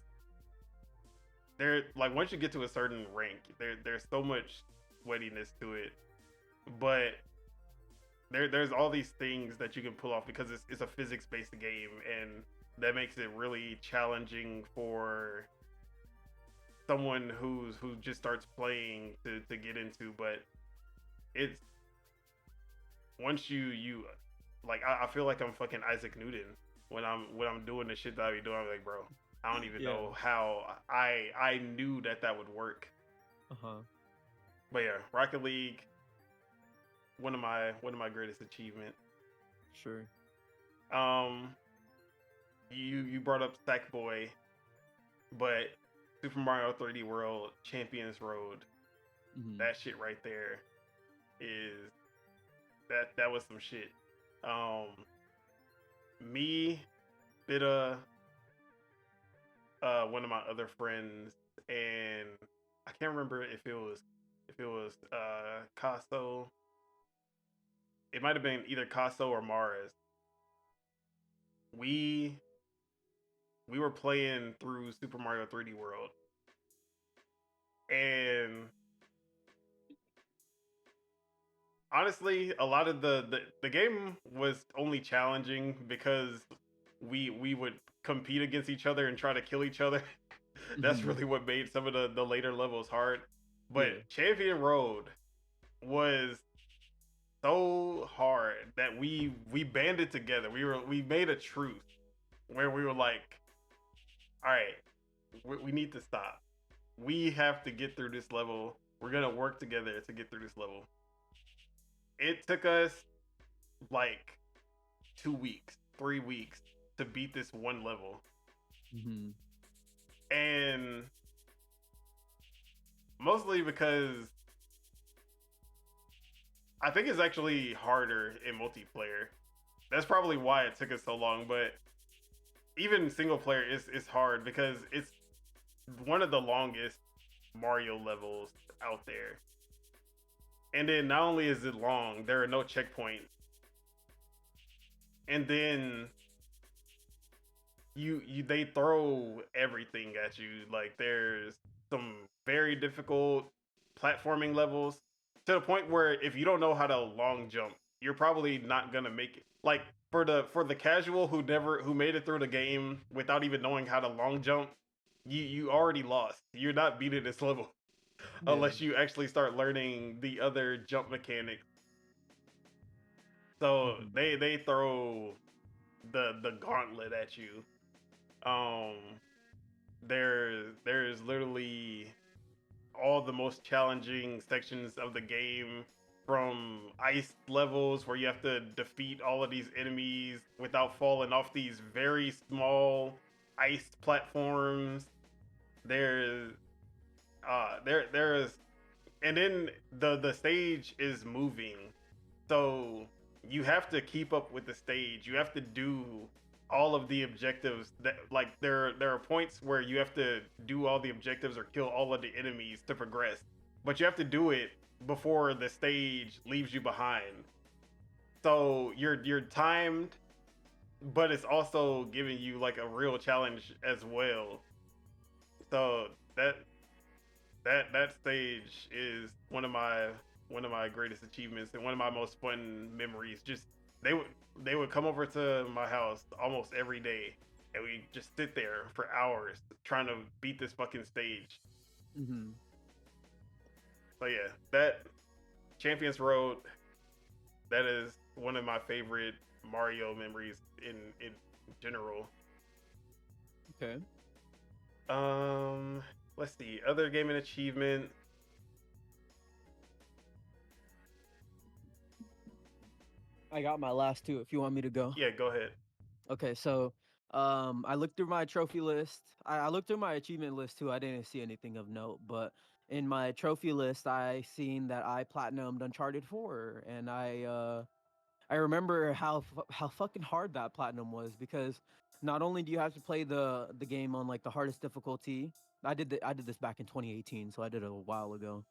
there. Like once you get to a certain rank, there's so much sweatiness to it, but there's all these things that you can pull off because it's a physics based game, and that makes it really challenging for someone who just starts playing to get into. But it's once you like, I feel like I'm fucking Isaac Newton when I'm doing the shit that I be doing. I'm like, bro, I don't even Yeah. know how I knew that would work. Uh-huh. But yeah, Rocket League, one of my greatest achievements. Sure. Um, you brought up Sackboy, but Super Mario 3D World Champions Road, Mm-hmm. that shit right there is that was some shit. Um, me, Bitta, one of my other friends, and I can't remember if it was Casso. It might have been either Casso or Mars. We we were playing through Super Mario 3D World, and honestly, a lot of the game was only challenging because we would compete against each other and try to kill each other. That's Mm-hmm. really what made some of the later levels hard. Yeah. But Champion Road was so hard that we banded together. We made a truce where we were like, all right, we need to stop. We have to get through this level. We're gonna work together to get through this level. It took us like 2 weeks, 3 weeks to beat this one level, Mm-hmm. and mostly because I think it's actually harder in multiplayer. That's probably why it took us so long. But even single player is hard because it's one of the longest Mario levels out there. And then not only is it long, there are no checkpoints. And then you they throw everything at you. Like there's some very difficult platforming levels to the point where if you don't know how to long jump, you're probably not gonna make it. Like for the casual who made it through the game without even knowing how to long jump, you already lost. You're not beating this level Yeah. unless you actually start learning the other jump mechanics. So Mm-hmm. they throw the gauntlet at you. Um, there's literally all the most challenging sections of the game, from ice levels where you have to defeat all of these enemies without falling off these very small ice platforms. There's there's and then the stage is moving, so you have to keep up with the stage. You have to do all of the objectives that, like, there are points where you have to do all the objectives or kill all of the enemies to progress, but you have to do it before the stage leaves you behind. So you're timed, but it's also giving you like a real challenge as well. So that stage is one of my greatest achievements and one of my most fun memories. Just they would they would come over to my house almost every day, and we just sit there for hours trying to beat this fucking stage. Mm-hmm. So yeah, that Champions Road, that is one of my favorite Mario memories in general. Okay. Um, let's see, other gaming achievement. I got my last two if you want me to go. Yeah, go ahead. Okay, so I looked through my trophy list. I looked through my achievement list too. I didn't see anything of note, but in my trophy list, I seen that I platinumed Uncharted 4, and I remember how fucking hard that platinum was because not only do you have to play the game on like the hardest difficulty. I did this back in 2018, so I did it a while ago.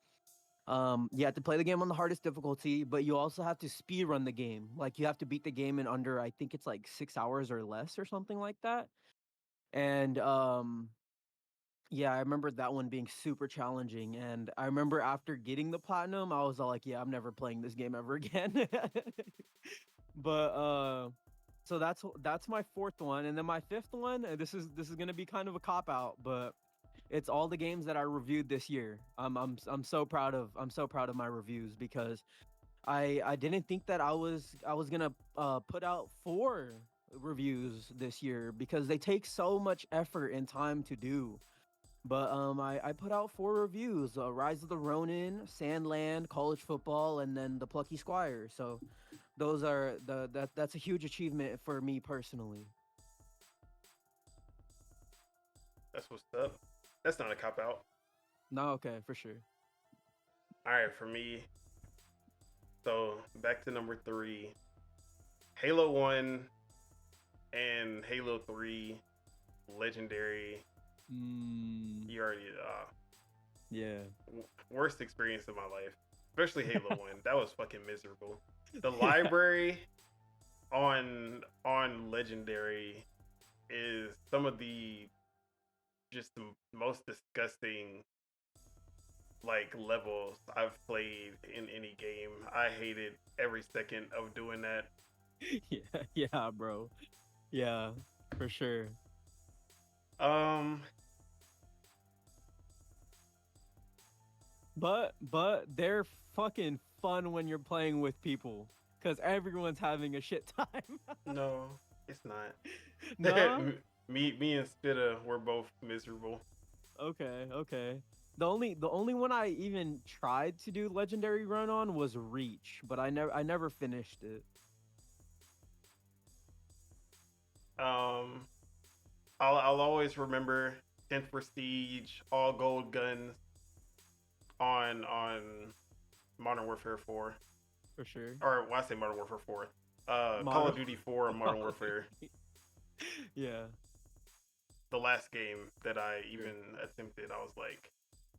You have to play the game on the hardest difficulty, but you also have to speed run the game. Like you have to beat the game in under, I think it's like 6 hours or less or something like that. And yeah, I remember that one being super challenging. And I remember after getting the platinum, I was all like, yeah, I'm never playing this game ever again. But so that's my fourth one, and then my fifth one. This is gonna be kind of a cop out, but it's all the games that I reviewed this year. I'm so proud of my reviews because I didn't think that I was gonna put out 4 reviews this year because they take so much effort and time to do. But I put out 4 reviews: Rise of the Ronin, Sandland, College Football, and then The Plucky Squire. So those are that's a huge achievement for me personally. That's what's up. That's not a cop out. No, okay, for sure. All right, for me. So back to number three, Halo One and Halo Three, Legendary. Mm, You already yeah. worst experience of my life, especially Halo One. That was fucking miserable. The library on Legendary is some of the just the most disgusting like levels I've played in any game. I hated every second of doing that. Yeah, yeah, bro. Yeah, for sure. Um, But they're fucking fun when you're playing with people because everyone's having a shit time. No, it's not. No? Me and Spitta were both miserable. Okay, okay. The only one I even tried to do legendary run on was Reach, but I never finished it. Um, I'll always remember 10th Prestige, all gold guns on Modern Warfare 4, For sure. or when I say Modern Warfare 4, Call Modern of Duty 4 and Modern Warfare. Yeah. The last game that I even attempted, I was like,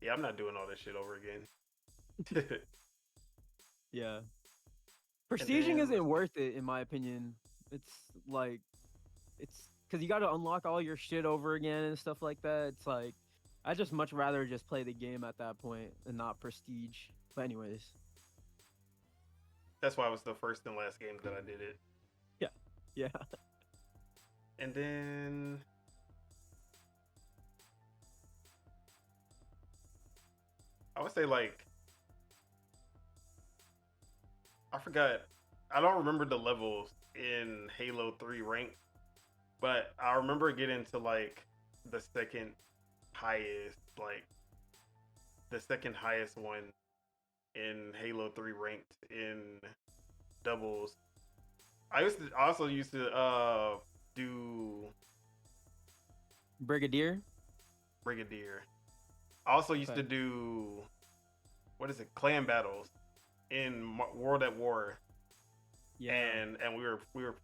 yeah, I'm not doing all this shit over again. Yeah. And Prestiging then isn't worth it in my opinion. It's like it's because you got to unlock all your shit over again and stuff like that. It's like I just much rather just play the game at that point and not prestige. But anyways, that's why it was the first and last game that I did it. yeah, yeah. And then I would say like I forgot. I don't remember the levels in Halo 3 rank, but I remember getting to like the second highest, like the second highest one in Halo 3 ranked in doubles. I also used to do Brigadier. Brigadier. I also used Okay. to do what is it? Clan battles in World at War, Yeah, and we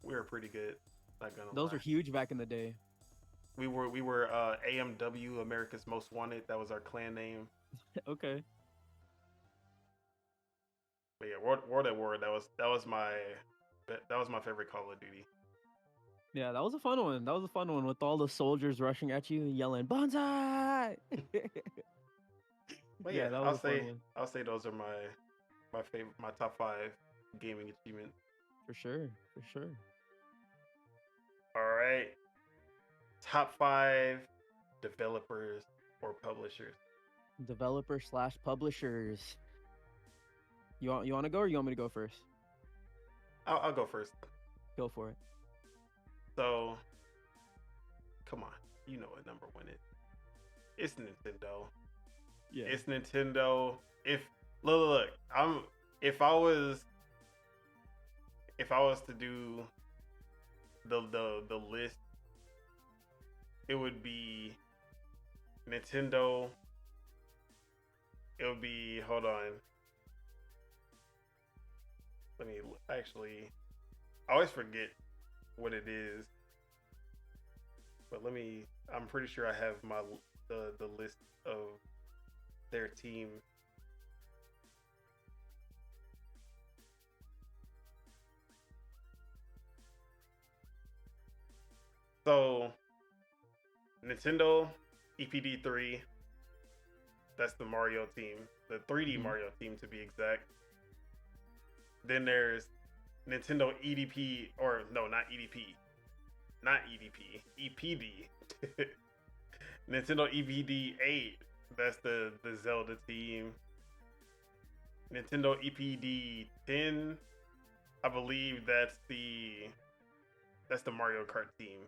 were pretty good. Not gonna those lie. are huge back in the day. We were AMW, America's Most Wanted. That was our clan name. Okay. But yeah, World at War. That was my favorite Call of Duty. Yeah, that was a fun one. That was a fun one with all the soldiers rushing at you yelling "Bonsai!" But yeah, Yeah, that I'll was a fun say one I'll say those are my favorite, my top 5 gaming achievements. for sure. For sure. All right, top 5 developers or publishers. Developer slash publishers. You want to go or you want me to go first? I'll go first. Go for it. So, come on, you know what number 1 is. It's Nintendo. Yeah. It's Nintendo. If look, if I was to do the list, it would be Nintendo. It would be, hold on. Let me actually. I always forget what it is, but I'm pretty sure I have the list of their team. So Nintendo EPD3, that's the Mario team, the 3D Mhm. Mario team to be exact. Then there's Nintendo EDP, or no, not EDP, EPD. Nintendo EPD8, that's the Zelda team. Nintendo EPD10, I believe that's the Mario Kart team.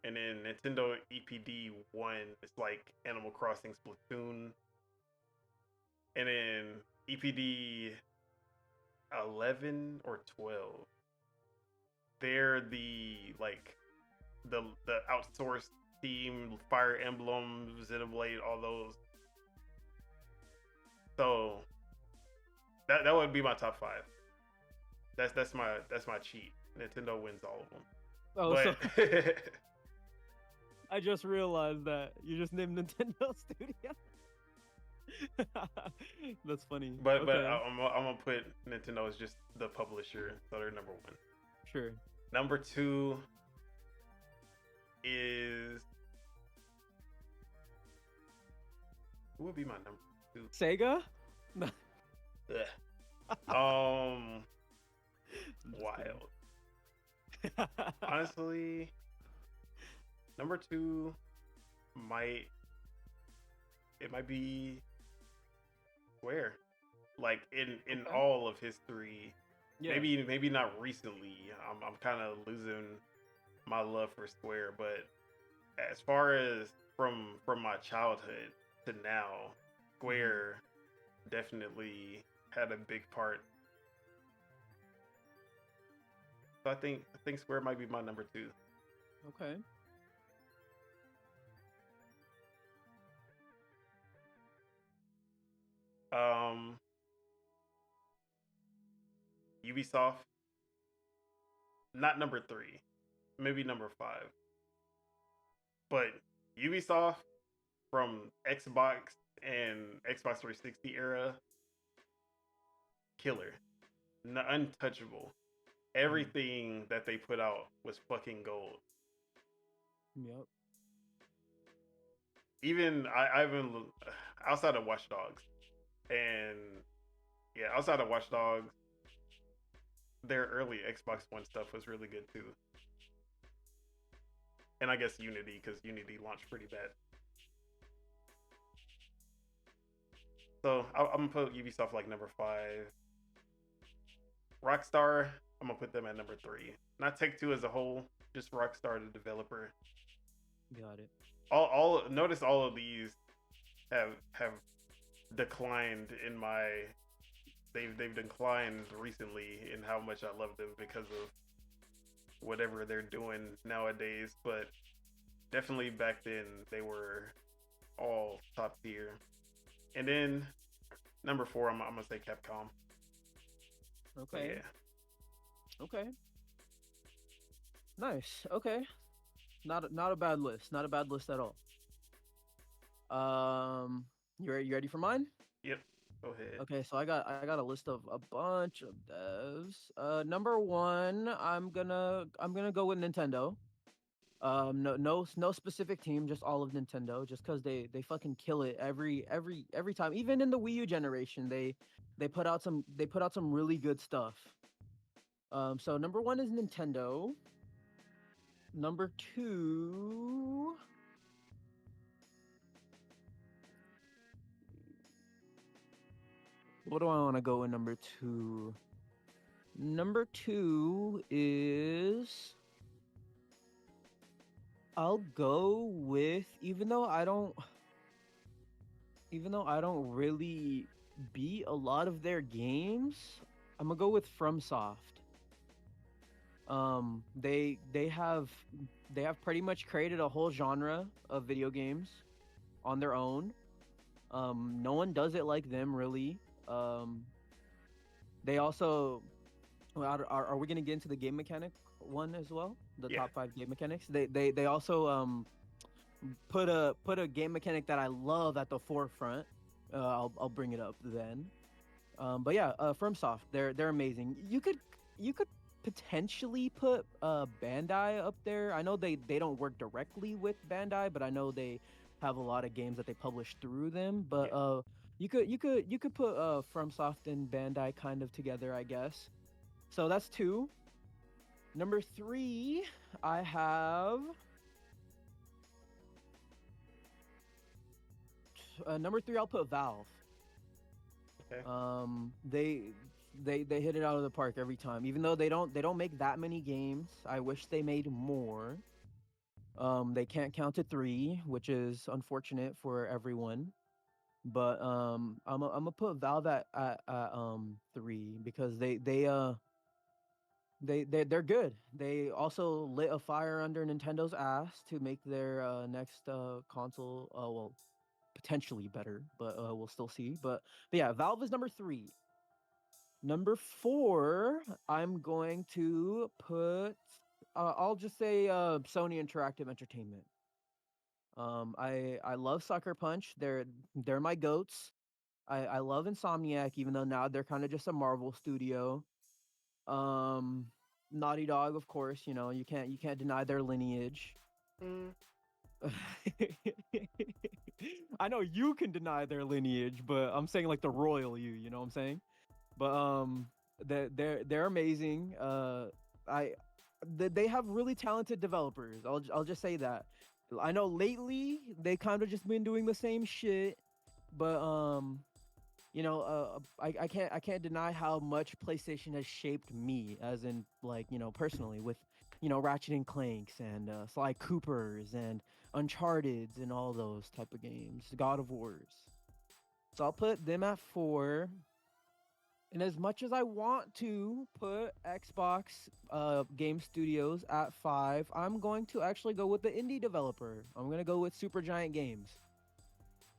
And then Nintendo EPD1, it's like Animal Crossing Splatoon. And then EPD 11 or 12, they're the outsourced team, Fire Emblem, Xenoblade, all those. So that would be my top 5. That's my cheat. Nintendo wins all of them. Oh, so But I just realized that you just named Nintendo Studio. That's funny. but Okay. I'm gonna put Nintendo as just the publisher, so they're number 1. Sure. Number 2 is, who would be my number 2? Sega? Ugh. Just Wild. kidding. Honestly, number 2 might be Square. like in Okay. all of history. Yeah. Maybe not recently. I'm kind of losing my love for Square, but as far as from my childhood to now, Hmm. Square definitely had a big part. So I think Square might be my number two. Okay. Um, Ubisoft, not number three, maybe number five, but Ubisoft from Xbox and Xbox 360 era, killer, untouchable. Hmm. Everything that they put out was fucking gold. Yep. Even I even outside of Watch Dogs, and yeah, outside of Watch Dogs, their early Xbox One stuff was really good too. And I guess Unity, because Unity launched pretty bad. So I'm gonna put Ubisoft like number five. Rockstar, I'm gonna put them at number three. Not Take Two as a whole, just Rockstar, the developer. Got it. All notice all of these have declined in my they've declined recently in how much I love them because of whatever they're doing nowadays. But definitely back then they were all top tier. And then number four, I'm gonna say Capcom. So Okay. yeah, Okay. Nice. Okay. Not a bad list. Not a bad list at all. You ready for mine? yep. Go ahead. Okay, so I got a list of a bunch of devs. Number one, I'm gonna go with Nintendo. No specific team, just all of Nintendo. Just because they fucking kill it every time. Even in the Wii U generation, they put out some really good stuff. So number one is Nintendo. Number two, what do I want to go in number two? Number two is I'll go with even though I don't really beat a lot of their games, I'm gonna go with FromSoft. They have pretty much created a whole genre of video games on their own. No one does it like them really. Um, they also well, are we gonna get into the game mechanic one as well? The Yeah. top five game mechanics. They also put a game mechanic that I love at the forefront. I'll bring it up then. But yeah, FromSoft, they're amazing. You could potentially put Bandai up there. I know they don't work directly with Bandai, but I know they have a lot of games that they publish through them. But Yeah. you could put FromSoft and Bandai kind of together, I guess. So that's two. Number three, I have number three. I'll put Valve. Okay. They hit it out of the park every time. Even though they don't make that many games. I wish they made more. They can't count to three, which is unfortunate for everyone. But I'm gonna put Valve at three because they're good. They also lit a fire under Nintendo's ass to make their next console well potentially better, but we'll still see. But yeah, Valve is number three. Number four, I'm going to put. I'll just say Sony Interactive Entertainment. I love Sucker Punch. They're my goats. I love Insomniac, even though now they're kind of just a Marvel studio. Um, Naughty Dog, of course. You can't deny their lineage. Mm, I know you can deny their lineage, but I'm saying like the royal you. You know what I'm saying? But they're amazing. They have really talented developers. I'll just say that. I know lately they kind of just been doing the same shit, but I can't deny how much PlayStation has shaped me, as in like personally with Ratchet and Clanks and Sly Coopers and Uncharted's and all those type of games, God of Wars. So I'll put them at 4. And as much as I want to put Xbox Game Studios at 5, I'm going to actually go with the indie developer. I'm going to go with Supergiant Games.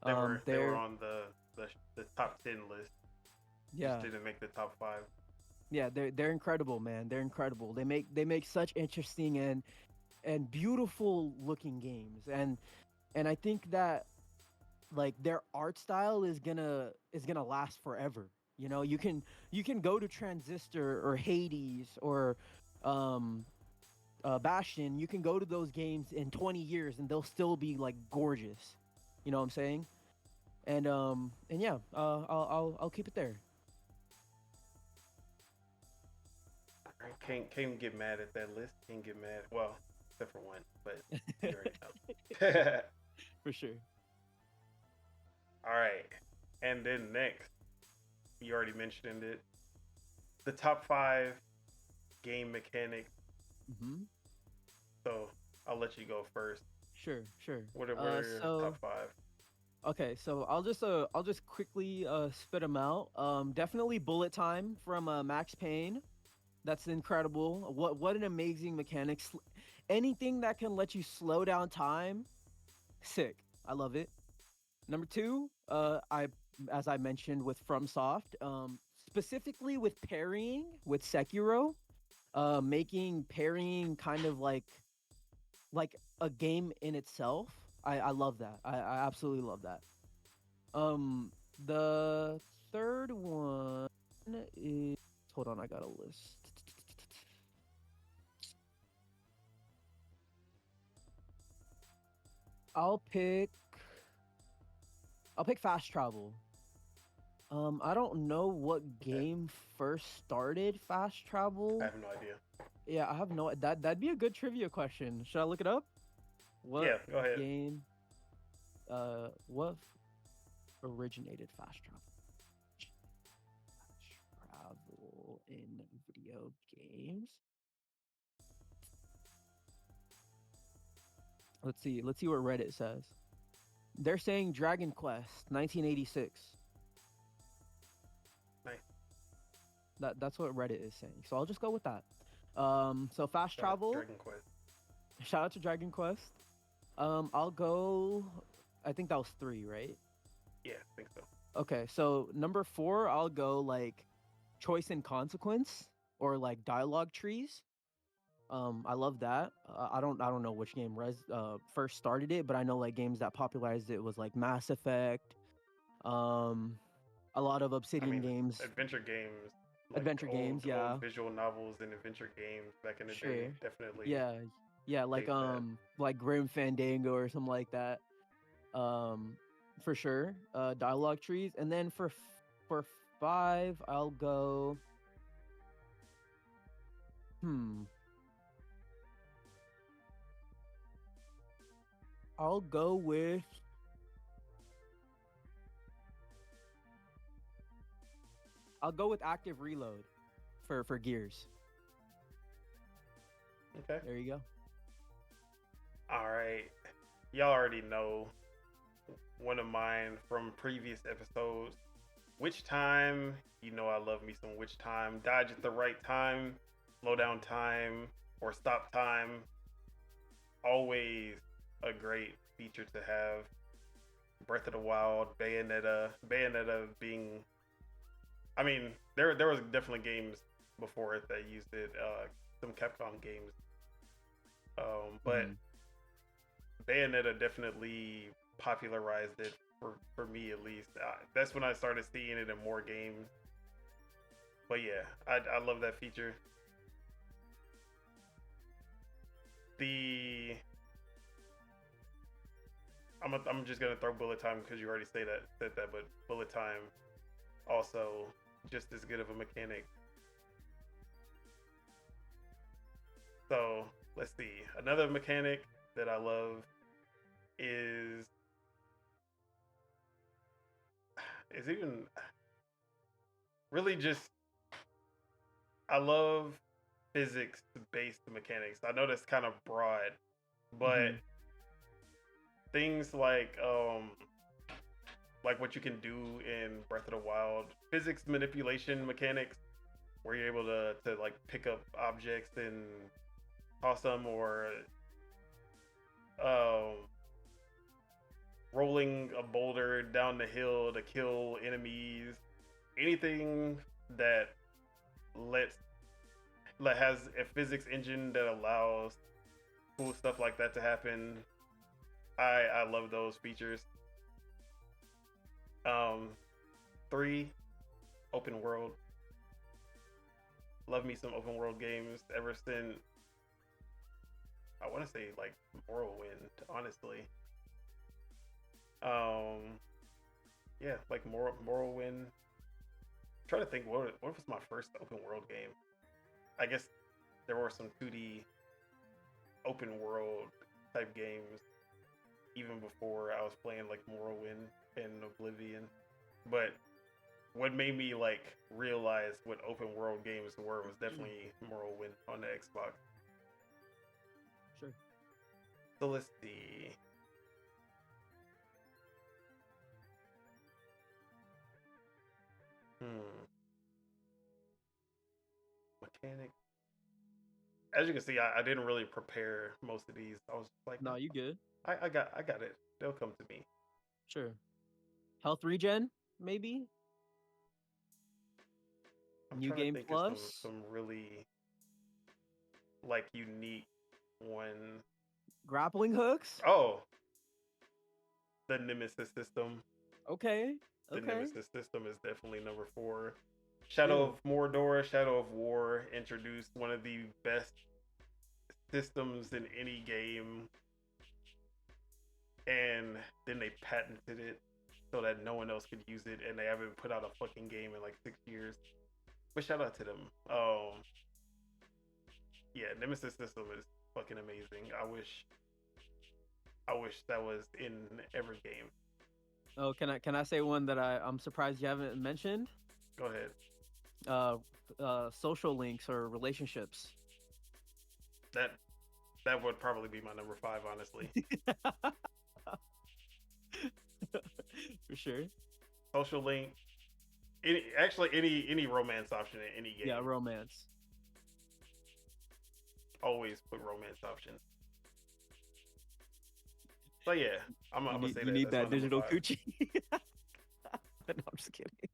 They were on the top 10 list. Yeah, Just didn't make the top 5. yeah, they're incredible, man. They're incredible. They make such interesting and beautiful looking games, and I think that like their art style is gonna last forever. You can go to Transistor or Hades or um Bastion. You can go to those games in 20 years and they'll still be like gorgeous. You know what I'm saying? And yeah, I'll keep it there. Can't get mad at that list. Can't get mad. Well, except for one, but you already know. For sure. All right, and then next, you already mentioned it. The top 5 game mechanics. Hmm. So I'll let you go first. Sure. What are your top 5? Okay, so I'll just quickly spit them out. Definitely Bullet Time from Max Payne. That's incredible. What an amazing mechanic. Anything that can let you slow down time, sick. I love it. Number 2, I as I mentioned with FromSoft, specifically with parrying with Sekiro, making parrying kind of like a game in itself. I love that. I absolutely love that. The third one is, hold on, I got a list. I'll pick I'll pick fast travel. I don't know what Okay, game first started fast I travel. have no idea. Yeah, I have no that'd be a good trivia question. Should I look it up? What Yeah, go ahead. game what originated fast travel? Travel in video games. Let's see what Reddit says. They're saying Dragon Quest 1986. Nice. That's what Reddit is saying. So I'll just go with that. So fast Shout out to travel. Dragon Quest. Shout out to Dragon Quest. I'll go. I think that was 3, right? Yeah, I think so. Okay, so number 4, I'll go like choice and consequence or like dialogue trees. I love that. I don't know which game first started it, but I know like games that popularized it was like Mass Effect. Um, a lot of I Obsidian mean, games, adventure games, like adventure games. old Yeah, visual novels and adventure games back in the day, sure. definitely Yeah, yeah, shaped that. like Grim Fandango or something like that. Um, for sure. Dialogue trees, and then for 5, I'll go. Hmm. I'll go with active reload for Gears. Okay. There you go. All right. Y'all already know one of mine from previous episodes. Which time? You know I love me some which time. Dodge at the right time, slow down time, or stop time. Always a great feature to have. Breath of the Wild, Bayonetta being. I mean, there was definitely games before it that used it. Some Capcom games, but Mhm. Bayonetta definitely popularized it for me at least. That's when I started seeing it in more games. But yeah, I love that feature. The I'm just gonna throw bullet time because you already said that, but bullet time also just as good of a mechanic. So let's see. Another mechanic that I love is even really just I love physics based mechanics. I know that's kind of broad, but Hmm. things like what you can do in Breath of the Wild, physics manipulation mechanics where you're able to like pick up objects and toss them, or um rolling a boulder down the hill to kill enemies. Anything that lets that has a physics engine that allows cool stuff like that to happen. I love those features. Um, three, open world. Love me some open world games ever since I want to say like Morrowind, honestly. Um, yeah, like Morrowind. I'm trying to think what was my first open world game. I guess there were some 2D open world type games even before I was playing like Morrowind and Oblivion. But what made me like realize what open world games were was definitely Morrowind on the Xbox. Sure. So let's see. Hmm. Mechanic. As you can see, I didn't really prepare most of these. I was like, No, you good. I got it. They'll come to me. Sure. Health regen, maybe. I'm New trying to game think of plus. some really like unique one. Grappling hooks. Oh, the Nemesis system. Okay. The Okay. Nemesis system is definitely number four. Shadow Yeah. of Mordor, Shadow of War introduced one of the best systems in any game, and then they patented it so that no one else could use it, and they haven't put out a fucking game in like 6 years. But shout out to them. Yeah, Nemesis system is fucking amazing. I wish that was in every game. Oh, can I say one that I'm surprised you haven't mentioned? Go ahead. Uh, social links or relationships. That that would probably be my number five, honestly. For sure. Social link. Any romance option in any Yeah, game. romance. Always put romance option. So yeah, I'm gonna say You that need that's my that number digital five. coochie. No, I'm just kidding.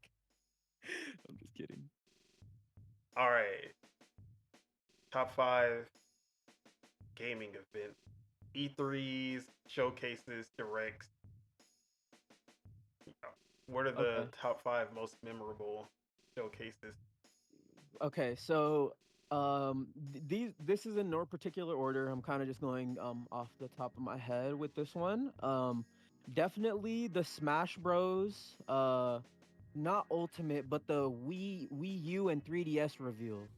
I'm just kidding. All right, top five gaming events, E3s, showcases, directs. What are the Okay. top five most memorable showcases? Okay, so this is in no particular order. I'm kind of just going off the top of my head with this one. Definitely the Smash Bros. Not Ultimate, but the Wii U and 3DS reveal.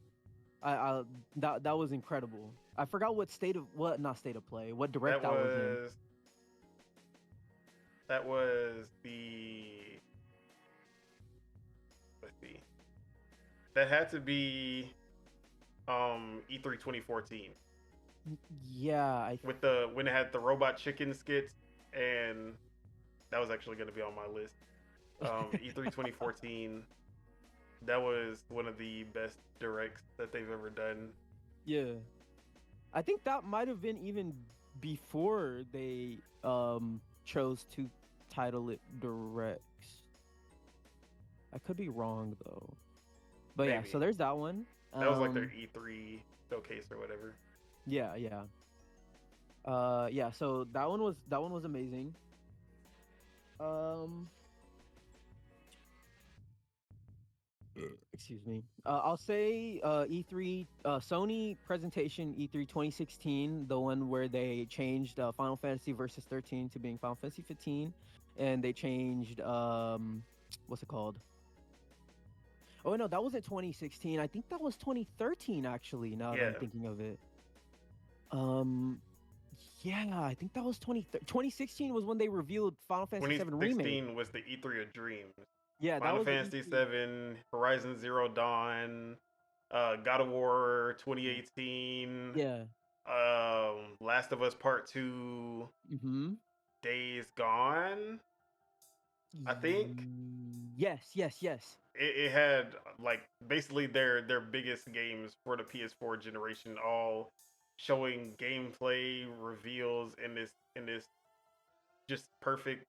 I that was incredible. I forgot what state of what not state of play, what direct That that was in. was that was the let's see. That had to be E3 2014 Yeah, I with the when it had the robot chicken skits, and that was actually going to be on my list. E3 2014. That was one of the best directs that they've ever done. yeah. I think that might have been even before they chose to title it directs. I could be wrong though. But yeah, so Maybe there's that one. that was like their Um E3 showcase or whatever. yeah, yeah. Yeah, so that one was amazing. Um excuse me. I'll say E3 Sony presentation E3 2016, the one where they changed Final Fantasy Versus 13 to being Final Fantasy 15, and they changed what's it called? Oh no, that wasn't 2016. I think that was 2013 actually. Now that I'm Yeah, thinking of it. Um yeah, I think that was 2016 was when they revealed Final Fantasy 7 remake. 2016 was the E3 of Dreams. Yeah, that Final was the Fantasy E3. 7, Horizon Zero Dawn, God of War Yeah. 2018, Yeah. Last of Us Part 2, Mm-hmm. Days Gone. I think Yes, yes, yes. it had like basically their biggest games for the PS4 generation, all showing gameplay reveals in this just perfect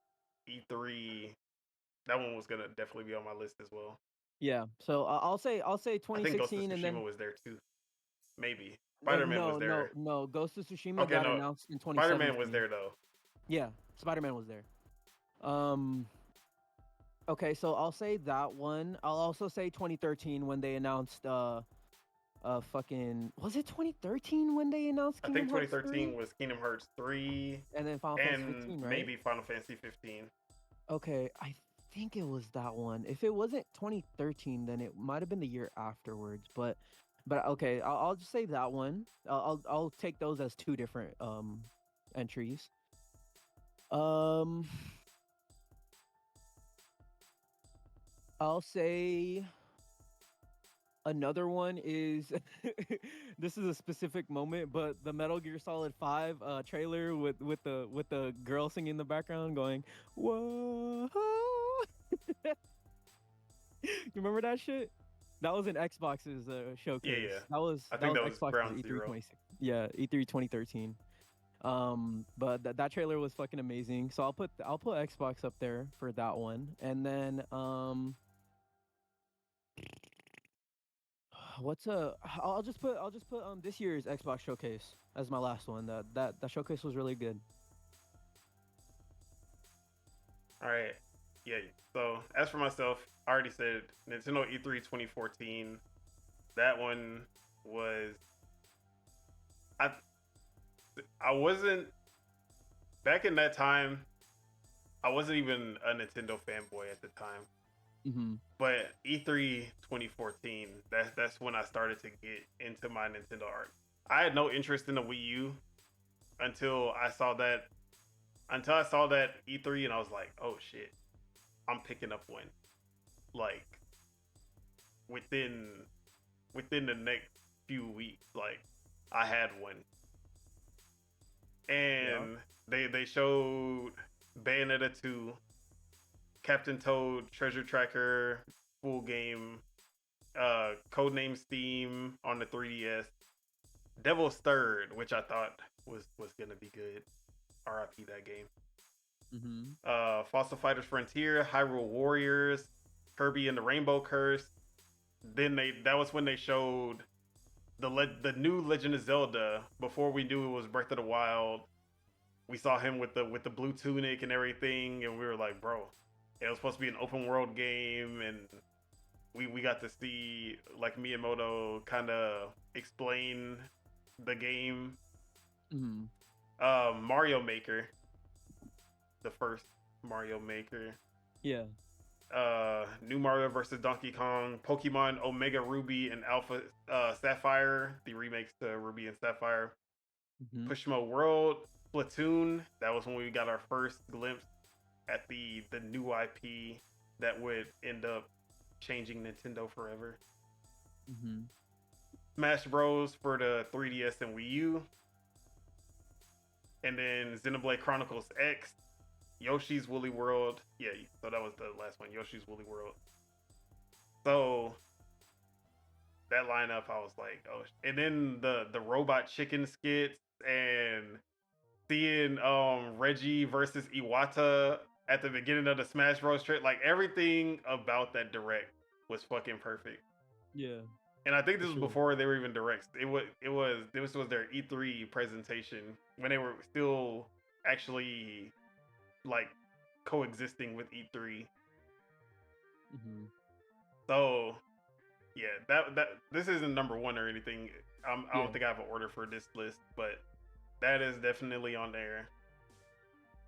E3. That one was gonna definitely be on my list as well. Yeah. So I'll say I think Ghost of 2016, and Tsushima then was there too. Maybe Spider Man was no, no, there. no. Ghost of Tsushima Okay, got no, announced in Spider Man was 2017. there though. Yeah, Spider-Man was there. Um. Okay, so I'll say that one. I'll also say 2013 when they announced fucking, was it 2013 when they announced I think Kingdom Hearts 3? 2013 was Kingdom Hearts 3 And then Final Fantasy and 15, right? maybe Final Fantasy 15. Okay, I think it was that one. If it wasn't 2013, then it might have been the year afterwards. But okay, I'll just say that one. I'll take those as two different entries. Um, I'll say another one is this is a specific moment, but the Metal Gear Solid 5 trailer with the girl singing in the background going, "Whoa." You remember that shit? That was in Xbox's Yeah, showcase. yeah. That was I that think was that was Xbox's Ground E3 Zero. 26. Yeah, E3 2013. But that trailer was fucking amazing. So I'll put Xbox up there for that one. And then what's a I'll just put this year's Xbox showcase as my last one. That showcase was really good. All right. Yeah. So as for myself, I already said Nintendo E3 2014. That one was I I wasn't back in that time. I wasn't even a Nintendo fanboy at the time. Mhm. But E3 2014, that's when I started to get into my Nintendo art. I had no interest in the Wii U until I saw that E3 and I was like, "Oh shit, I'm picking up one." Like within within the next few weeks, like I had one. Yeah. And they showed Bayonetta 2, Captain Toad, Treasure Tracker, full game, Codename Steam on the 3DS, Devil's Third, which I thought was gonna be good. RIP that game. Mhm. Fossil Fighters Frontier, Hyrule Warriors, Kirby and the Rainbow Curse. Then that was when they showed the new Legend of Zelda. Before we knew it was Breath of the Wild, we saw him with the blue tunic and everything, and we were like, bro, it was supposed to be an open world game, and we got to see like Miyamoto kind of explain the game. Mhm. Mario Maker, the first Mario Maker. Yeah. New Mario versus Donkey Kong, Pokemon Omega Ruby and Alpha Sapphire, the remakes to Ruby and Sapphire, Mhm. Pushmo World, Splatoon. That was when we got our first glimpse at the new IP that would end up changing Nintendo forever. Mhm. Smash Bros for the 3DS and Wii U, and then Xenoblade Chronicles X, Yoshi's Woolly World. Yeah, so that was the last one, Yoshi's Woolly World. So that lineup, I was like, oh, and then the robot chicken skits and seeing Reggie versus Iwata at the beginning of the Smash Bros. Trip, like everything about that direct was fucking perfect. Yeah. And I think For this was sure. before they were even directs. It was this was their E3 presentation when they were still actually like coexisting with E3. Mhm. So yeah, that this isn't number one or anything. I Yeah. don't think I have an order for this list, but that is definitely on there.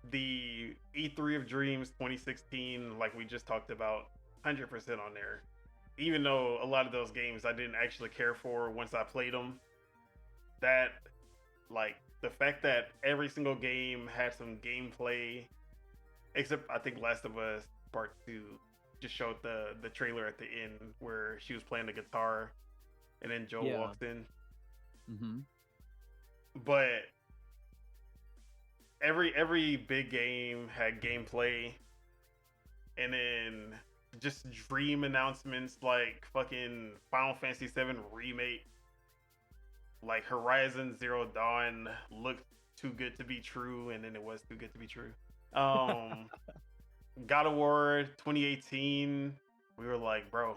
The E3 of Dreams 2016, like we just talked about, 100% on there. Even though a lot of those games I didn't actually care for once I played them, that like the fact that every single game had some gameplay, except I think Last of Us Part 2. just showed the trailer at the end where she was playing the guitar, and then Joel Yeah. walks in. Mm-hmm. But every big game had gameplay, and then just dream announcements like fucking Final Fantasy VII Remake, like Horizon Zero Dawn looked too good to be true, and then it was too good to be true. Um, God of War 2018, we were like, bro,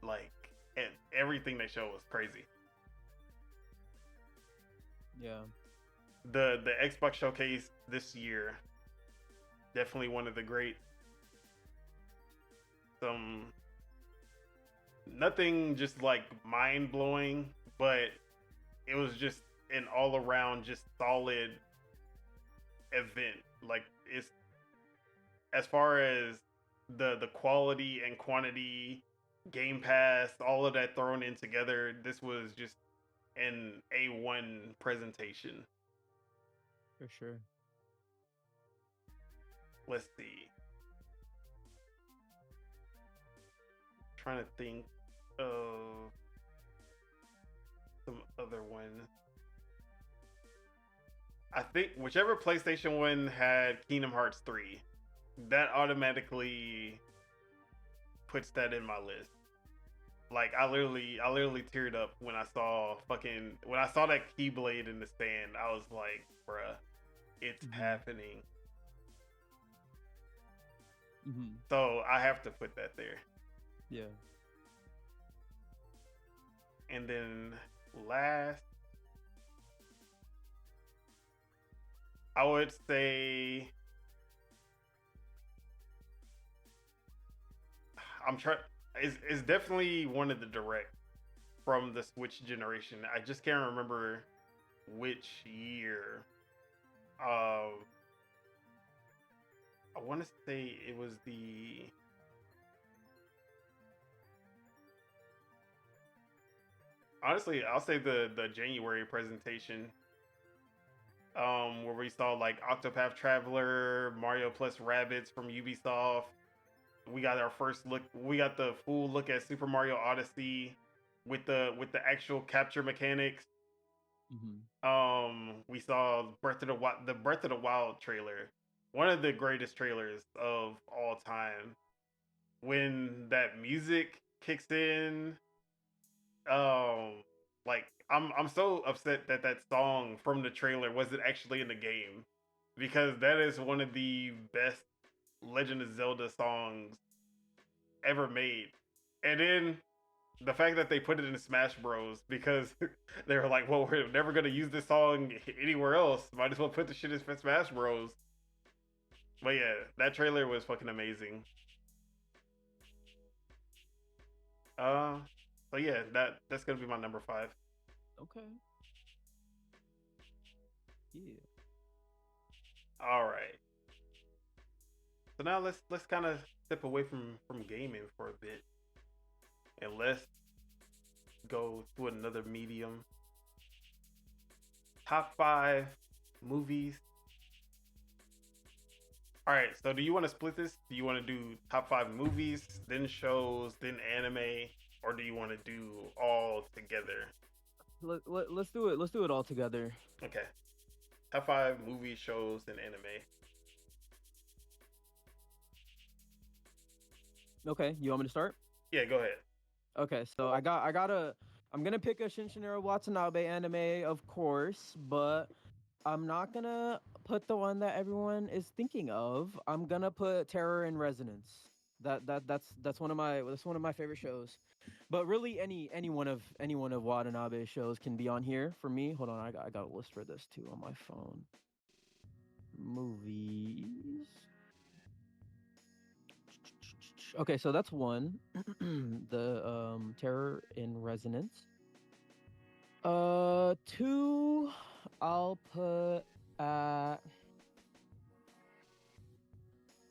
like, and everything they showed was crazy. Yeah. The Xbox showcase this year, definitely one of the great. Some nothing just like mind blowing, but it was just an all around just solid event. Like, it's as far as the quality and quantity, Game Pass, all of that thrown in together. This was just an A1 presentation. For sure. Let's see. Trying to think of some other ones. I think whichever PlayStation one had Kingdom Hearts 3, that automatically puts that in my list. Like, I literally teared up when I saw that Keyblade in the stand. I was like, bruh, it's happening. Mm-hmm. So I have to put that there. Yeah. And then last, I would say it's definitely one of the direct from the Switch generation. I just can't remember which year. I want to say it was the honestly, I'll say the January presentation, where we saw like Octopath Traveler, Mario plus Rabbids from Ubisoft. We got our first look. We got the full look at Super Mario Odyssey with the actual capture mechanics. Mm-hmm. We saw the Breath of the Wild trailer, one of the greatest trailers of all time. When that music kicks in, like I'm so upset that that song from the trailer wasn't actually in the game, because that is one of the best Legend of Zelda songs ever made. And then the fact that they put it in Smash Bros, because they were like, well, we're never gonna use this song anywhere else. Might as well put the shit in Smash Bros. But yeah, that trailer was fucking amazing. Uh, so yeah, that's gonna be my number 5. Okay. Yeah. All right. So now let's kind of step away from gaming for a bit, and let's go to another medium. Top 5 movies. All right. So do you want to split this? Do you want to do top 5 movies, then shows, then anime, or do you want to do all together? Let's do it. Let's do it all together. Okay. Top 5 movies, shows, and anime. Okay. You want me to start? Yeah, go ahead. Okay. So I'm gonna pick a Shinshinero Watanabe anime, of course, but I'm not gonna put the one that everyone is thinking of. I'm gonna put Terror in Resonance. That's one of my favorite shows. But really, any one of Watanabe's shows can be on here for me. Hold on, I got a list for this too on my phone. Movies. Okay, so that's one. The Terror in Resonance. Two, I'll put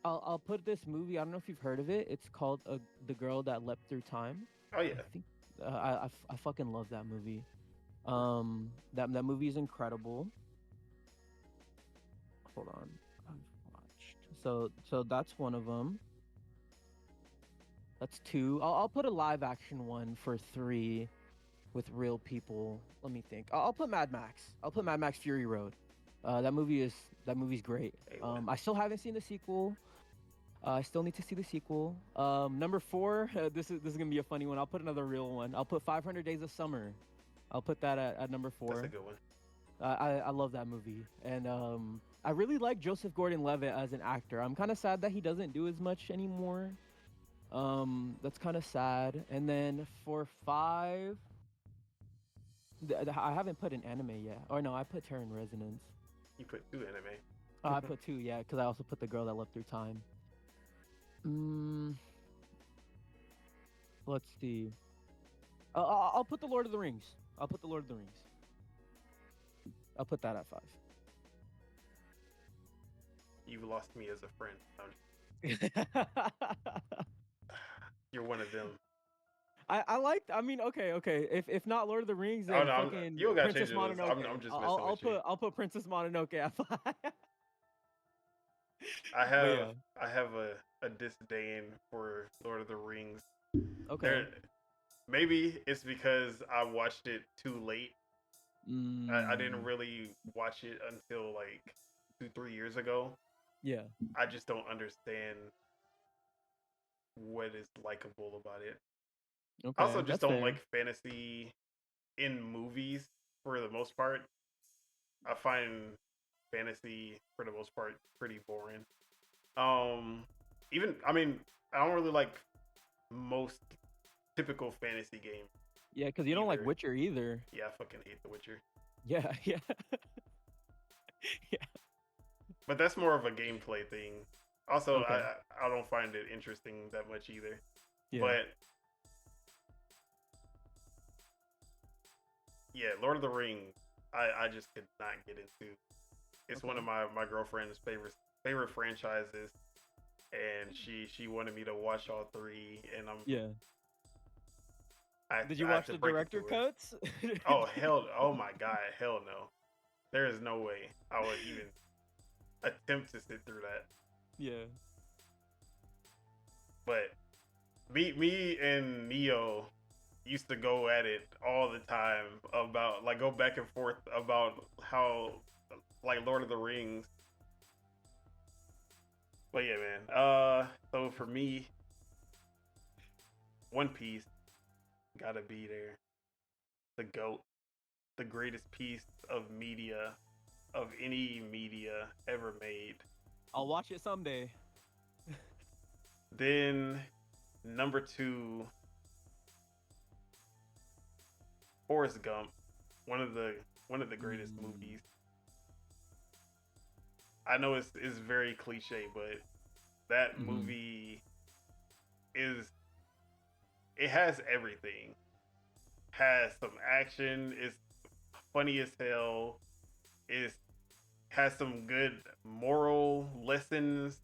I'll put this movie. I don't know if you've heard of it. It's called The Girl That Leapt Through Time. Oh yeah. I think I fucking love that movie. That movie is incredible. Hold on, I've watched. So that's one of them. That's two. I'll put a live action one for three with real people. Let me think. I'll put Mad Max. I'll put Mad Max Fury Road. That movie's great. A1. I still haven't seen the sequel. I still need to see the sequel. Number four. This is gonna be a funny one. I'll put another real one. I'll put 500 Days of Summer. I'll put that at number four. That's a good one. I love that movie, and I really like Joseph Gordon-Levitt as an actor. I'm kind of sad that he doesn't do as much anymore. That's kind of sad. And then for five, I haven't put an anime yet. Or no, I put Terran Resonance. You put two anime. I put two, yeah, because I also put The Girl That Loved Through Time. Let's see. I'll put The Lord of the Rings. I'll put The Lord of the Rings. I'll put that at five. You've lost me as a friend. You're one of them. I mean, okay. If not Lord of the Rings, then Oh no, fucking you don't gotta Princess change your list. Mononoke. I'm just messing with you. I'll put Princess Mononoke at five. I have yeah. I have a disdain for Lord of the Rings. Okay. Maybe it's because I watched it too late. I didn't really watch it until like 2-3 years ago. Yeah. I just don't understand what is likable about it. Okay. I also just don't fair. like fantasy in movies for the most part. I find fantasy for the most part pretty boring. Even I mean, I don't really like most typical fantasy games. Yeah, because you don't like either. Witcher either. Yeah, I fucking hate The Witcher. Yeah. Yeah. But that's more of a gameplay thing. Also, Okay. I don't find it interesting that much either. Yeah. But yeah, Lord of the Rings, I just could not get into. It's one of my girlfriend's favorite franchises, and she wanted me to watch all three, and Yeah. Did you I had watch to the break it director to her. cuts? Oh my god, hell no. There is no way I would even attempt to sit through that. Yeah. But me and Neo used to go at it all the time about like go back and forth about how like Lord of the Rings. But yeah, man. So for me, One Piece gotta be there. The GOAT, the greatest piece of media, of any media ever made. I'll watch it someday. Then number two, Forrest Gump, one of the greatest movies. I know it's very cliche, but that movie it has everything. Has some action, it's funny as hell, it has some good moral lessons,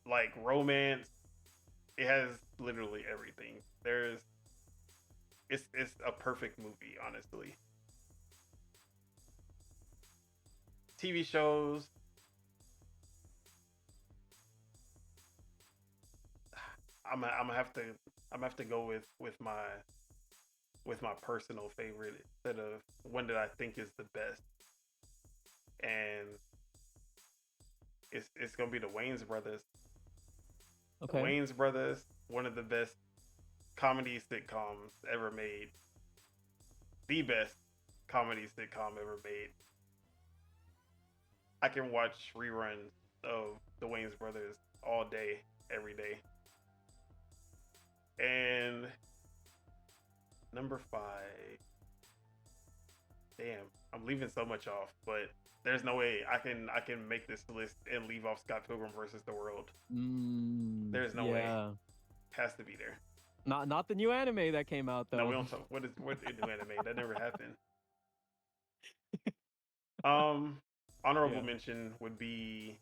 like romance. It has literally everything. It's a perfect movie, honestly. TV shows, I'm gonna have to go with my personal favorite instead of one that I think is the best, and it's gonna be the Wayans Brothers. Okay. The Wayans Brothers, one of the best comedy sitcoms ever made, the best comedy sitcom ever made. I can watch reruns of the Wayans Brothers all day, every day. And number five, damn, I'm leaving so much off, but there's no way I can make this list and leave off Scott Pilgrim versus the World. There's no way. Has to be there. Not the new anime that came out though. No, we don't talk. What new anime? That never happened. Honorable mention would be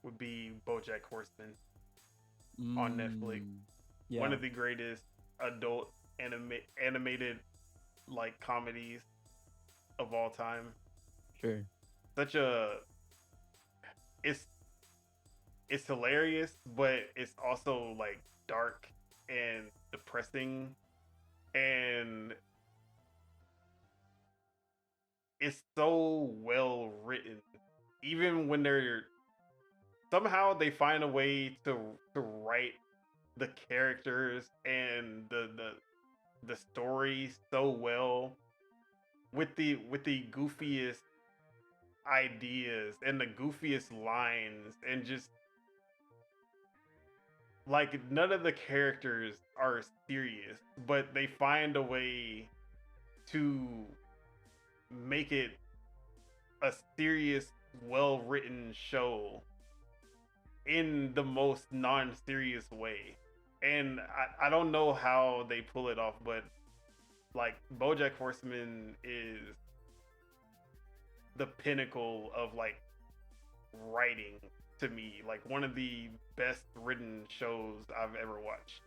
BoJack Horseman on Netflix. Yeah. One of the greatest adult animated like comedies of all time. Sure. It's it's hilarious, but it's also like dark and depressing, and it's so well written. Even when they're somehow they find a way to write the characters and the story so well with the goofiest ideas and the goofiest lines, and just like none of the characters are serious, but they find a way to make it a serious, well written show in the most non-serious way. And I don't know how they pull it off, but like BoJack Horseman is the pinnacle of like writing to me, like one of the best written shows I've ever watched.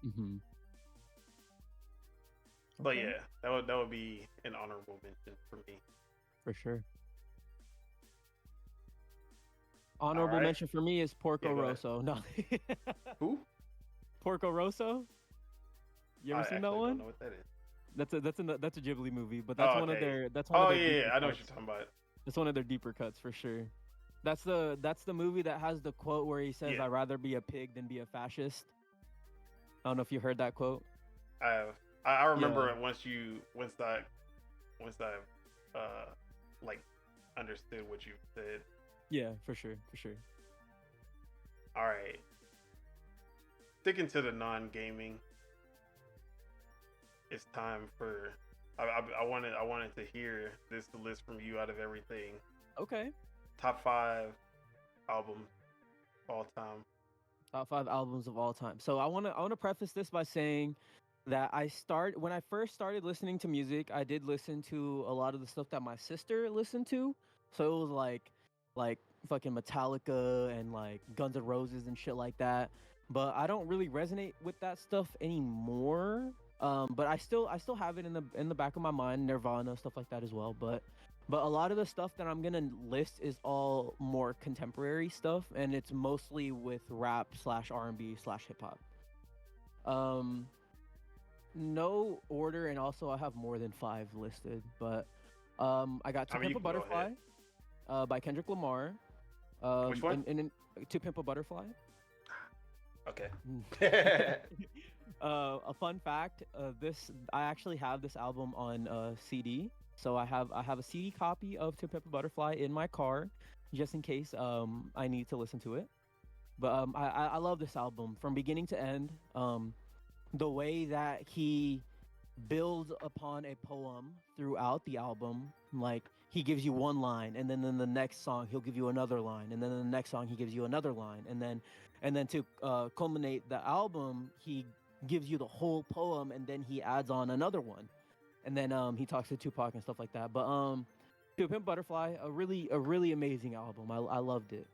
Mm-hmm. But yeah, that would be an honorable mention for me. For sure. Honorable mention for me is Porco Rosso. No. Who? Porco Rosso? You ever seen that one? I don't know what that is. That's a Ghibli movie, but that's one of their I know what you're talking about. It's one of their deeper cuts for sure. That's the movie that has the quote where he says, "I'd rather be a pig than be a fascist." I don't know if you heard that quote. I remember it once I like understood what you said. Yeah, for sure. All right. Sticking to the non-gaming, it's time for. I wanted to hear this list from you out of everything. Okay. Top 5 albums all time. Top 5 albums of all time. So I want to preface this by saying that when I first started listening to music, I did listen to a lot of the stuff that my sister listened to. So it was like fucking Metallica and like Guns N' Roses and shit like that. But I don't really resonate with that stuff anymore. But I still have it in the back of my mind, Nirvana, stuff like that as well. But a lot of the stuff that I'm gonna list is all more contemporary stuff, and it's mostly with rap / R&B / hip hop. No order, and also I have more than 5 listed. But I got To Pimp a Butterfly by Kendrick Lamar. Which one? And To Pimp a Butterfly. Okay. A fun fact: I actually have this album on CD. So I have a CD copy of To Pimp a Butterfly in my car, just in case I need to listen to it. But I love this album from beginning to end. The way that he builds upon a poem throughout the album, like he gives you one line, and then in the next song he'll give you another line, and then in the next song he gives you another line, and then to culminate the album, he gives you the whole poem, and then he adds on another one. And then he talks to Tupac and stuff like that. But To Pimp Butterfly, a really amazing album. I loved it.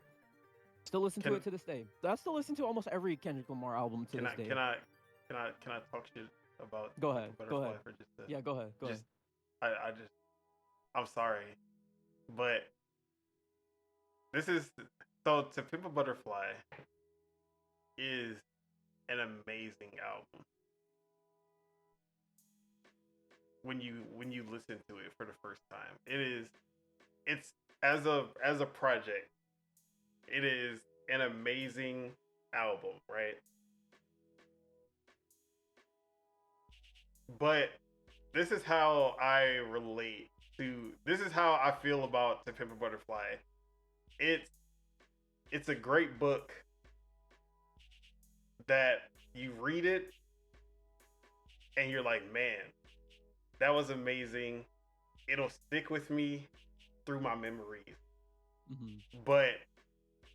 Still listen to it to this day. I still listen to almost every Kendrick Lamar album to this day. Can I talk shit about Go ahead. Butterfly for just a, Yeah, go ahead. Go ahead. I'm sorry, but this is so To Pimp a Butterfly is an amazing album. When you listen to it for the first time, it's as a project, it is an amazing album, right? But this is how I feel about To Pimp a Butterfly. It's a great book that you read it and you're like, man, that was amazing. It'll stick with me through my memories. Mm-hmm. But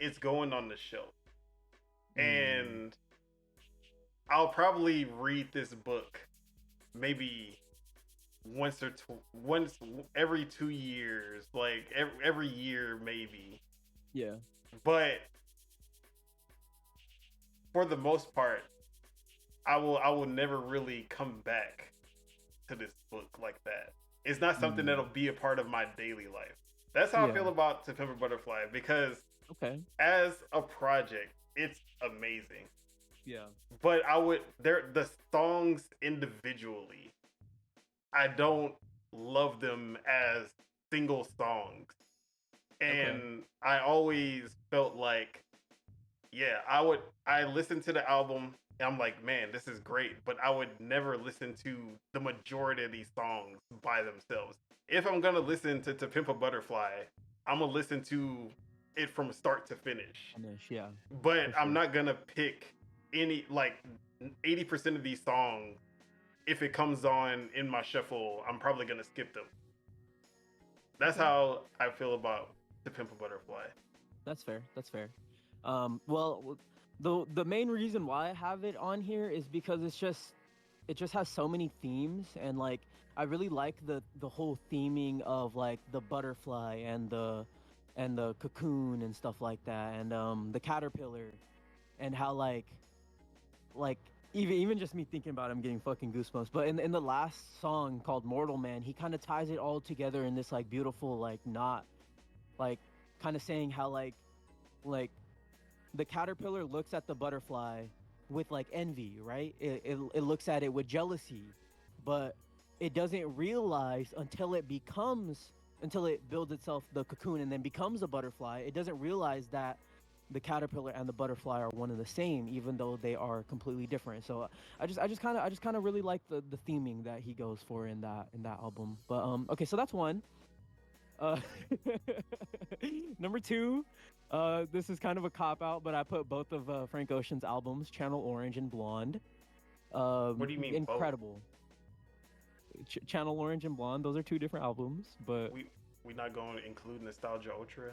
it's going on the shelf. And I'll probably read this book maybe once every 2 years, like every year maybe. Yeah. But for the most part, I will never really come back to this book like that. It's not something that'll be a part of my daily life. That's how I feel about To Pimp a Butterfly, because Okay. As a project, it's amazing. Yeah. But the songs individually, I don't love them as single songs. Okay. And I always felt like, yeah, I listened to the album and I'm like, man, this is great, but I would never listen to the majority of these songs by themselves. If I'm gonna listen to Pimp a Butterfly, I'm gonna listen to it from start to finish. Finish. Yeah. But For I'm sure. not gonna pick any, like, 80% of these songs. If it comes on in my shuffle, I'm probably gonna skip them. That's Okay. how I feel about the Pimp a Butterfly. That's fair. That's fair. Well, the main reason why I have it on here is because it just has so many themes, and like I really like the whole theming of like the butterfly and the cocoon and stuff like that, and the caterpillar, and how like even just me thinking about it, I'm getting fucking goosebumps. But in the last song called Mortal Man, he kind of ties it all together in this like beautiful like knot, like kind of saying how like the caterpillar looks at the butterfly with like envy, right? It looks at it with jealousy, but it doesn't realize until it builds itself the cocoon and then becomes a butterfly. It doesn't realize that the caterpillar and the butterfly are one and the same, even though they are completely different. So I just kind of really like the theming that he goes for in that album. But okay, so that's one. Uh, number two, this is kind of a cop out, but I put both of Frank Ocean's albums, Channel Orange and Blonde. What do you mean both? Incredible. Channel Orange and Blonde, those are two different albums, but We not going to include Nostalgia Ultra?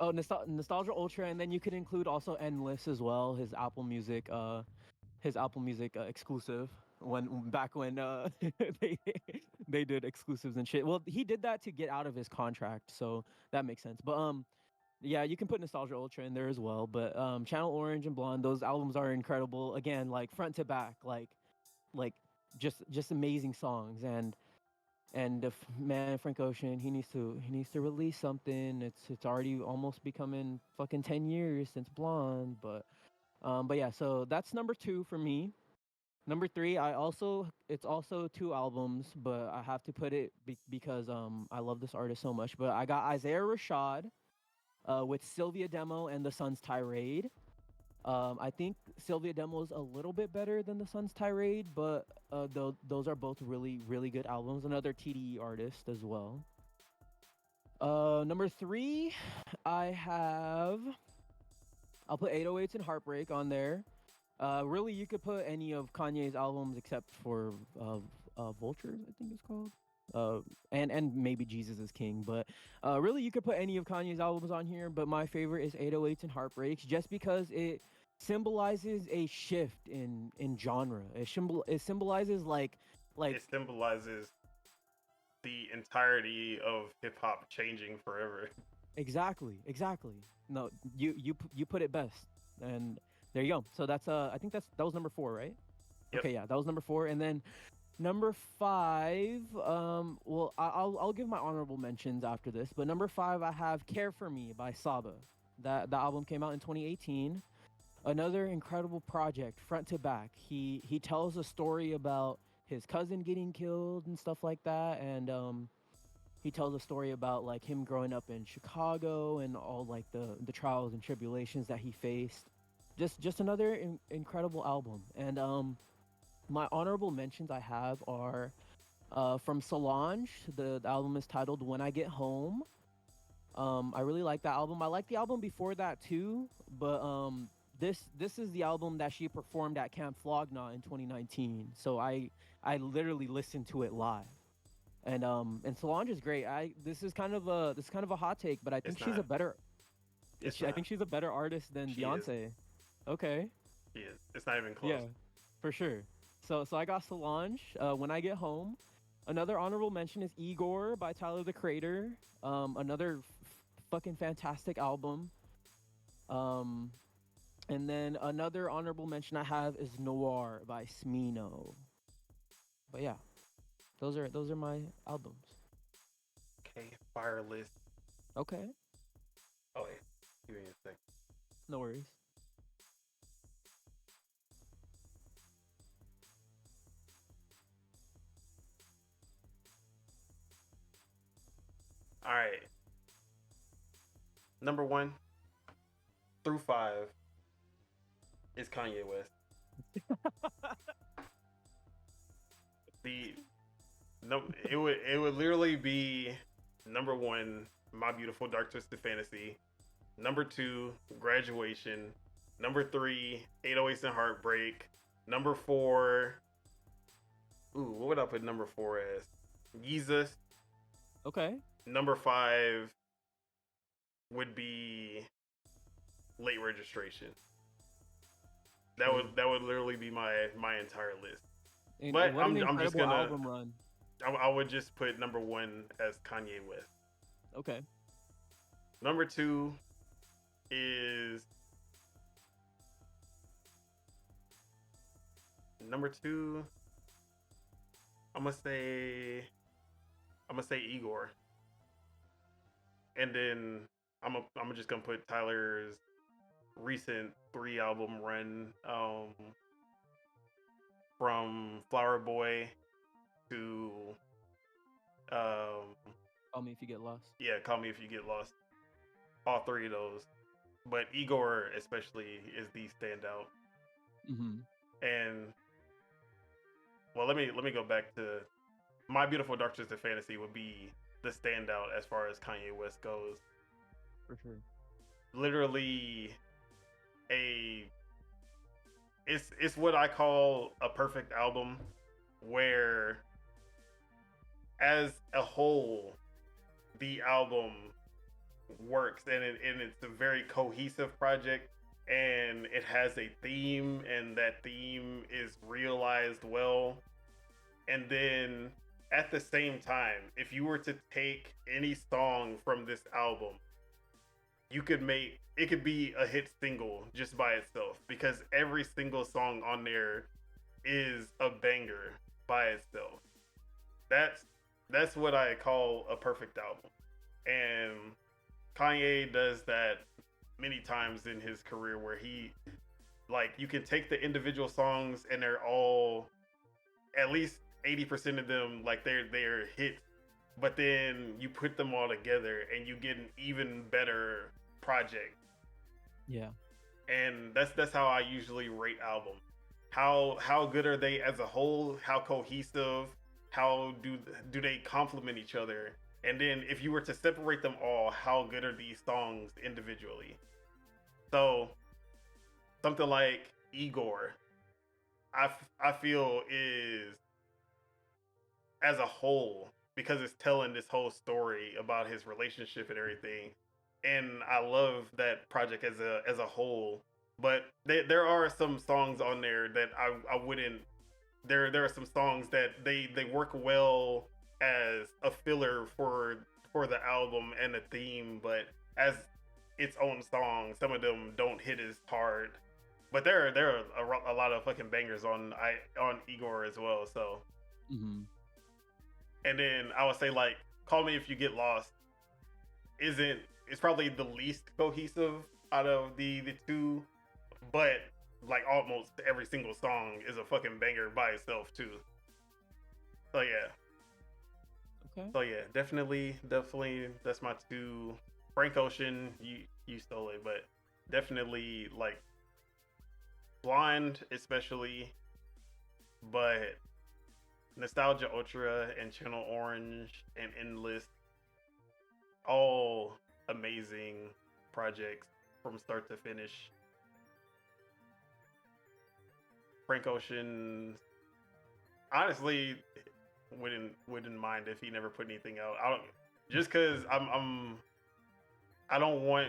oh, Nostalgia Ultra, and then you could include also Endless as well, his Apple Music exclusive when back when they they did exclusives and shit. Well, he did that to get out of his contract, so that makes sense. But yeah, you can put Nostalgia Ultra in there as well. But Channel Orange and Blonde, those albums are incredible. Again, like front to back, like just amazing songs. And man, Frank Ocean, he needs to release something. It's already almost becoming fucking 10 years since Blonde, but yeah. So that's number two for me. Number three, it's also two albums, but I have to put it because I love this artist so much. But I got Isaiah Rashad with Sylvia Demo and The Sun's Tirade. I think Sylvia Demo is a little bit better than The Sun's Tirade, but those are both really good albums. Another TDE artist as well. Number three, I have I'll put 808s and Heartbreak on there. Really, you could put any of Kanye's albums except for Vultures, I think it's called. And maybe Jesus is King, but really, you could put any of Kanye's albums on here. But my favorite is 808s and Heartbreaks, just because it symbolizes a shift in genre. It symbolizes like It symbolizes the entirety of hip hop changing forever. exactly. No, you put it best, and there you go. So that's I think that was number four, right? Yep. Okay, yeah, that was number four, and then number five. Well, I'll give my honorable mentions after this, but number five I have "Care for Me" by Saba. That the album came out in 2018. Another incredible project, front to back. He tells a story about his cousin getting killed and stuff like that, and he tells a story about like him growing up in Chicago and all like the trials and tribulations that he faced. Just another incredible album. And my honorable mentions I have are from Solange. The album is titled "When I Get Home." I really like that album. I like the album before that too, but this is the album that she performed at Camp Flog Gnaw in 2019. So I literally listened to it live. And Solange is great. I this is kind of a hot take, but I think It's she's a not. better It's I not. think she's a better artist than She is. Beyonce. Okay. She is. It's not even close. Yeah, for sure. So I got Solange, When I Get Home. Another honorable mention is Igor by Tyler the Creator. Another fucking fantastic album. Um and then another honorable mention I have is Noir by Smino. But yeah, those are my albums. Okay, fire list. Okay. Oh wait. Give me a second. No worries. All right. Number 1 through 5 is Kanye West. The no, it would literally be number 1, My Beautiful Dark Twisted Fantasy. Number 2, Graduation. Number 3, 808s and Heartbreak. Number 4, what would I put number 4 as? Jesus. Okay. Number 5 would be Late Registration. That would literally be my entire list. And But what an I'm just incredible gonna album run. I would just put number 1 as Kanye West. Okay. Number 2 is number 2. I'm gonna say Igor, and then I'm just gonna put Tyler's recent 3-album run, from Flower Boy to Call Me If You Get Lost. yeah, Call Me If You Get Lost. All 3 of those, but Igor especially is the standout. Mm-hmm. And well, let me go back to My Beautiful Dark Twisted Fantasy would be the standout as far as Kanye West goes. For sure. Literally, it's what I call a perfect album, where as a whole the album works, and it's a very cohesive project, and it has a theme, and that theme is realized well. And then at the same time, if you were to take any song from this album, you could make it could be a hit single just by itself, because every single song on there is a banger by itself. That's what I call a perfect album. And Kanye does that many times in his career, where he, like, you can take the individual songs and they're all, at least 80% of them, like they're hits, but then you put them all together and you get an even better project. Yeah. And that's how I usually rate albums. How good are they as a whole? How cohesive? How do they complement each other? And then if you were to separate them all, how good are these songs individually? So something like Igor, I feel is, as a whole, because it's telling this whole story about his relationship and everything, and I love that project as a whole. But there are some songs on there that I wouldn't. There are some songs that they work well as a filler for the album and the theme, but as its own song, some of them don't hit as hard. But there are a lot of fucking bangers on Igor as well. So, Mm-hmm. and then I would say, like, Call Me If You Get Lost it's probably the least cohesive out of the 2, but like almost every single song is a fucking banger by itself too. So yeah. Okay. So yeah, definitely that's my 2. Frank Ocean, you stole it, but definitely, like, Blind especially, but Nostalgia Ultra and Channel Orange and Endless, all amazing projects from start to finish. Frank Ocean, honestly, wouldn't mind if he never put anything out. I don't, just because I don't want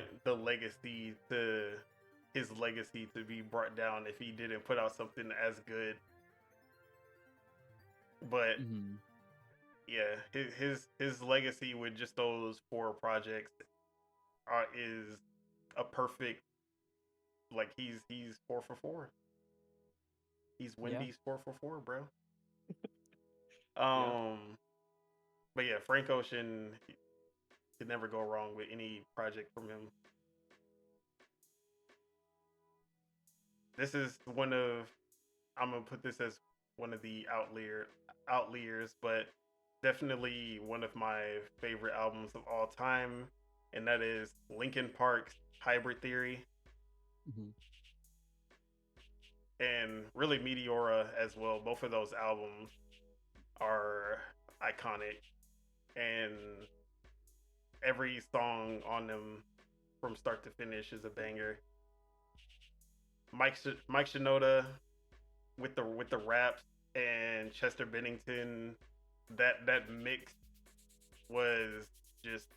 his legacy to be brought down if he didn't put out something as good. But Mm-hmm. yeah, his legacy with just those 4 projects is a perfect, like, he's 4 for 4. He's Wendy's 4 for 4, bro. Yeah. But yeah, Frank Ocean, could never go wrong with any project from him. this is one of, I'm gonna put this as one of the outliers, but definitely one of my favorite albums of all time, and that is Linkin Park's Hybrid Theory, Hmm. and really Meteora as well. Both of those albums are iconic, and every song on them from start to finish is a banger. Mike Shinoda with the raps and Chester Bennington, that mix was just,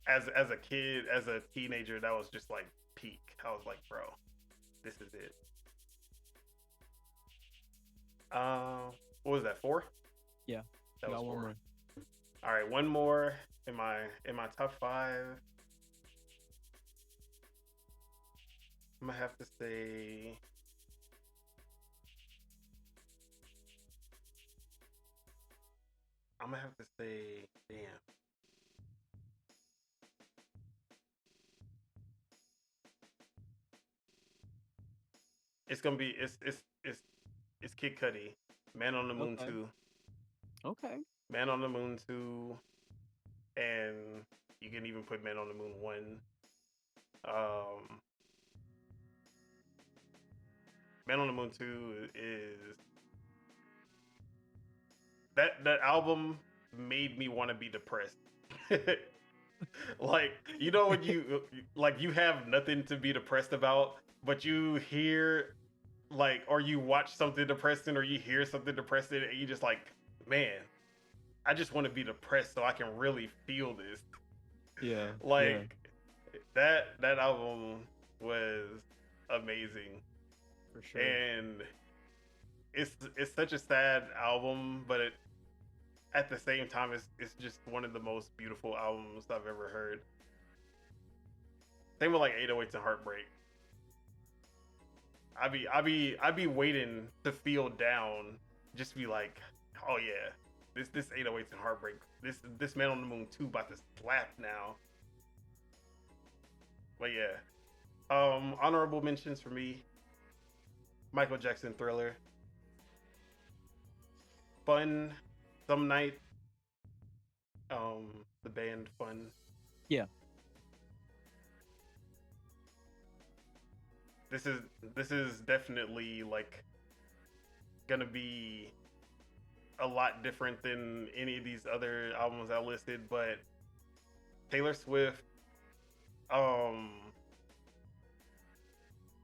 as a kid, as a teenager, that was just like peak. I was like, bro, this is it. What was that, four? Yeah, That you was got one four. more. All right, one more in my top five. I'm gonna have to say, damn. It's gonna be it's Kid Cudi, Man on the Moon Okay. 2, Okay. Man on the Moon 2, and you can even put Man on the Moon 1. Um, Man on the Moon 2 is, that album made me want to be depressed. Like, you know, when you, like, you have nothing to be depressed about, but you hear, like, or you watch something depressing, or you hear something depressing, and you just like, man, I just want to be depressed so I can really feel this. Yeah. Yeah. Like, that album was amazing, For sure. and it's such a sad album, but at the same time, it's just one of the most beautiful albums I've ever heard. Same with like 808s and Heartbreak. I be waiting to feel down, just to be like, oh yeah, this 808s and Heartbreak, this Man on the Moon 2 about to slap now. But yeah, honorable mentions for me: Michael Jackson Thriller, Fun, Some Night, the band Fun. Yeah. This is this is definitely like gonna be a lot different than any of these other albums I listed, but Taylor Swift, um,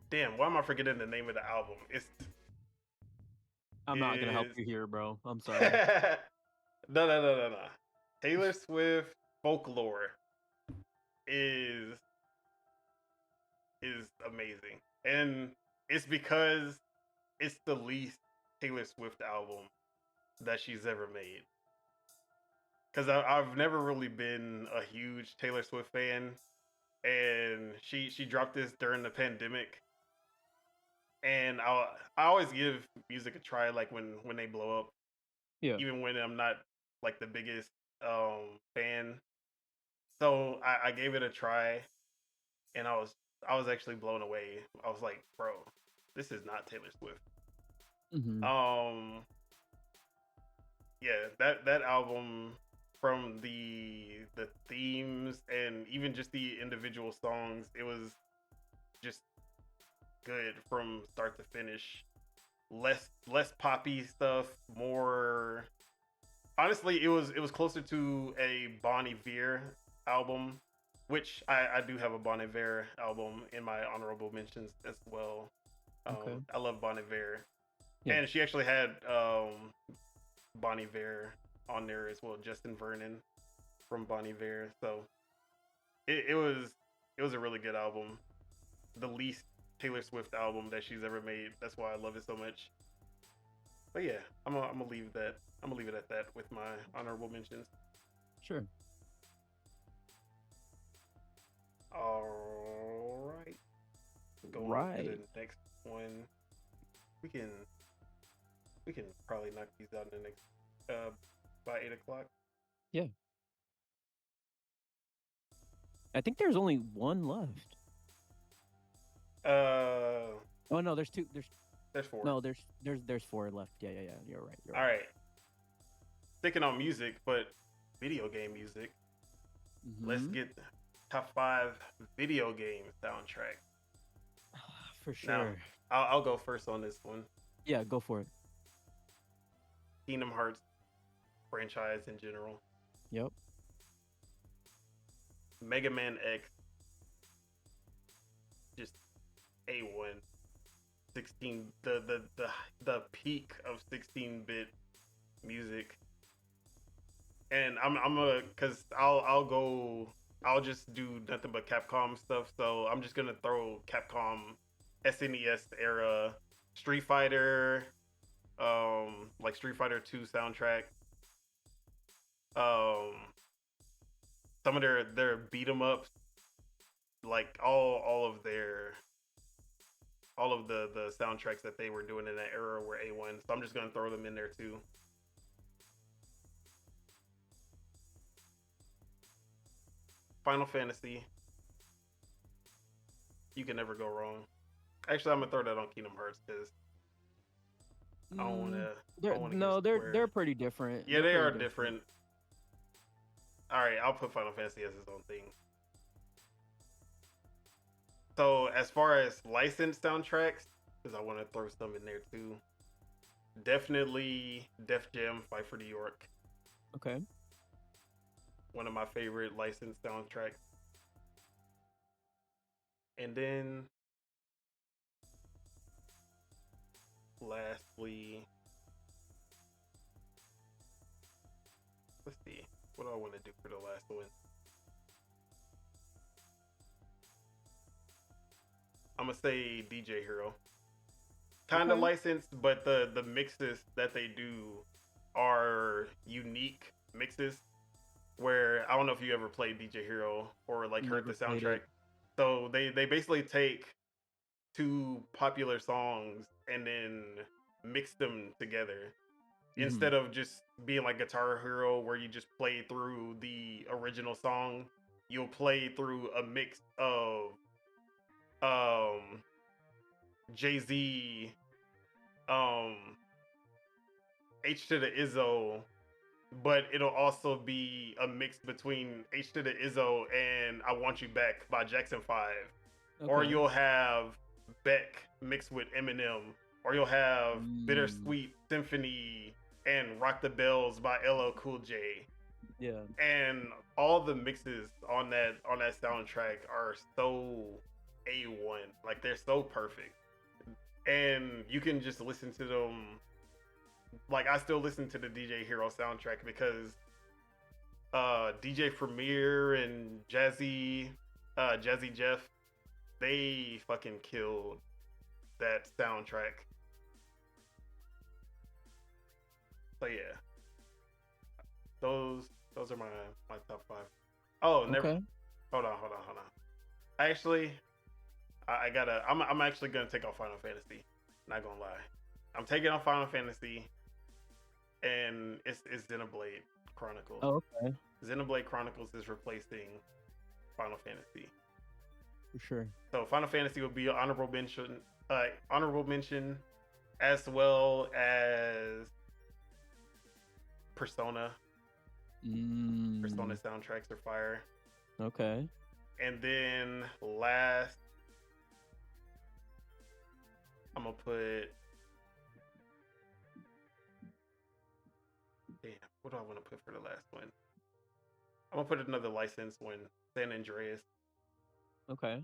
damn, why am I forgetting the name of the album? I'm not gonna help Is you here, bro. I'm no, sorry. no. Taylor Swift Folklore is is amazing, and it's because it's the least Taylor Swift album that she's ever made. Because I've never really been a huge Taylor Swift fan, and she dropped this during the pandemic, and I always give music a try, like when they blow up, Yeah. even when I'm not like the biggest fan. So I gave it a try, and I was actually blown away. I was like, bro, this is not Taylor Swift. Hmm. Um, yeah, that album, from the themes and even just the individual songs, it was just good from start to finish. Less poppy stuff, more, honestly, it was closer to a Bon Iver album, which I do have a Bon Iver album in my honorable mentions as well. Okay. I love Bon Iver, Yeah. and she actually had Bon Iver on there as well, Justin Vernon from Bon Iver. So it was a really good album. The least Taylor Swift album that she's ever made. That's why I love it so much. But yeah, I'm gonna leave that. I'm gonna leave it at that with my honorable mentions. Sure. All right, going on to the Right. next one. We can we can probably knock these out in the next by 8 o'clock. Yeah. I think there's only one left. Uh, Oh no, there's two. There's There's four. no. There's four left. Yeah, yeah, yeah. You're right. You're All right. right. Sticking on music, but video game music. Let's Mm-hmm. get top five video game soundtrack. For Now, sure. I'll go first on this one. Yeah, go for it. Kingdom Hearts franchise in general. Yep. Mega Man X, just A1. 16 the peak of 16-bit music. And I'm a cuz I'll just do nothing but Capcom stuff. So I'm just going to throw Capcom SNES era Street Fighter like Street Fighter 2 soundtrack. Um some of their beat 'em ups, like all of the soundtracks that they were doing in that era were A1. So I'm just gonna throw them in there too. Final Fantasy, you can never go wrong. Actually, I'm gonna throw that on Kingdom Hearts because I don't Mm, wanna I they're don't wanna get no, they're square. pretty different. Yeah, They're they pretty are different. different. All right, I'll put Final Fantasy as its own thing. So as far as licensed soundtracks, because I want to throw some in there too. Definitely Def Jam, Fight for New York, Okay. one of my favorite licensed soundtracks. And then lastly, let's see, what do I want to do for the last one? I'm gonna say DJ Hero. Kind of Okay. licensed, but the mixes that they do are unique mixes. Where I don't know if you ever played DJ Hero or like heard the Never played it. soundtrack. So they basically take two popular songs and then mix them together Mm-hmm. instead of just being like Guitar Hero where you just play through the original song. You'll play through a mix of um Jay-Z, um H to the Izzo, but it'll also be a mix between H to the Izzo and I Want You Back by Jackson 5. Or Okay. you'll have Beck mixed with Eminem, or you'll have Mm, Bittersweet Symphony and Rock the Bells by LL Cool J. yeah. And all the mixes on that soundtrack are so A1. Like they're so perfect. And you can just listen to them. Like I still listen to the DJ Hero soundtrack because DJ Premier and Jazzy Jeff, they fucking killed that soundtrack. So yeah, those are my top five. Oh, never. Okay. Hold on. Actually, I gotta. I'm actually gonna take off Final Fantasy. Not gonna lie, I'm taking off Final Fantasy, and it's Xenoblade Chronicles. Oh, okay. Xenoblade Chronicles is replacing Final Fantasy. For sure. So Final Fantasy would be an honorable mention, as well as Persona. Persona Mm, soundtracks are fire. okay. And then last, I'm gonna put. Damn, what do I want to put for the last one? I'm gonna put another licensed one, San Andreas. Okay.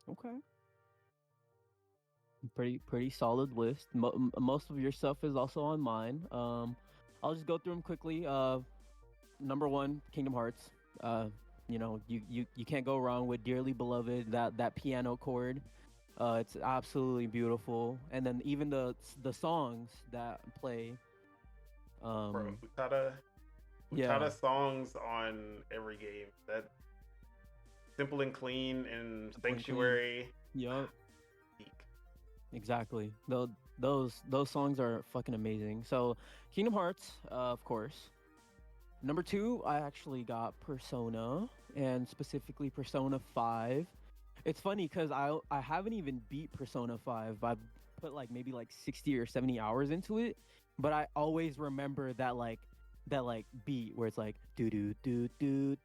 Okay. Pretty solid list. Most of your stuff is also on mine. I'll just go through them quickly. Number one, Kingdom Hearts. You can't go wrong with Dearly Beloved. That piano chord. It's absolutely beautiful. And then even the songs that play. Bro, Um, yeah, Utada songs on every game. That Simple and Clean and simple and clean. Sanctuary. Yup, Peak. exactly. Those songs are fucking amazing. So, Kingdom Hearts, of course. Number two, I actually got Persona, and specifically Persona 5. It's funny because I haven't even beat Persona 5. I've put like maybe like 60 or 70 hours into it, but I always remember that beat where it's like do do do do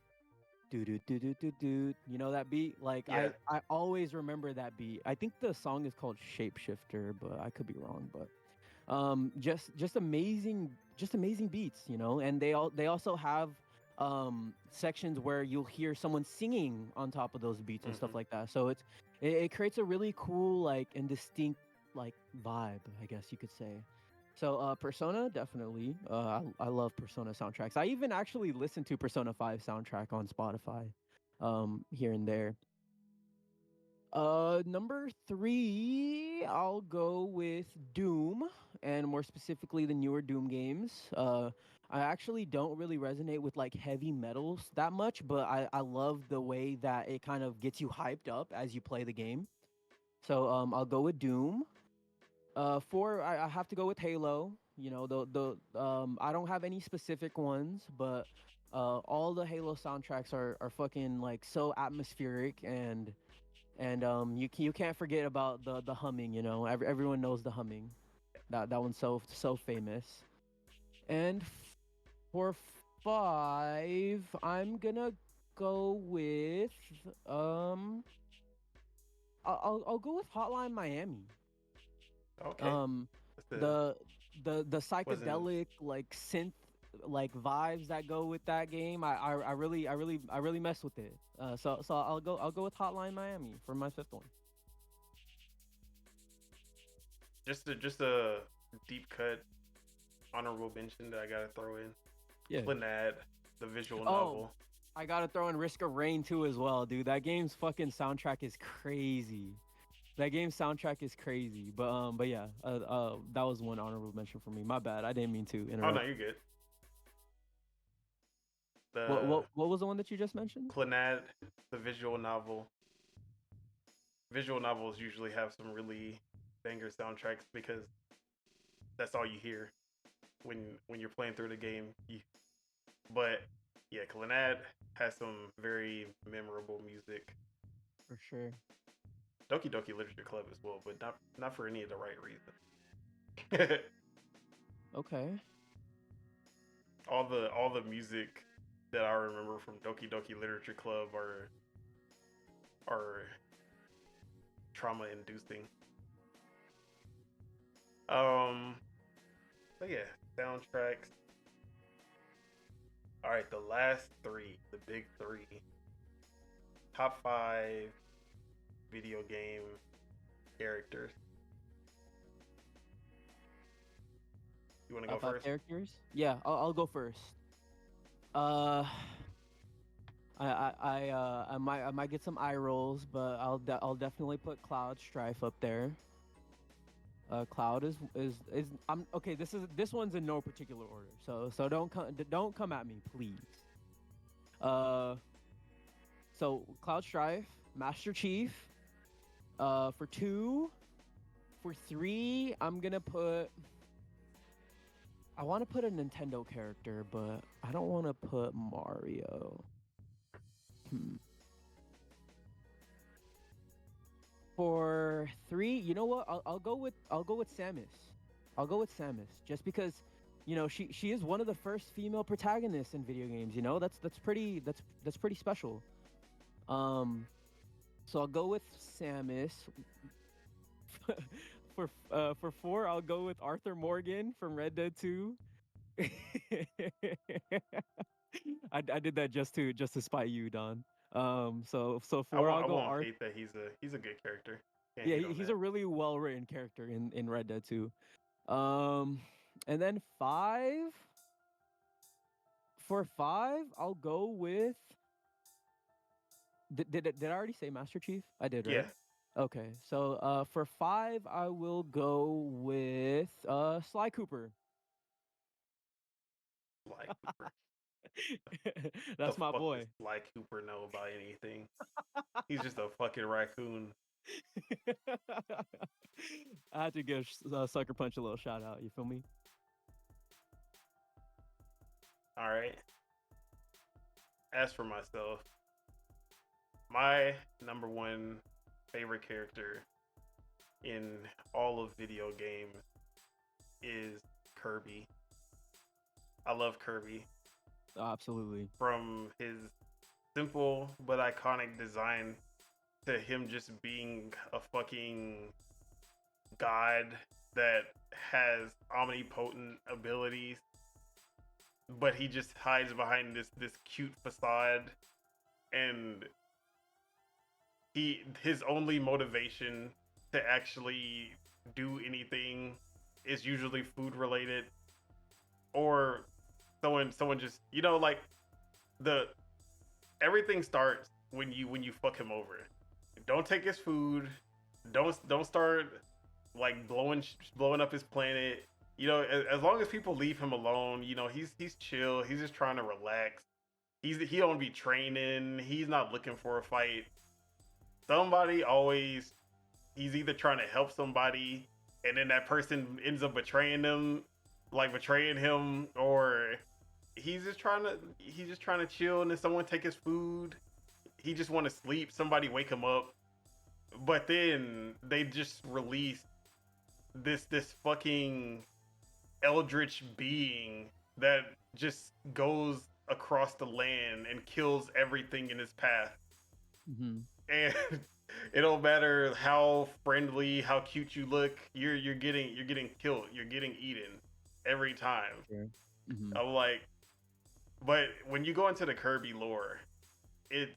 do do do do do do. You know that beat? Like Yeah. I always remember that beat. I think the song is called Shapeshifter, but I could be wrong. But just amazing beats, you know. And they also have sections where you'll hear someone singing on top of those beats and stuff Hmm. like that. So it creates a really cool like and distinct like vibe, I guess you could say. So Persona definitely. I love Persona soundtracks. I even actually listen to Persona 5 soundtrack on Spotify here and there. Number three, I'll go with Doom, and more specifically the newer Doom games. I actually don't really resonate with like heavy metals that much, but I love the way that it kind of gets you hyped up as you play the game. So I'll go with Doom. Four, I have to go with Halo. You know, the I don't have any specific ones, but all the Halo soundtracks are fucking like so atmospheric and you can't forget about the humming. You know, everyone knows the humming. That one's so famous. And for five, I'm gonna go with um I'll go with Hotline Miami. Okay. Um, That's the the the wasn't. psychedelic like synth like vibes that go with that game. I really mess with it. So I'll go with Hotline Miami for my fifth one. Just a deep cut honorable mention that I gotta throw in. Yeah. Clannad, the visual Oh, novel. I gotta throw in Risk of Rain too as well, dude. That game's fucking soundtrack is crazy. That game's soundtrack is crazy. But yeah, that was one honorable mention for me. My bad. I didn't mean to Oh no, interrupt. you're good. What The what what was the one that you just mentioned? Clannad, the visual novel. Visual novels usually have some really banger soundtracks because that's all you hear when you're playing through the game. But yeah, Clannad has some very memorable music. For sure. Doki Doki Literature Club as well, but not for any of the right reasons. Okay. All the music that I remember from Doki Doki Literature Club are trauma inducing. Um, so yeah, soundtracks. All right, the last three, the big three, top five video game characters. You want to go Top five first? characters. Yeah, I'll go first. Uh, I might get some eye rolls, but I'll definitely put Cloud Strife up there. Cloud is I'm okay. This one's in no particular order, so don't come at me, please. Uh, so Cloud Strife, Master Chief. For two, for three, I'm gonna put. I want to put a Nintendo character, but I don't want to put Mario. Hmm. For three, you know what? I'll go with Samus. I'll go with Samus just because, you know, she is one of the first female protagonists in video games. You know, that's pretty special. Um, so I'll go with Samus. For four, I'll go with Arthur Morgan from Red Dead 2. I did that just to spite you, Don. So I four, won't I'll I go won't Arthur. hate that he's a good character. Can't Yeah, hate on he's that. a really well written character in Red Dead 2. Um, and then five for five, I'll go with. Did I already say Master Chief? I did, Yeah, right? Okay, so for five, I will go with Sly Cooper. Sly Cooper. The That's my fuck does boy. Sly Cooper know about anything? He's just a fucking raccoon. I had to give Sucker Punch a little shout out. You feel me? All right. As for myself, My number one favorite character in all of video games is Kirby. I love Kirby Absolutely. from his simple but iconic design to him just being a fucking god that has omnipotent abilities, but he just hides behind this cute facade, and his only motivation to actually do anything is usually food related, or someone just, like, the everything starts when you fuck him over. Don't take his food. Don't start like blowing up his planet. As long as people leave him alone, he's chill. He's just trying to relax. He don't be training. He's not looking for a fight. Somebody always He's either trying to help somebody, and then that person ends up betraying him, or he's just trying to chill, and then someone take his food. He just want to sleep. Somebody wake him up, but then they just release this fucking eldritch being that just goes across the land and kills everything in his path. Mm-hmm. And it don't matter how friendly, how cute you look, you're getting killed. You're getting eaten every time. Sure. Mm-hmm. I'm like, but when you go into the Kirby lore, it's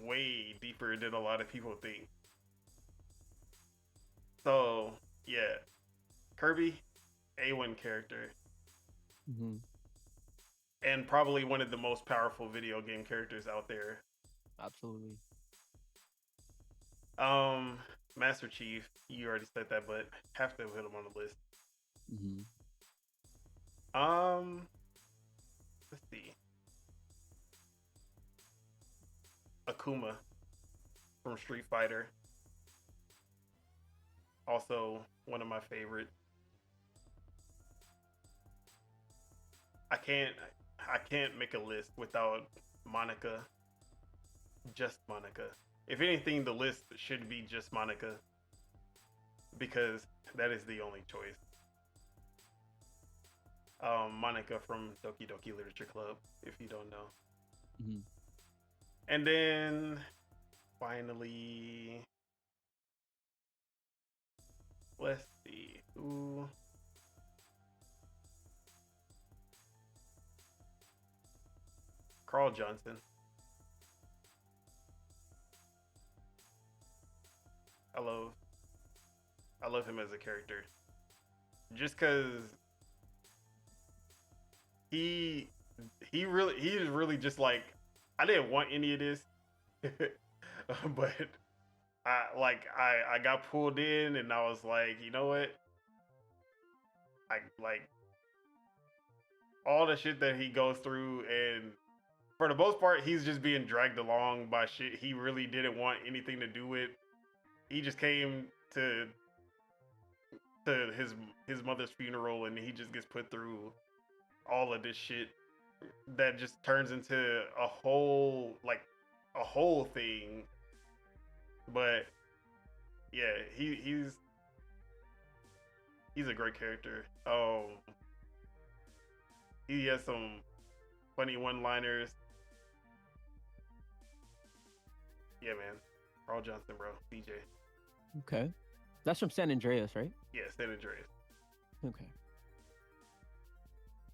way deeper than a lot of people think. So yeah, Kirby, A1 character, Mm-hmm. and probably one of the most powerful video game characters out there. Absolutely. Master Chief, you already said that, but have to put him on the list. Mm-hmm. Let's see. Akuma from Street Fighter, also one of my favorites. I can't make a list without Monica. Just Monica. If anything, the list should be just Monica, because that is the only choice. Monica from Doki Doki Literature Club, if you don't know. Mm-hmm. And then finally, let's see. Ooh. Carl Johnson. I love him as a character. Just cause he he is really just like, I didn't want any of this. But I got pulled in, and I was like, you know what? I like all the shit that he goes through, and for the most part he's just being dragged along by shit he really didn't want anything to do with. He just came to his mother's funeral, and he just gets put through all of this shit that just turns into a whole thing. But yeah, he's a great character. He has some funny one-liners. Yeah, man. Carl Johnson, bro. DJ. Okay. That's from San Andreas, right? Yeah, San Andreas. Okay.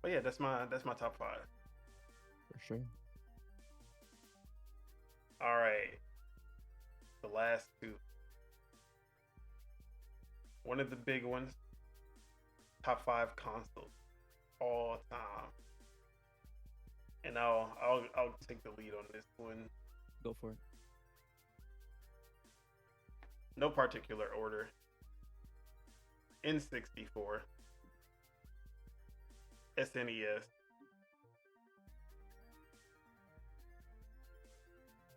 But yeah, that's my top 5. For sure. All right. The last 2. One of the big ones. Top 5 consoles all time. And I'll take the lead on this one. Go for it. No particular order. N64, SNES,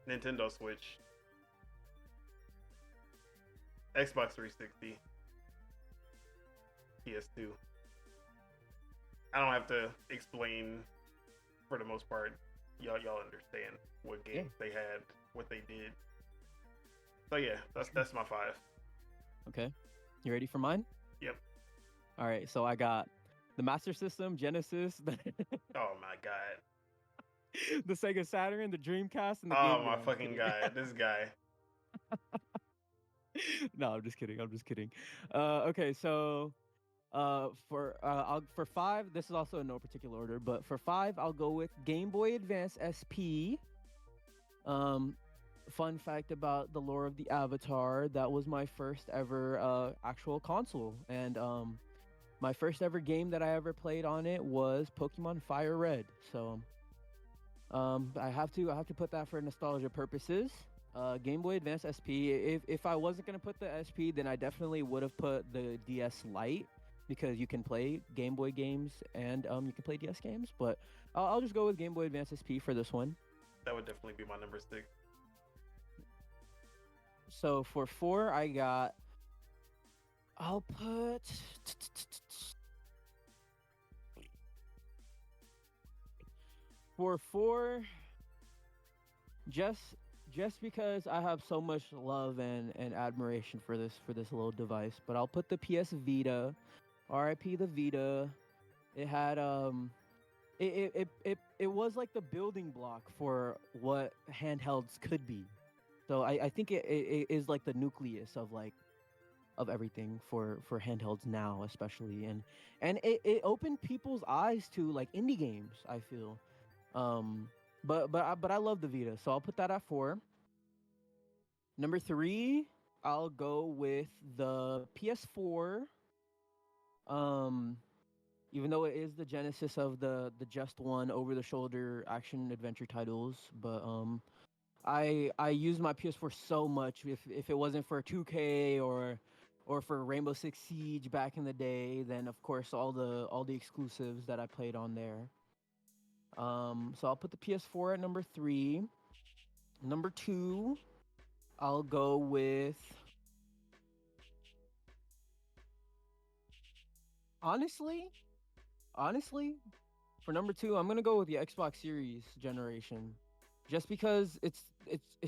Nintendo Switch, Xbox 360, PS2. I don't have to explain, for the most part. Y'all understand what games they had what they did. So yeah, that's my 5. Okay. You ready for mine? Yep. All right. So I got the Master System, Genesis, Oh my god. the Sega Saturn, the Dreamcast, and the Oh Game Boy. my I'm just fucking kidding. god. This guy. No, I'm just kidding. I'm just kidding. Okay, so for 5, this is also in no particular order, but for 5, I'll go with Game Boy Advance SP. Um, Fun fact about the lore of the Avatar: that was my first ever actual console, and my first ever game that I ever played on it was Pokemon Fire Red. So I have to put that for nostalgia purposes. Game Boy Advance SP. If I wasn't gonna put the SP, then I definitely would have put the DS Lite, because you can play Game Boy games and you can play DS games. But I'll just go with Game Boy Advance SP for this one. That would definitely be my number 6. So for 4, I'll put for 4, just because I have so much love and admiration for this little device, but I'll put the PS Vita. RIP the Vita. It had it was like the building block for what handhelds could be. So I think it is like the nucleus of everything for handhelds now, especially, and it opened people's eyes to like indie games, I feel. But I love the Vita, so I'll put that at 4. Number 3, I'll go with the PS4. Um, Even though it is the genesis of the just one over the shoulder action adventure titles, but I used my PS4 so much. If it wasn't for 2K or for Rainbow Six Siege back in the day, then of course all the exclusives that I played on there. So I'll put the PS4 at number 3. Number 2, I'll go with, honestly, honestly, for number 2, I'm gonna go with the Xbox Series generation, just because it's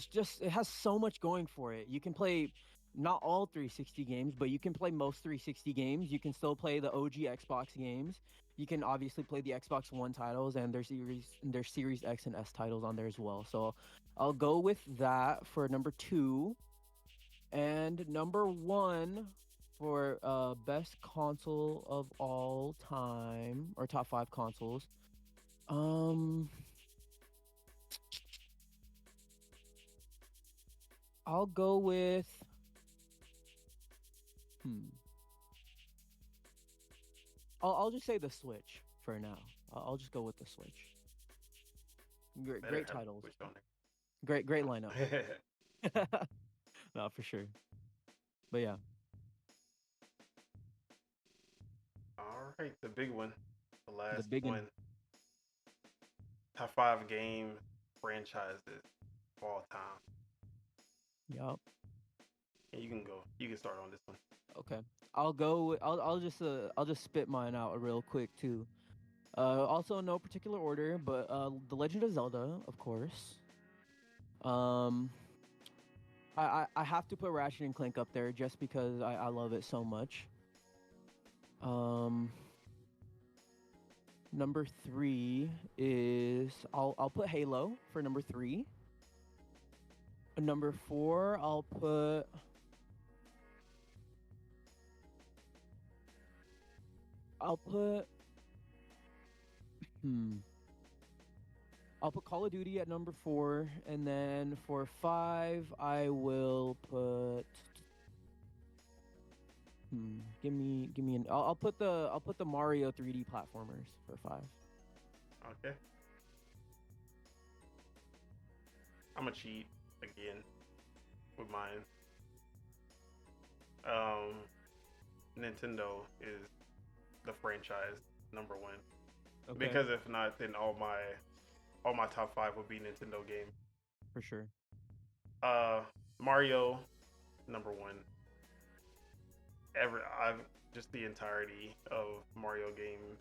just, it has so much going for it. You can play not all 360 games, but you can play most 360 games. You can still play the OG Xbox games. You can obviously play the Xbox One titles and their Series X and S titles on there as well. So I'll go with that for number 2. And number 1 for best console of all time, or top 5 consoles. Um, I'll go with hmm. I'll just say the Switch for now. I'll just go with the Switch. Better Great have titles. Switch on Great lineup. there. No, for sure. But yeah. All right, the big one, the The last big one. one. Top 5 game franchises of all time. Yup. And you can go. You can start on this one. Okay. I'll just spit mine out real quick too. Also in no particular order, but The Legend of Zelda, of course. Um, I have to put Ratchet and Clank up there just because I love it so much. Number 3 is, I'll put Halo for number 3. Number 4, I'll put hmm I'll put Call of Duty at number 4, and then for 5, I will put give me an I'll put the Mario 3D platformers for 5. Okay. I'm gonna cheat again with mine. Nintendo is the franchise number 1. Okay. Because if not, then all my top 5 would be Nintendo games. For sure. Mario number 1. I've just the entirety of Mario games.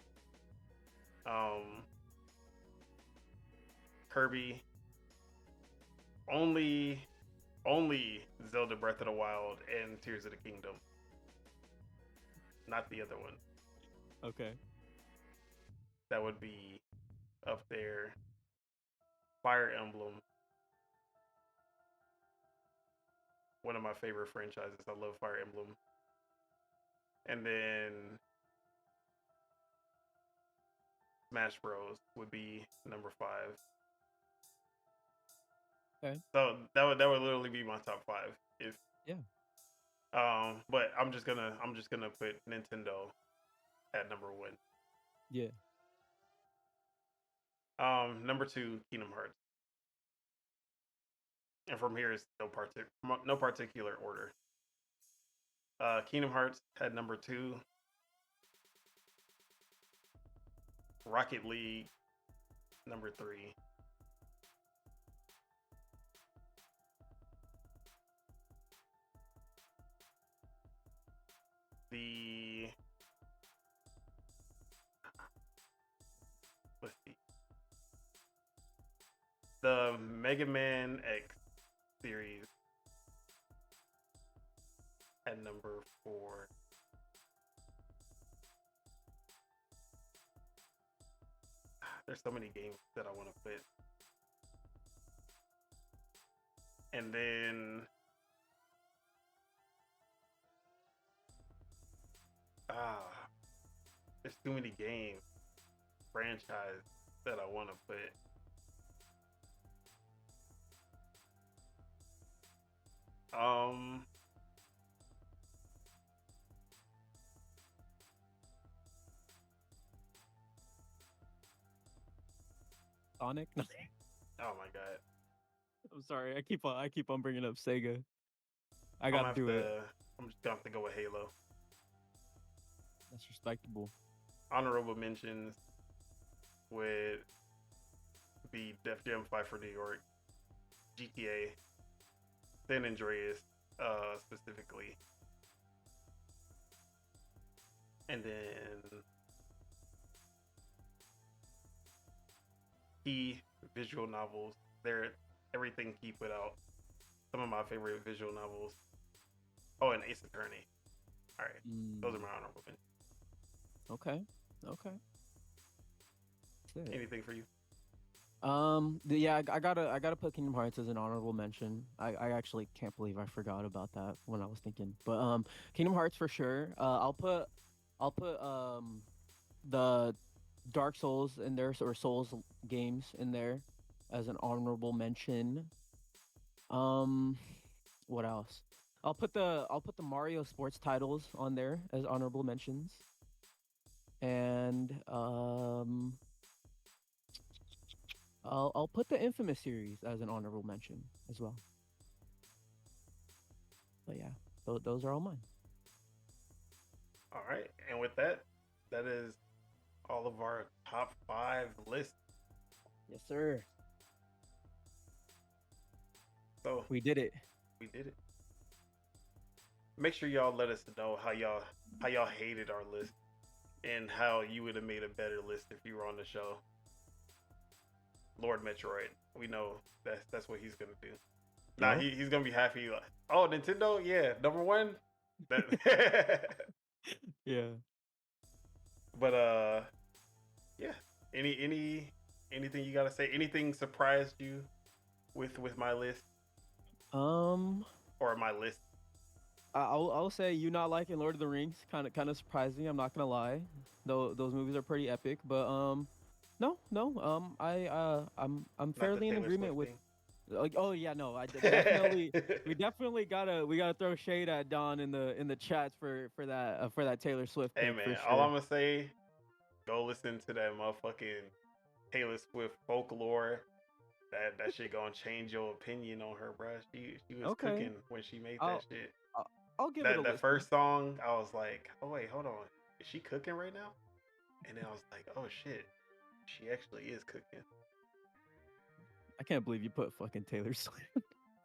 Kirby, only only Zelda Breath of the Wild and Tears of the Kingdom, not the other one. Okay. That would be up there. Fire Emblem, one of my favorite franchises. I love Fire Emblem. And then Smash Bros would be number 5. Okay. So that would literally be my top 5 if Yeah. but I'm just gonna put Nintendo at number 1. Yeah. Number 2, Kingdom Hearts. And from here is no particular order. Kingdom Hearts had number 2, Rocket League number 3, the let's see, the Mega Man X series at number 4. There's so many games that I want to put. And then there's too many games, franchise that I want to put. Um, Sonic. oh my god, I'm sorry. I keep on bringing up Sega. I I'm got gonna to have do to. it. I'm just gonna have to go with Halo. That's respectable. Honorable mentions would be Def Jam Fight for New York, GTA, San Andreas, specifically, and then key visual novels. They're everything Key put out. Some of my favorite visual novels. Oh, and Ace Attorney. All right, those are my honorable mentions. Okay. Okay. Anything for you? Yeah, I gotta put Kingdom Hearts as an honorable mention. I actually can't believe I forgot about that when I was thinking. But Kingdom Hearts for sure. I'll put the Dark Souls in there, or Souls games in there as an honorable mention. Um, what else? I'll put the Mario sports titles on there as honorable mentions, and I'll put the Infamous series as an honorable mention as well. But yeah, those are all mine. All right, and with that, that is all of our top 5 lists. Yes, sir. So We did it. we did it. Make sure y'all let us know how y'all hated our list and how you would have made a better list if you were on the show. Lord Metroid, we know that's what he's gonna do. Nah, Yeah. he's gonna be happy. Like, oh, Nintendo, yeah, number 1. That, Yeah. but yeah. Anything you gotta say? Anything surprised you with my list Um, or my list? I'll say you not liking Lord of the Rings kind of surprising. I'm not gonna lie. Though those movies are pretty epic, but no. I'm Not the fairly in Taylor agreement Swift with. thing. Like, oh yeah, no, definitely we gotta throw shade at Don in the chats for that Taylor Swift Hey pick for man, all sure. I'm gonna say, go listen to that motherfucking Taylor Swift folklore. That shit gonna change your opinion on her, bruh. She was Okay, cooking when she made that I'll shit. I'll, I'll give it a That listen. first song, I was like, oh wait, hold on, is she cooking right now? And then I was like, oh shit, she actually is cooking. I can't believe you put fucking Taylor Swift.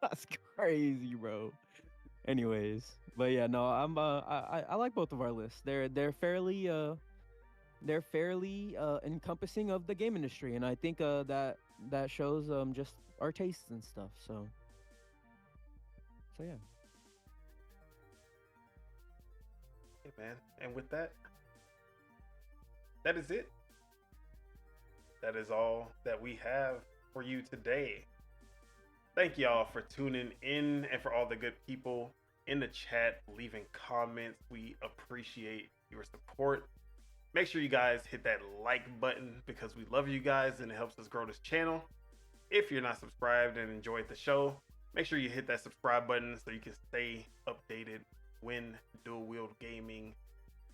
That's crazy, bro. Anyways, but yeah, no, I like both of our lists. They're fairly they're fairly encompassing of the game industry, and I think that shows just our tastes and stuff. So yeah. Yeah, man. And with that, that is it. That is all that we have for you today. Thank y'all for tuning in and for all the good people in the chat leaving comments. We appreciate your support. Make sure you guys hit that like button because we love you guys and it helps us grow this channel. If you're not subscribed and enjoyed the show, make sure you hit that subscribe button so you can stay updated when Dual-Wield Gaming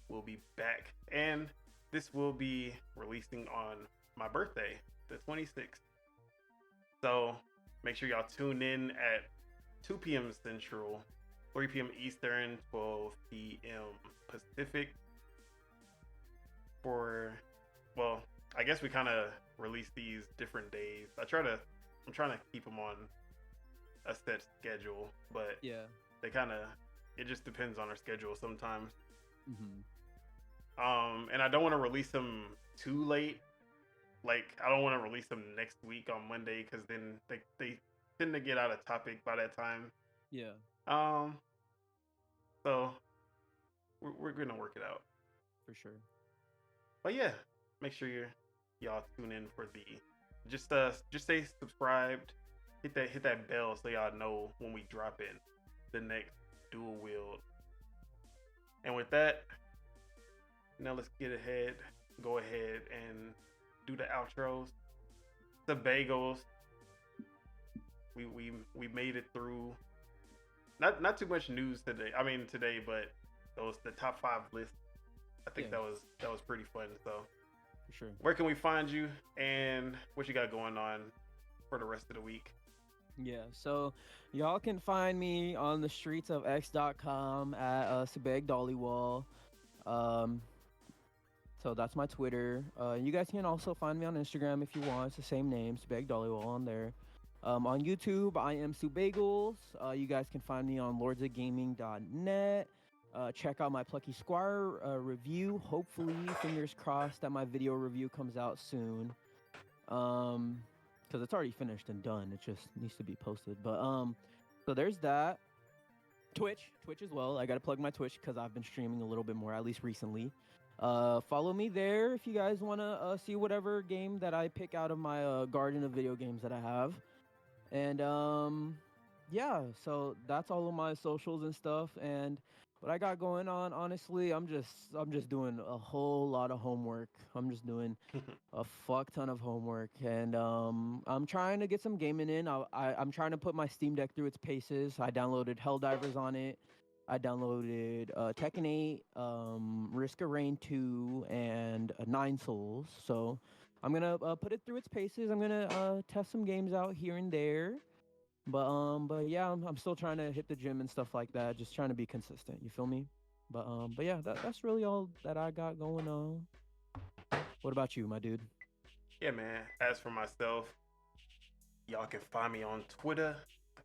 will be back. And this will be releasing on my birthday, the 26th. So make sure y'all tune in at 2 p.m. Central, 3 p.m. Eastern, 12 p.m. Pacific. Well, I guess we kind of release these different days. I'm trying to keep them on a set schedule, but Yeah. it just depends on our schedule sometimes. Mm-hmm. And I don't want to release them too late. Like, I don't want to release them next week on Monday because then they tend to get out of topic by that time. Yeah. So we're gonna work it out For sure. but yeah, make sure y'all tune in for the just stay subscribed, hit that bell so y'all know when we drop in the next Dual-Wield. And with that, now let's go ahead and do the outros. The bagels, we made it through. Not too much news today. I mean today, but the top 5 list. I think Yeah. that was pretty fun. So For sure. where can we find you and what you got going on for the rest of the week? Yeah, so y'all can find me on the streets of x.com at Subeg Dollywall. Um, so that's my Twitter. You guys can also find me on Instagram if you want. It's the same name, Subeg Dollywall on there. On YouTube, I am Subagels. You guys can find me on lordsofgaming.net. Check out my Plucky Squire review. Hopefully, fingers crossed that my video review comes out soon. Because it's already finished and done. It just needs to be posted. But so there's that. Twitch as well. I gotta plug my Twitch because I've been streaming a little bit more, at least recently. Follow me there if you guys wanna see whatever game that I pick out of my garden of video games that I have. And yeah, so that's all of my socials and stuff. And what I got going on, honestly, I'm just doing a whole lot of homework. I'm just doing a fuck ton of homework, and I'm trying to get some gaming in. I'm trying to put my Steam Deck through its paces. I downloaded Helldivers on it. I downloaded Tekken 8, Risk of Rain 2, and Nine Souls. So I'm gonna put it through its paces. I'm gonna test some games out here and there. But yeah, I'm still trying to hit the gym and stuff like that. Just trying to be consistent. You feel me? But yeah, that's really all that I got going on. What about you, my dude? Yeah, man. As for myself, y'all can find me on Twitter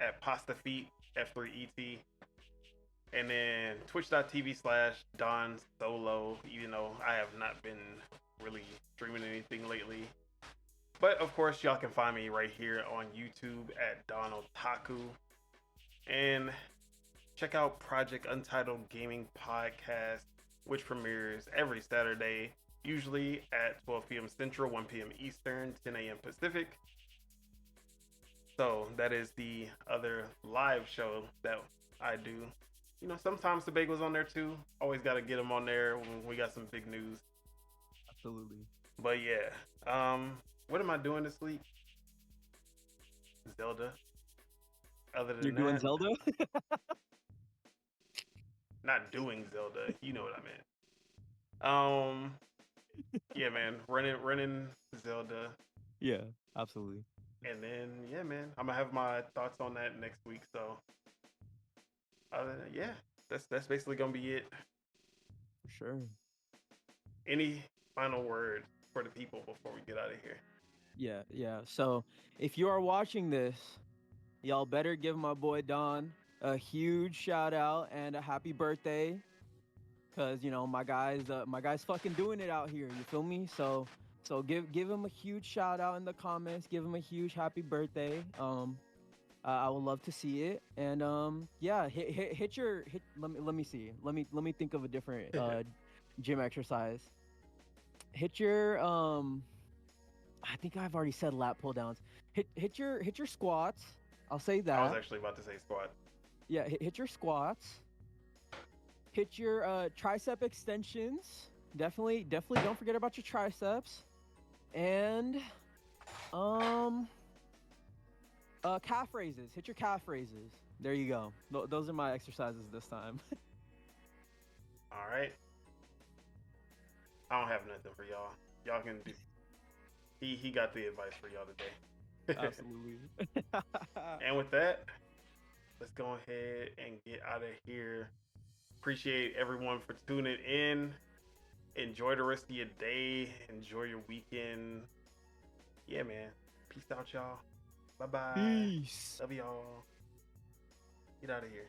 at PastaFeet F3ET, and then twitch.tv/Don Solo. Even though I have not been really streaming anything lately. But of course, y'all can find me right here on YouTube at Don Otaku. And check out Project Untitled Gaming Podcast, which premieres every Saturday, usually at 12 p.m. Central, 1 p.m. Eastern, 10 a.m. Pacific. So that is the other live show that I do. You know, sometimes the bagel's on there too. Always got to get them on there when we got some big news. Absolutely. But yeah, what am I doing this week? Zelda. Other than You're doing that, Zelda? not doing Zelda. You know what I meant. Yeah, man, running Zelda, Yeah, absolutely. and then yeah, man, I'm gonna have my thoughts on that next week. So, yeah, that's basically gonna be it. For sure. Any final words for the people before we get out of here? Yeah. So if you are watching this, y'all better give my boy Don a huge shout out and a happy birthday. cause my guy's fucking doing it out here. You feel me? So give him a huge shout out in the comments. Give him a huge happy birthday. I would love to see it. And yeah, hit. Let me see. Let me think of a different gym exercise. Hit your I think I've already said lat pull downs. Hit your squats. I'll say that. I was actually about to say squat. Yeah, hit your squats. Hit your tricep extensions. Definitely don't forget about your triceps. And calf raises. Hit your calf raises. There you go. Those are my exercises this time. All right. I don't have nothing for y'all. Y'all can do. He got the advice for y'all today. Absolutely. And with that, let's go ahead and get out of here. Appreciate everyone for tuning in. Enjoy the rest of your day. Enjoy your weekend. Yeah, man. Peace out, y'all. Bye-bye. Peace. Love y'all. Get out of here.